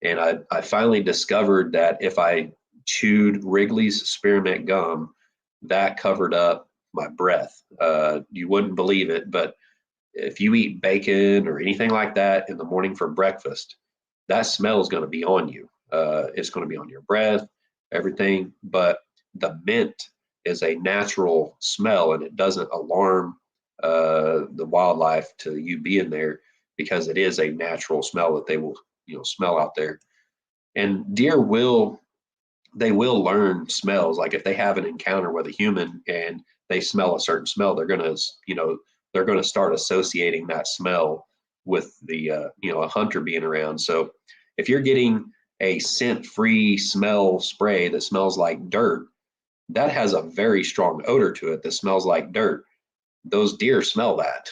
S1: And I finally discovered that if I chewed Wrigley's spearmint gum, that covered up my breath. You wouldn't believe it, but if you eat bacon or anything like that in the morning for breakfast, that smell is going to be on you. It's going to be on your breath, everything. But the mint is a natural smell, and it doesn't alarm the wildlife to you being there because it is a natural smell that they will, smell out there. And deer will learn smells. Like if they have an encounter with a human and they smell a certain smell, they're going to start associating that smell with the a hunter being around. So if you're getting a scent-free smell spray that smells like dirt, that has a very strong odor to it that smells like dirt. Those deer smell that.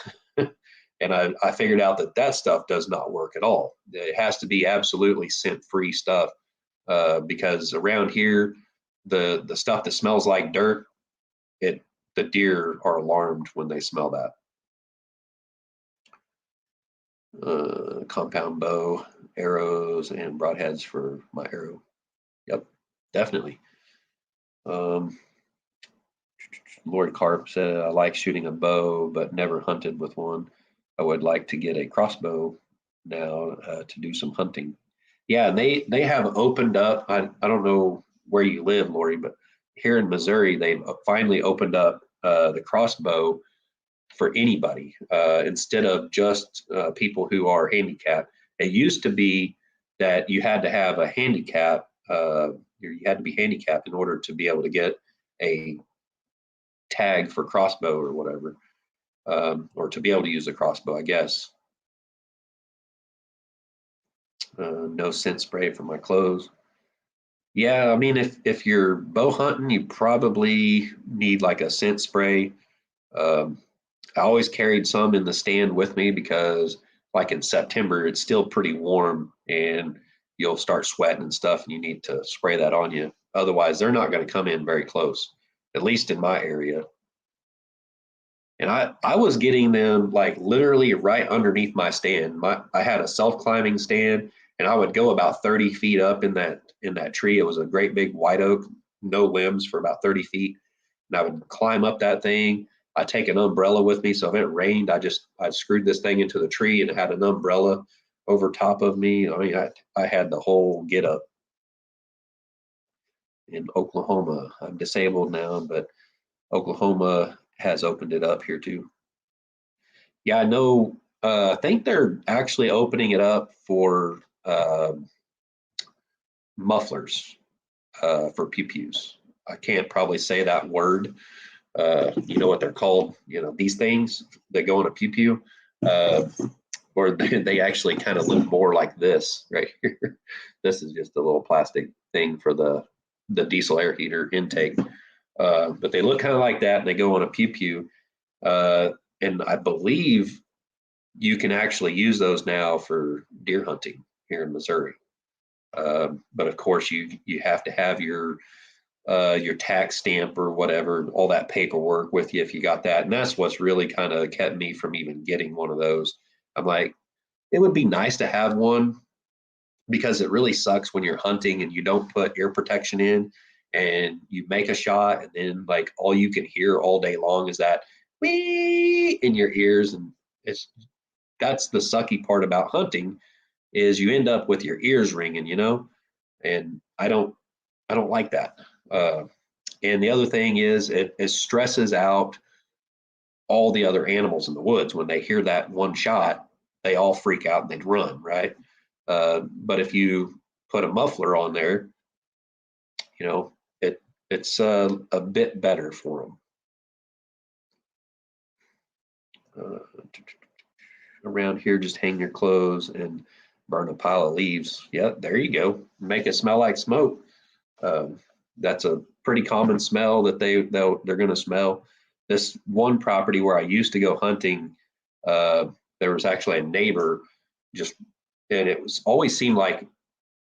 S1: And I figured out that stuff does not work at all. It has to be absolutely scent-free stuff because around here, the stuff that smells like dirt, the deer are alarmed when they smell that. Compound bow, arrows, and broadheads for my arrow. Yep, definitely. Lord Carp said, I like shooting a bow, but never hunted with one. I would like to get a crossbow now to do some hunting. Yeah, they have opened up. I don't know where you live, Lori, but here in Missouri, they've finally opened up the crossbow for anybody instead of just people who are handicapped. It used to be that you had to have a handicap. You had to be handicapped in order to be able to get a tag for crossbow or whatever, or to be able to use a crossbow, I guess. No scent spray for my clothes. Yeah, I mean, if you're bow hunting, you probably need like a scent spray. Um, I always carried some in the stand with me because, like in September, it's still pretty warm and you'll start sweating and stuff, and you need to spray that on you. Otherwise, they're not going to come in very close, at least in my area. And I was getting them like literally right underneath my stand. I had a self-climbing stand, and I would go about 30 feet up in that tree. It was a great big white oak, no limbs for about 30 feet. And I would climb up that thing. I take an umbrella with me, so if it rained, I screwed this thing into the tree and it had an umbrella over top of me. I mean, I had the whole get up. In Oklahoma, I'm disabled now, but Oklahoma has opened it up here too. Yeah, I know. I think they're actually opening it up for mufflers for pew pews. I can't probably say that word. You know what they're called? These things that go in a pew pew, or they actually kind of look more like this right here. This is just a little plastic thing for the the diesel air heater intake. But they look kind of like that, and they go on a pew pew. And I believe you can actually use those now for deer hunting here in Missouri. But of course, you have to have your tax stamp or whatever, all that paperwork with you if you got that. And that's what's really kind of kept me from even getting one of those. I'm like, it would be nice to have one, because it really sucks when you're hunting and you don't put ear protection in and you make a shot, and then like all you can hear all day long is that wee in your ears. And that's the sucky part about hunting, is you end up with your ears ringing, and I don't like that. And the other thing is it stresses out all the other animals in the woods. When they hear that one shot, they all freak out and they'd run, right? But if you put a muffler on there, it's a bit better for them. Around here, just hang your clothes and burn a pile of leaves. Yeah, there you go. Make it smell like smoke. That's a pretty common smell that they're going to smell. This one property where I used to go hunting, there was actually a neighbor and it was always seemed like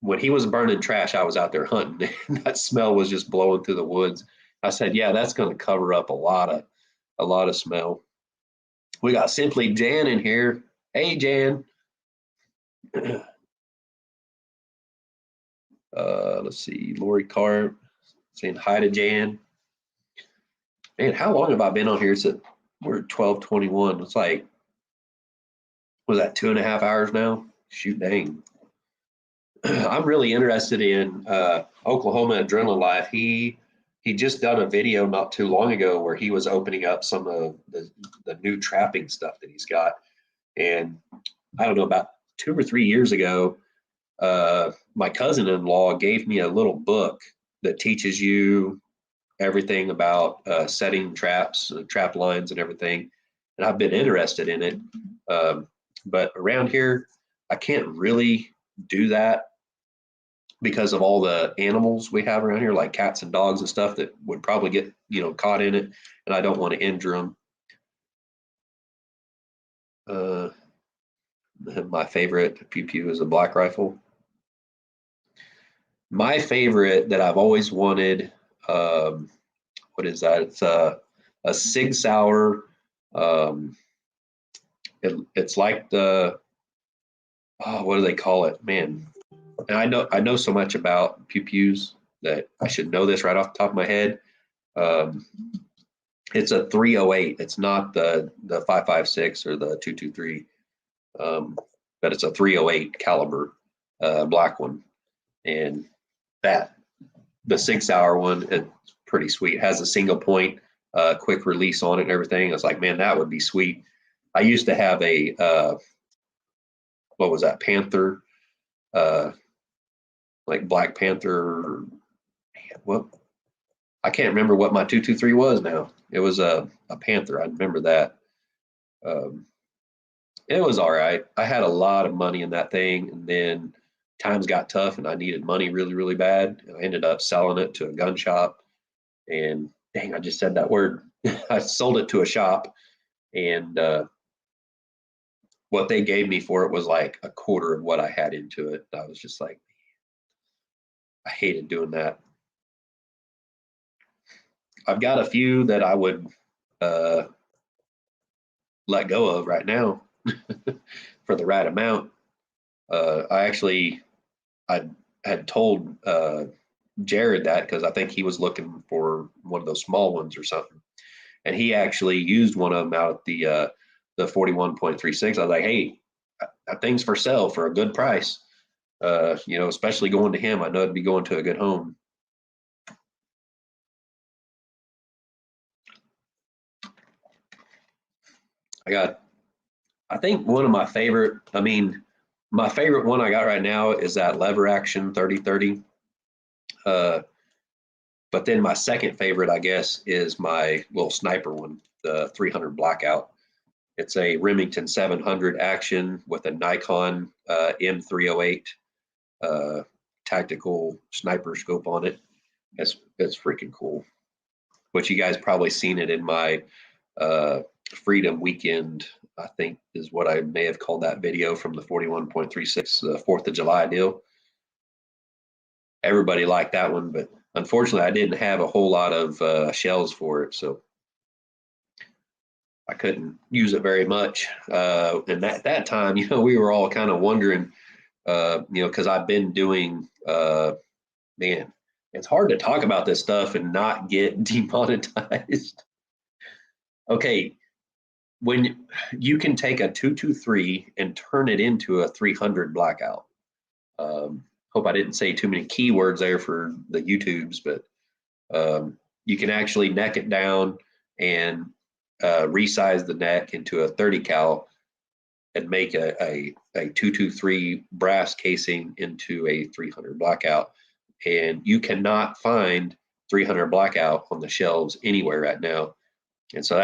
S1: when he was burning trash, I was out there hunting. And that smell was just blowing through the woods. I said, yeah, that's going to cover up a lot of smell. We got Simply Jan in here. Hey, Jan. Let's see, Lori Carp saying hi to Jan. Man, how long have I been on here? We're at 12:21. It's like, was that 2.5 hours now? Shoot, dang. I'm really interested in Oklahoma Adrenaline Life. He just done a video not too long ago where he was opening up some of the new trapping stuff that he's got. And I don't know, about 2 or 3 years ago, my cousin-in-law gave me a little book that teaches you everything about setting traps, trap lines and everything. And I've been interested in it. But around here, I can't really do that because of all the animals we have around here, like cats and dogs and stuff that would probably get, caught in it. And I don't want to injure them. My favorite pew pew is a black rifle. My favorite that I've always wanted, what is that? It's a Sig Sauer. It's like what do they call it, man? And I know so much about pew pews that I should know this right off the top of my head. It's a 308. It's not the 5.56 or the 223, but it's a 308 caliber, black one. And the 6 hour one, it's pretty sweet. It has a single point, quick release on it and everything. I was like, man, that would be sweet. I used to have a what was that, Panther, like Black Panther. What, I can't remember what my 223 was now. It was a Panther. I remember that. It was all right. I had a lot of money in that thing, and then times got tough and I needed money really, really bad. And I ended up selling it to a gun shop. And dang, I just said that word. I sold it to a shop, and what they gave me for it was like a quarter of what I had into it. I was just like, I hated doing that. I've got a few that I would let go of right now for the right amount. I had told Jared that because I think he was looking for one of those small ones or something, and he actually used one of them out at the 41.36. I was like, hey, that thing's for sale for a good price. Especially going to him, I know it'd be going to a good home. I think one of my favorite, my favorite one I got right now is that lever action 30-30. But then my second favorite, I guess, is my little sniper one, the 300 Blackout. It's a Remington 700 action with a Nikon M308 tactical sniper scope on it. It's freaking cool. Which you guys probably seen it in my Freedom Weekend, I think is what I may have called that video from the 41.36 4th of July deal. Everybody liked that one, but unfortunately I didn't have a whole lot of shells for it, so I couldn't use it very much. And that time, we were all kind of wondering, because I've been doing, man, it's hard to talk about this stuff and not get demonetized. Okay, when you can take a 223 and turn it into a 300 blackout. Hope I didn't say too many keywords there for the YouTubes, but you can actually neck it down and resize the neck into a 30 cal and make a 223 brass casing into a 300 blackout. And you cannot find 300 blackout on the shelves anywhere right now. And so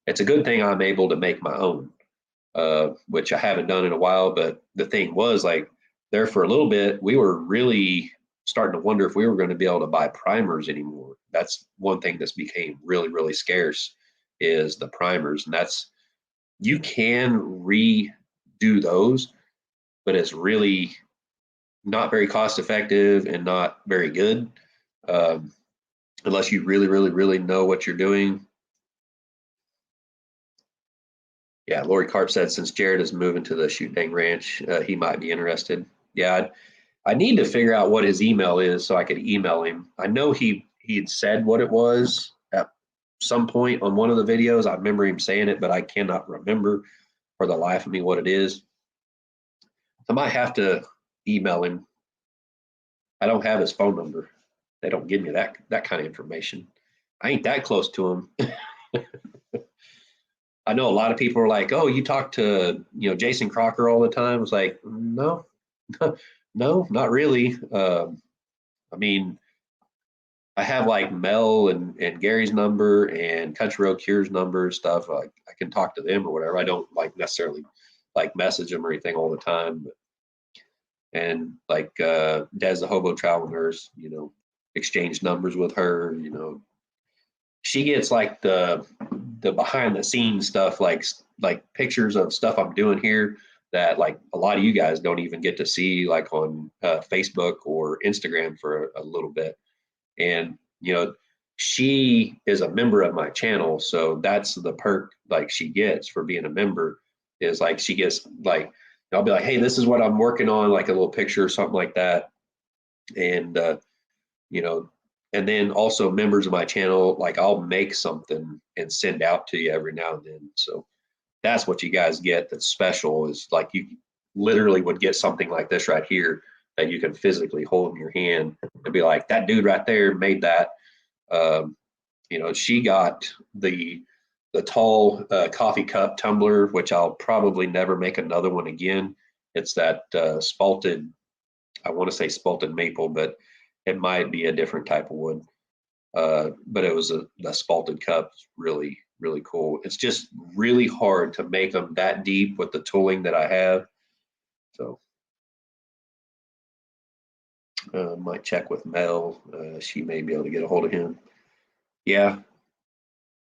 S1: it's a good thing I'm able to make my own, which I haven't done in a while. But the thing was, like, there for a little bit, we were really starting to wonder if we were going to be able to buy primers anymore. That's one thing that's became really, really scarce is the primers. And you can redo those, but it's really not very cost effective and not very good unless you really, really, really know what you're doing. Yeah, Lori Carp said since Jared is moving to the Shoot Dang Ranch, he might be interested. Yeah, I need to figure out what his email is so I could email him. I know he had said what it was at some point on one of the videos. I remember him saying it, but I cannot remember for the life of me what it is. I might have to email him. I don't have his phone number. They don't give me that kind of information. I ain't that close to him. I know a lot of people are like, "Oh, you talk to Jason Crocker all the time." It's like, no, no, not really. I mean, I have like Mel and Gary's number and Country Road Cure's number and stuff. I can talk to them or whatever. I don't like necessarily like message them or anything all the time. But, and like Des the Hobo Travel Nurse, exchange numbers with her. She gets like the behind the scenes stuff, like pictures of stuff I'm doing here that like a lot of you guys don't even get to see, like on Facebook or Instagram for a little bit. And she is a member of my channel, so that's the perk like she gets for being a member is like she gets like I'll be like, hey, this is what I'm working on, like a little picture or something like that. And and then also members of my channel, like I'll make something and send out to you every now and then. So that's what you guys get that's special is like you literally would get something like this right here that you can physically hold in your hand and be like, that dude right there made that. She got the tall coffee cup tumbler, which I'll probably never make another one again. It's that spalted, I want to say spalted maple, but it might be a different type of wood. But it was the spalted cup, really, really cool. It's just really hard to make them that deep with the tooling that I have. So might check with Mel. She may be able to get a hold of him. Yeah.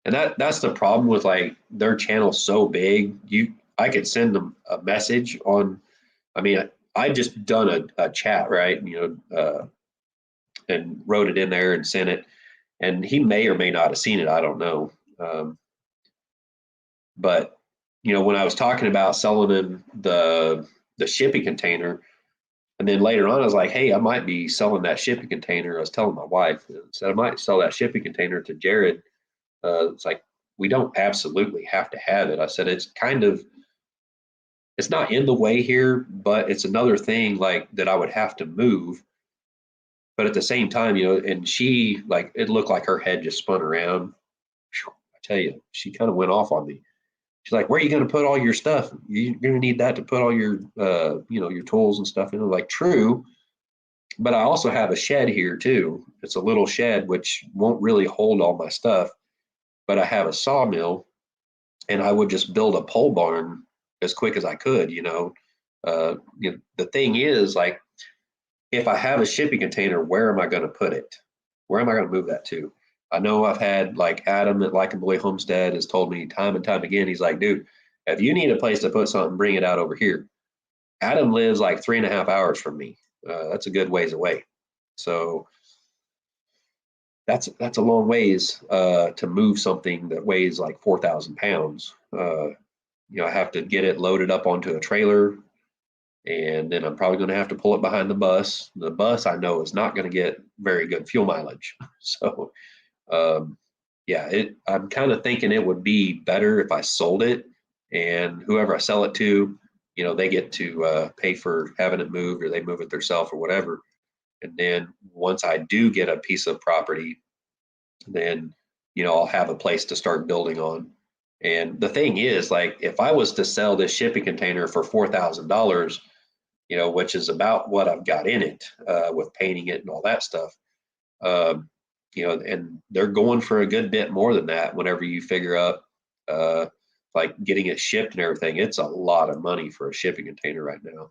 S1: And that's the problem with like their channel's so big. I could send them a message on, I mean, I just done a chat, right? And wrote it in there and sent it. And he may or may not have seen it. I don't know. But when I was talking about selling him the shipping container, and then later on I was like, hey, I might be selling that shipping container. I was telling my wife, I said I might sell that shipping container to Jared. It's like we don't absolutely have to have it. I said it's not in the way here, but it's another thing like that I would have to move. But at the same time, and she like it looked like her head just spun around. I tell you, she kind of went off on me. She's like, "Where are you going to put all your stuff? You're going to need that to put all your, your tools and stuff in." Like, true, but I also have a shed here too. It's a little shed which won't really hold all my stuff, but I have a sawmill, and I would just build a pole barn as quick as I could. The thing is, like, if I have a shipping container, where am I going to put it? where am I going to move that to? I know I've had like Adam at Like a Boy Homestead has told me time and time again, he's like, dude, if you need a place to put something, bring it out over here. Adam lives like 3.5 hours from me. That's a good ways away. So that's a long ways to move something that weighs like 4,000 pounds. I have to get it loaded up onto a trailer, and then I'm probably going to have to pull it behind the bus. The bus I know is not going to get very good fuel mileage. So yeah, I'm kind of thinking it would be better if I sold it, and whoever I sell it to, they get to pay for having it moved, or they move it themselves or whatever. And then once I do get a piece of property, then I'll have a place to start building on. And the thing is, like, if I was to sell this shipping container for $4,000, which is about what I've got in it with painting it and all that stuff, and they're going for a good bit more than that whenever you figure up like getting it shipped and everything. It's a lot of money for a shipping container right now.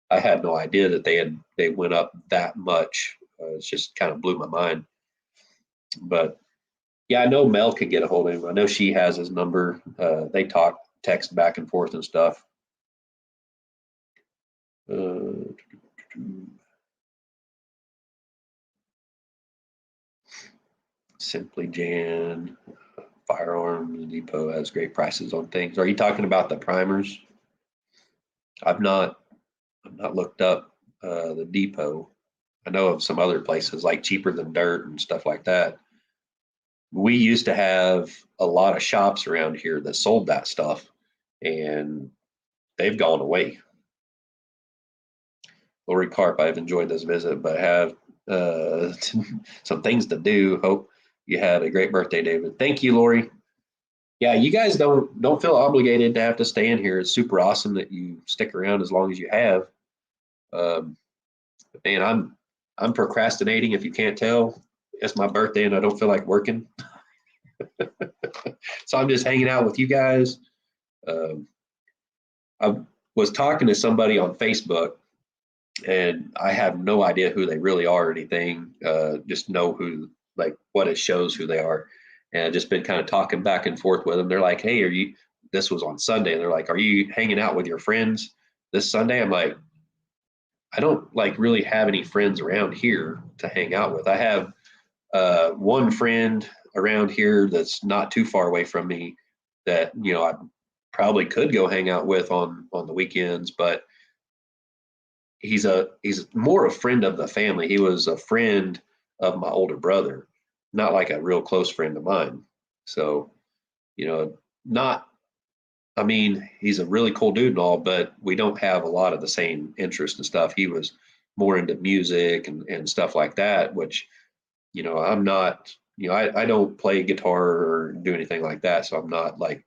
S1: I had no idea that they went up that much. It's just kind of blew my mind. But yeah, I know Mel can get a hold of him. I know she has his number. They talk, text back and forth and stuff. Simply Jan, Firearms Depot has great prices on things. Are you talking about the primers? I've not looked up the depot. I know of some other places like Cheaper Than Dirt and stuff like that. We used to have a lot of shops around here that sold that stuff, and they've gone away. Lori Carp, I've enjoyed this visit, but have some things to do. Hope you had a great birthday, David. Thank you, Lori. Yeah, you guys don't feel obligated to have to stay in here. It's super awesome that you stick around as long as you have. Man, I'm procrastinating. If you can't tell, it's my birthday and I don't feel like working. So I'm just hanging out with you guys. I was talking to somebody on Facebook, and I have no idea who they really are or anything. Just know who, like, what it shows who they are. And I've just been kind of talking back and forth with them. They're like, hey, this was on Sunday. And they're like, are you hanging out with your friends this Sunday? I'm like, I don't like really have any friends around here to hang out with. I have one friend around here that's not too far away from me that I probably could go hang out with on the weekends, but he's more a friend of the family. He was a friend of my older brother, not like a real close friend of mine. So not, I mean, he's a really cool dude and all, but we don't have a lot of the same interests and stuff. He was more into music and stuff like that, which, I'm not, I don't play guitar or do anything like that. So I'm not like,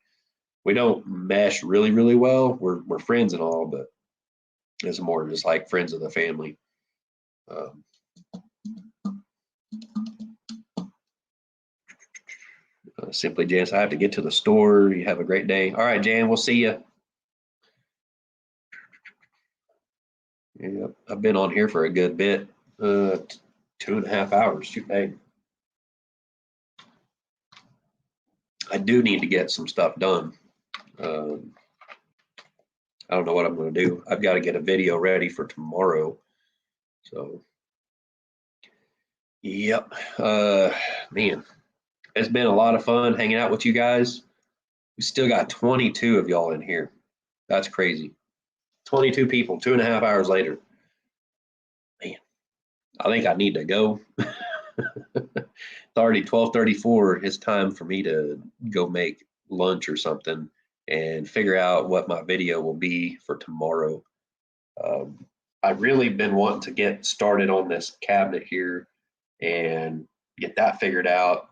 S1: we don't mesh really, really well. We're friends and all, but it's more just like friends of the family. Simply Jan, I have to get to the store. You have a great day. All right, Jan, we'll see you. Yep, I've been on here for a good bit, 2.5 hours. Hey, I do need to get some stuff done. I don't know what I'm going to do. I've got to get a video ready for tomorrow. So, yep, man, it's been a lot of fun hanging out with you guys. We still got 22 of y'all in here. That's crazy. 22 people, 2.5 hours later. Man, I think I need to go. It's already 12:34. It's time for me to go make lunch or something and figure out what my video will be for tomorrow. I've really been wanting to get started on this cabinet here and get that figured out.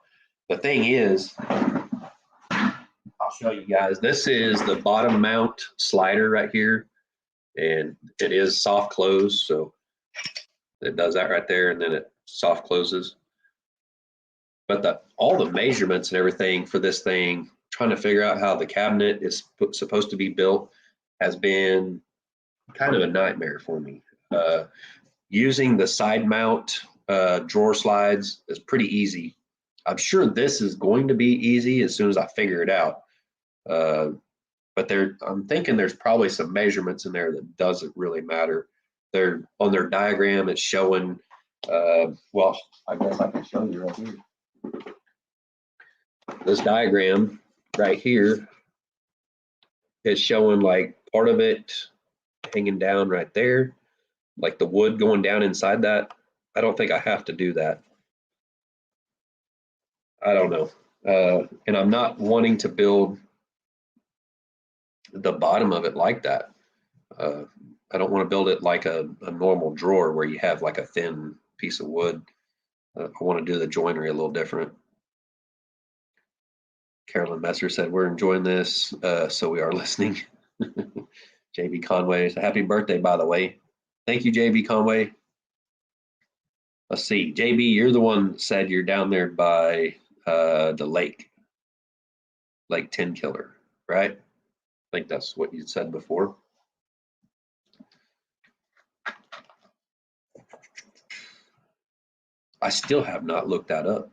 S1: The thing is, I'll show you guys. This is the bottom mount slider right here, and it is soft close, so it does that right there, and then it soft closes. But all the measurements and everything for this thing, trying to figure out how the cabinet is supposed to be built, has been kind of a nightmare for me. Using the side mount drawer slides is pretty easy. I'm sure this is going to be easy as soon as I figure it out. But I'm thinking there's probably some measurements in there that doesn't really matter. They're on their diagram. It's showing. Well, I guess I can show you right here. This diagram right here is showing like part of it hanging down right there, like the wood going down inside that. I don't think I have to do that. I don't know. And I'm not wanting to build the bottom of it like that. I don't want to build it like a normal drawer where you have like a thin piece of wood. I want to do the joinery a little different. Carolyn Messer said, we're enjoying this, so we are listening. JB Conway, so happy birthday, by the way. Thank you, JB Conway. Let's see, JB, you're the one that said you're down there by the Lake 10 Killer, right? I think that's what you said before. I still have not looked that up.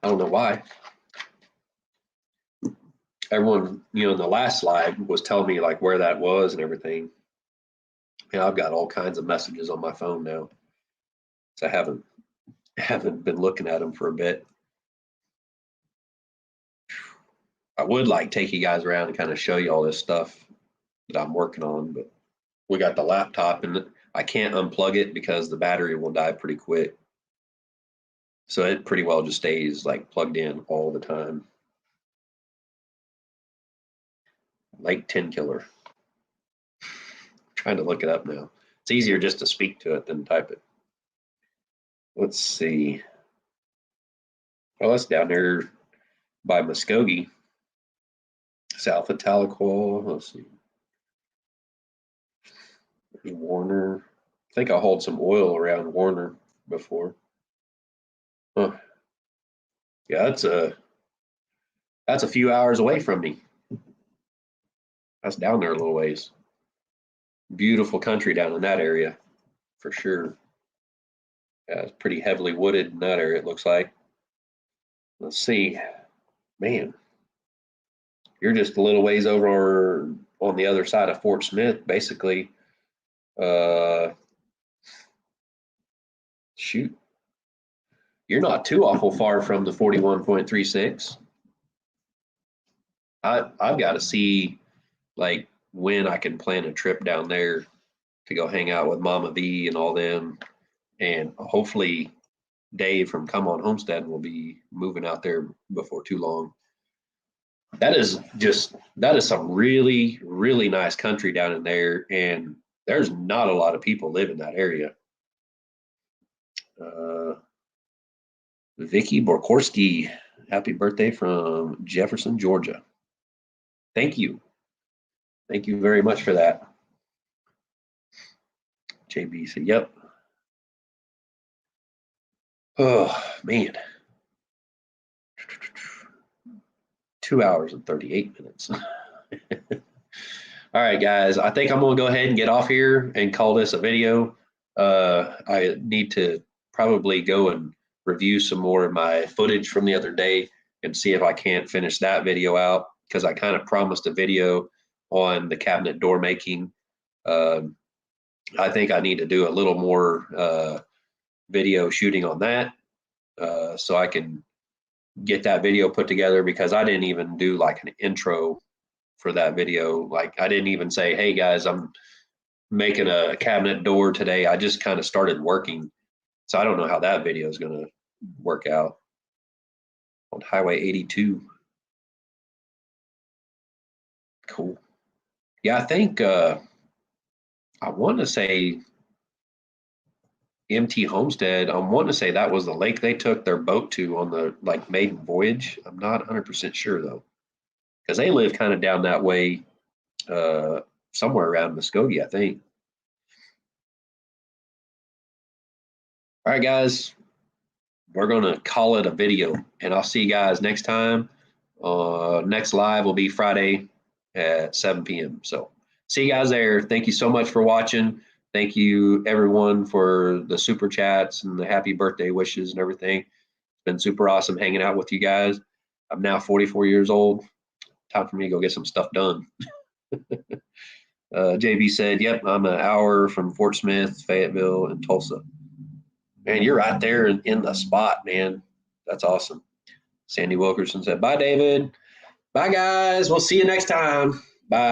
S1: I don't know why. Everyone, in the last slide was telling me like where that was and everything. Yeah, I've got all kinds of messages on my phone now, so I haven't been looking at them for a bit. I would like take you guys around and kind of show you all this stuff that I'm working on, but we got the laptop and I can't unplug it because the battery will die pretty quick. So it pretty well just stays like plugged in all the time. Lake 10 Killer. I'm trying to look it up now. It's easier just to speak to it than type it. Let's see. Oh, that's down there by Muskogee, south of Tahlequah. Let's see. Warner. I think I hauled some oil around Warner before. Huh. Yeah, that's a few hours away from me. That's down there a little ways. Beautiful country down in that area, for sure. Yeah, it's pretty heavily wooded in that area, it looks like. Let's see. Man, you're just a little ways over on the other side of Fort Smith, basically. Shoot. You're not too awful far from the 41.36. I've got to see like when I can plan a trip down there to go hang out with Mama V and all them, and hopefully Dave from Come On Homestead will be moving out there before too long. That is some really, really nice country down in there, and there's not a lot of people live in that area. Vicky Borkorski, happy birthday from Jefferson, Georgia. Thank you. Thank you very much for that. JB said, yep. Oh, man. 2 hours and 38 minutes. All right, guys, I think I'm going to go ahead and get off here and call this a video. I need to probably go and review some more of my footage from the other day and see if I can't finish that video out, because I kind of promised a video on the cabinet door making. I think I need to do a little more video shooting on that so I can get that video put together, because I didn't even do like an intro for that video. Like I didn't even say, hey guys, I'm making a cabinet door today. I just kind of started working. So I don't know how that video is going to work out on Highway 82. Cool. Yeah, I think I want to say MT Homestead. I'm wanting to say that was the lake they took their boat to on the like maiden voyage. I'm not 100% sure though, because they live kind of down that way, somewhere around Muskogee, I think. All right, guys, we're going to call it a video, and I'll see you guys next time. Next live will be Friday at 7 p.m. So See you guys there. Thank you so much for watching. Thank you, everyone, for the super chats and the happy birthday wishes and everything. It's been super awesome hanging out with you guys. I'm now 44 years old. Time for me to go get some stuff done. JB said, yep, I'm an hour from Fort Smith, Fayetteville, and Tulsa. Man, you're right there in the spot, man. That's awesome. Sandy Wilkerson said, bye, David. Bye, guys. We'll see you next time. Bye.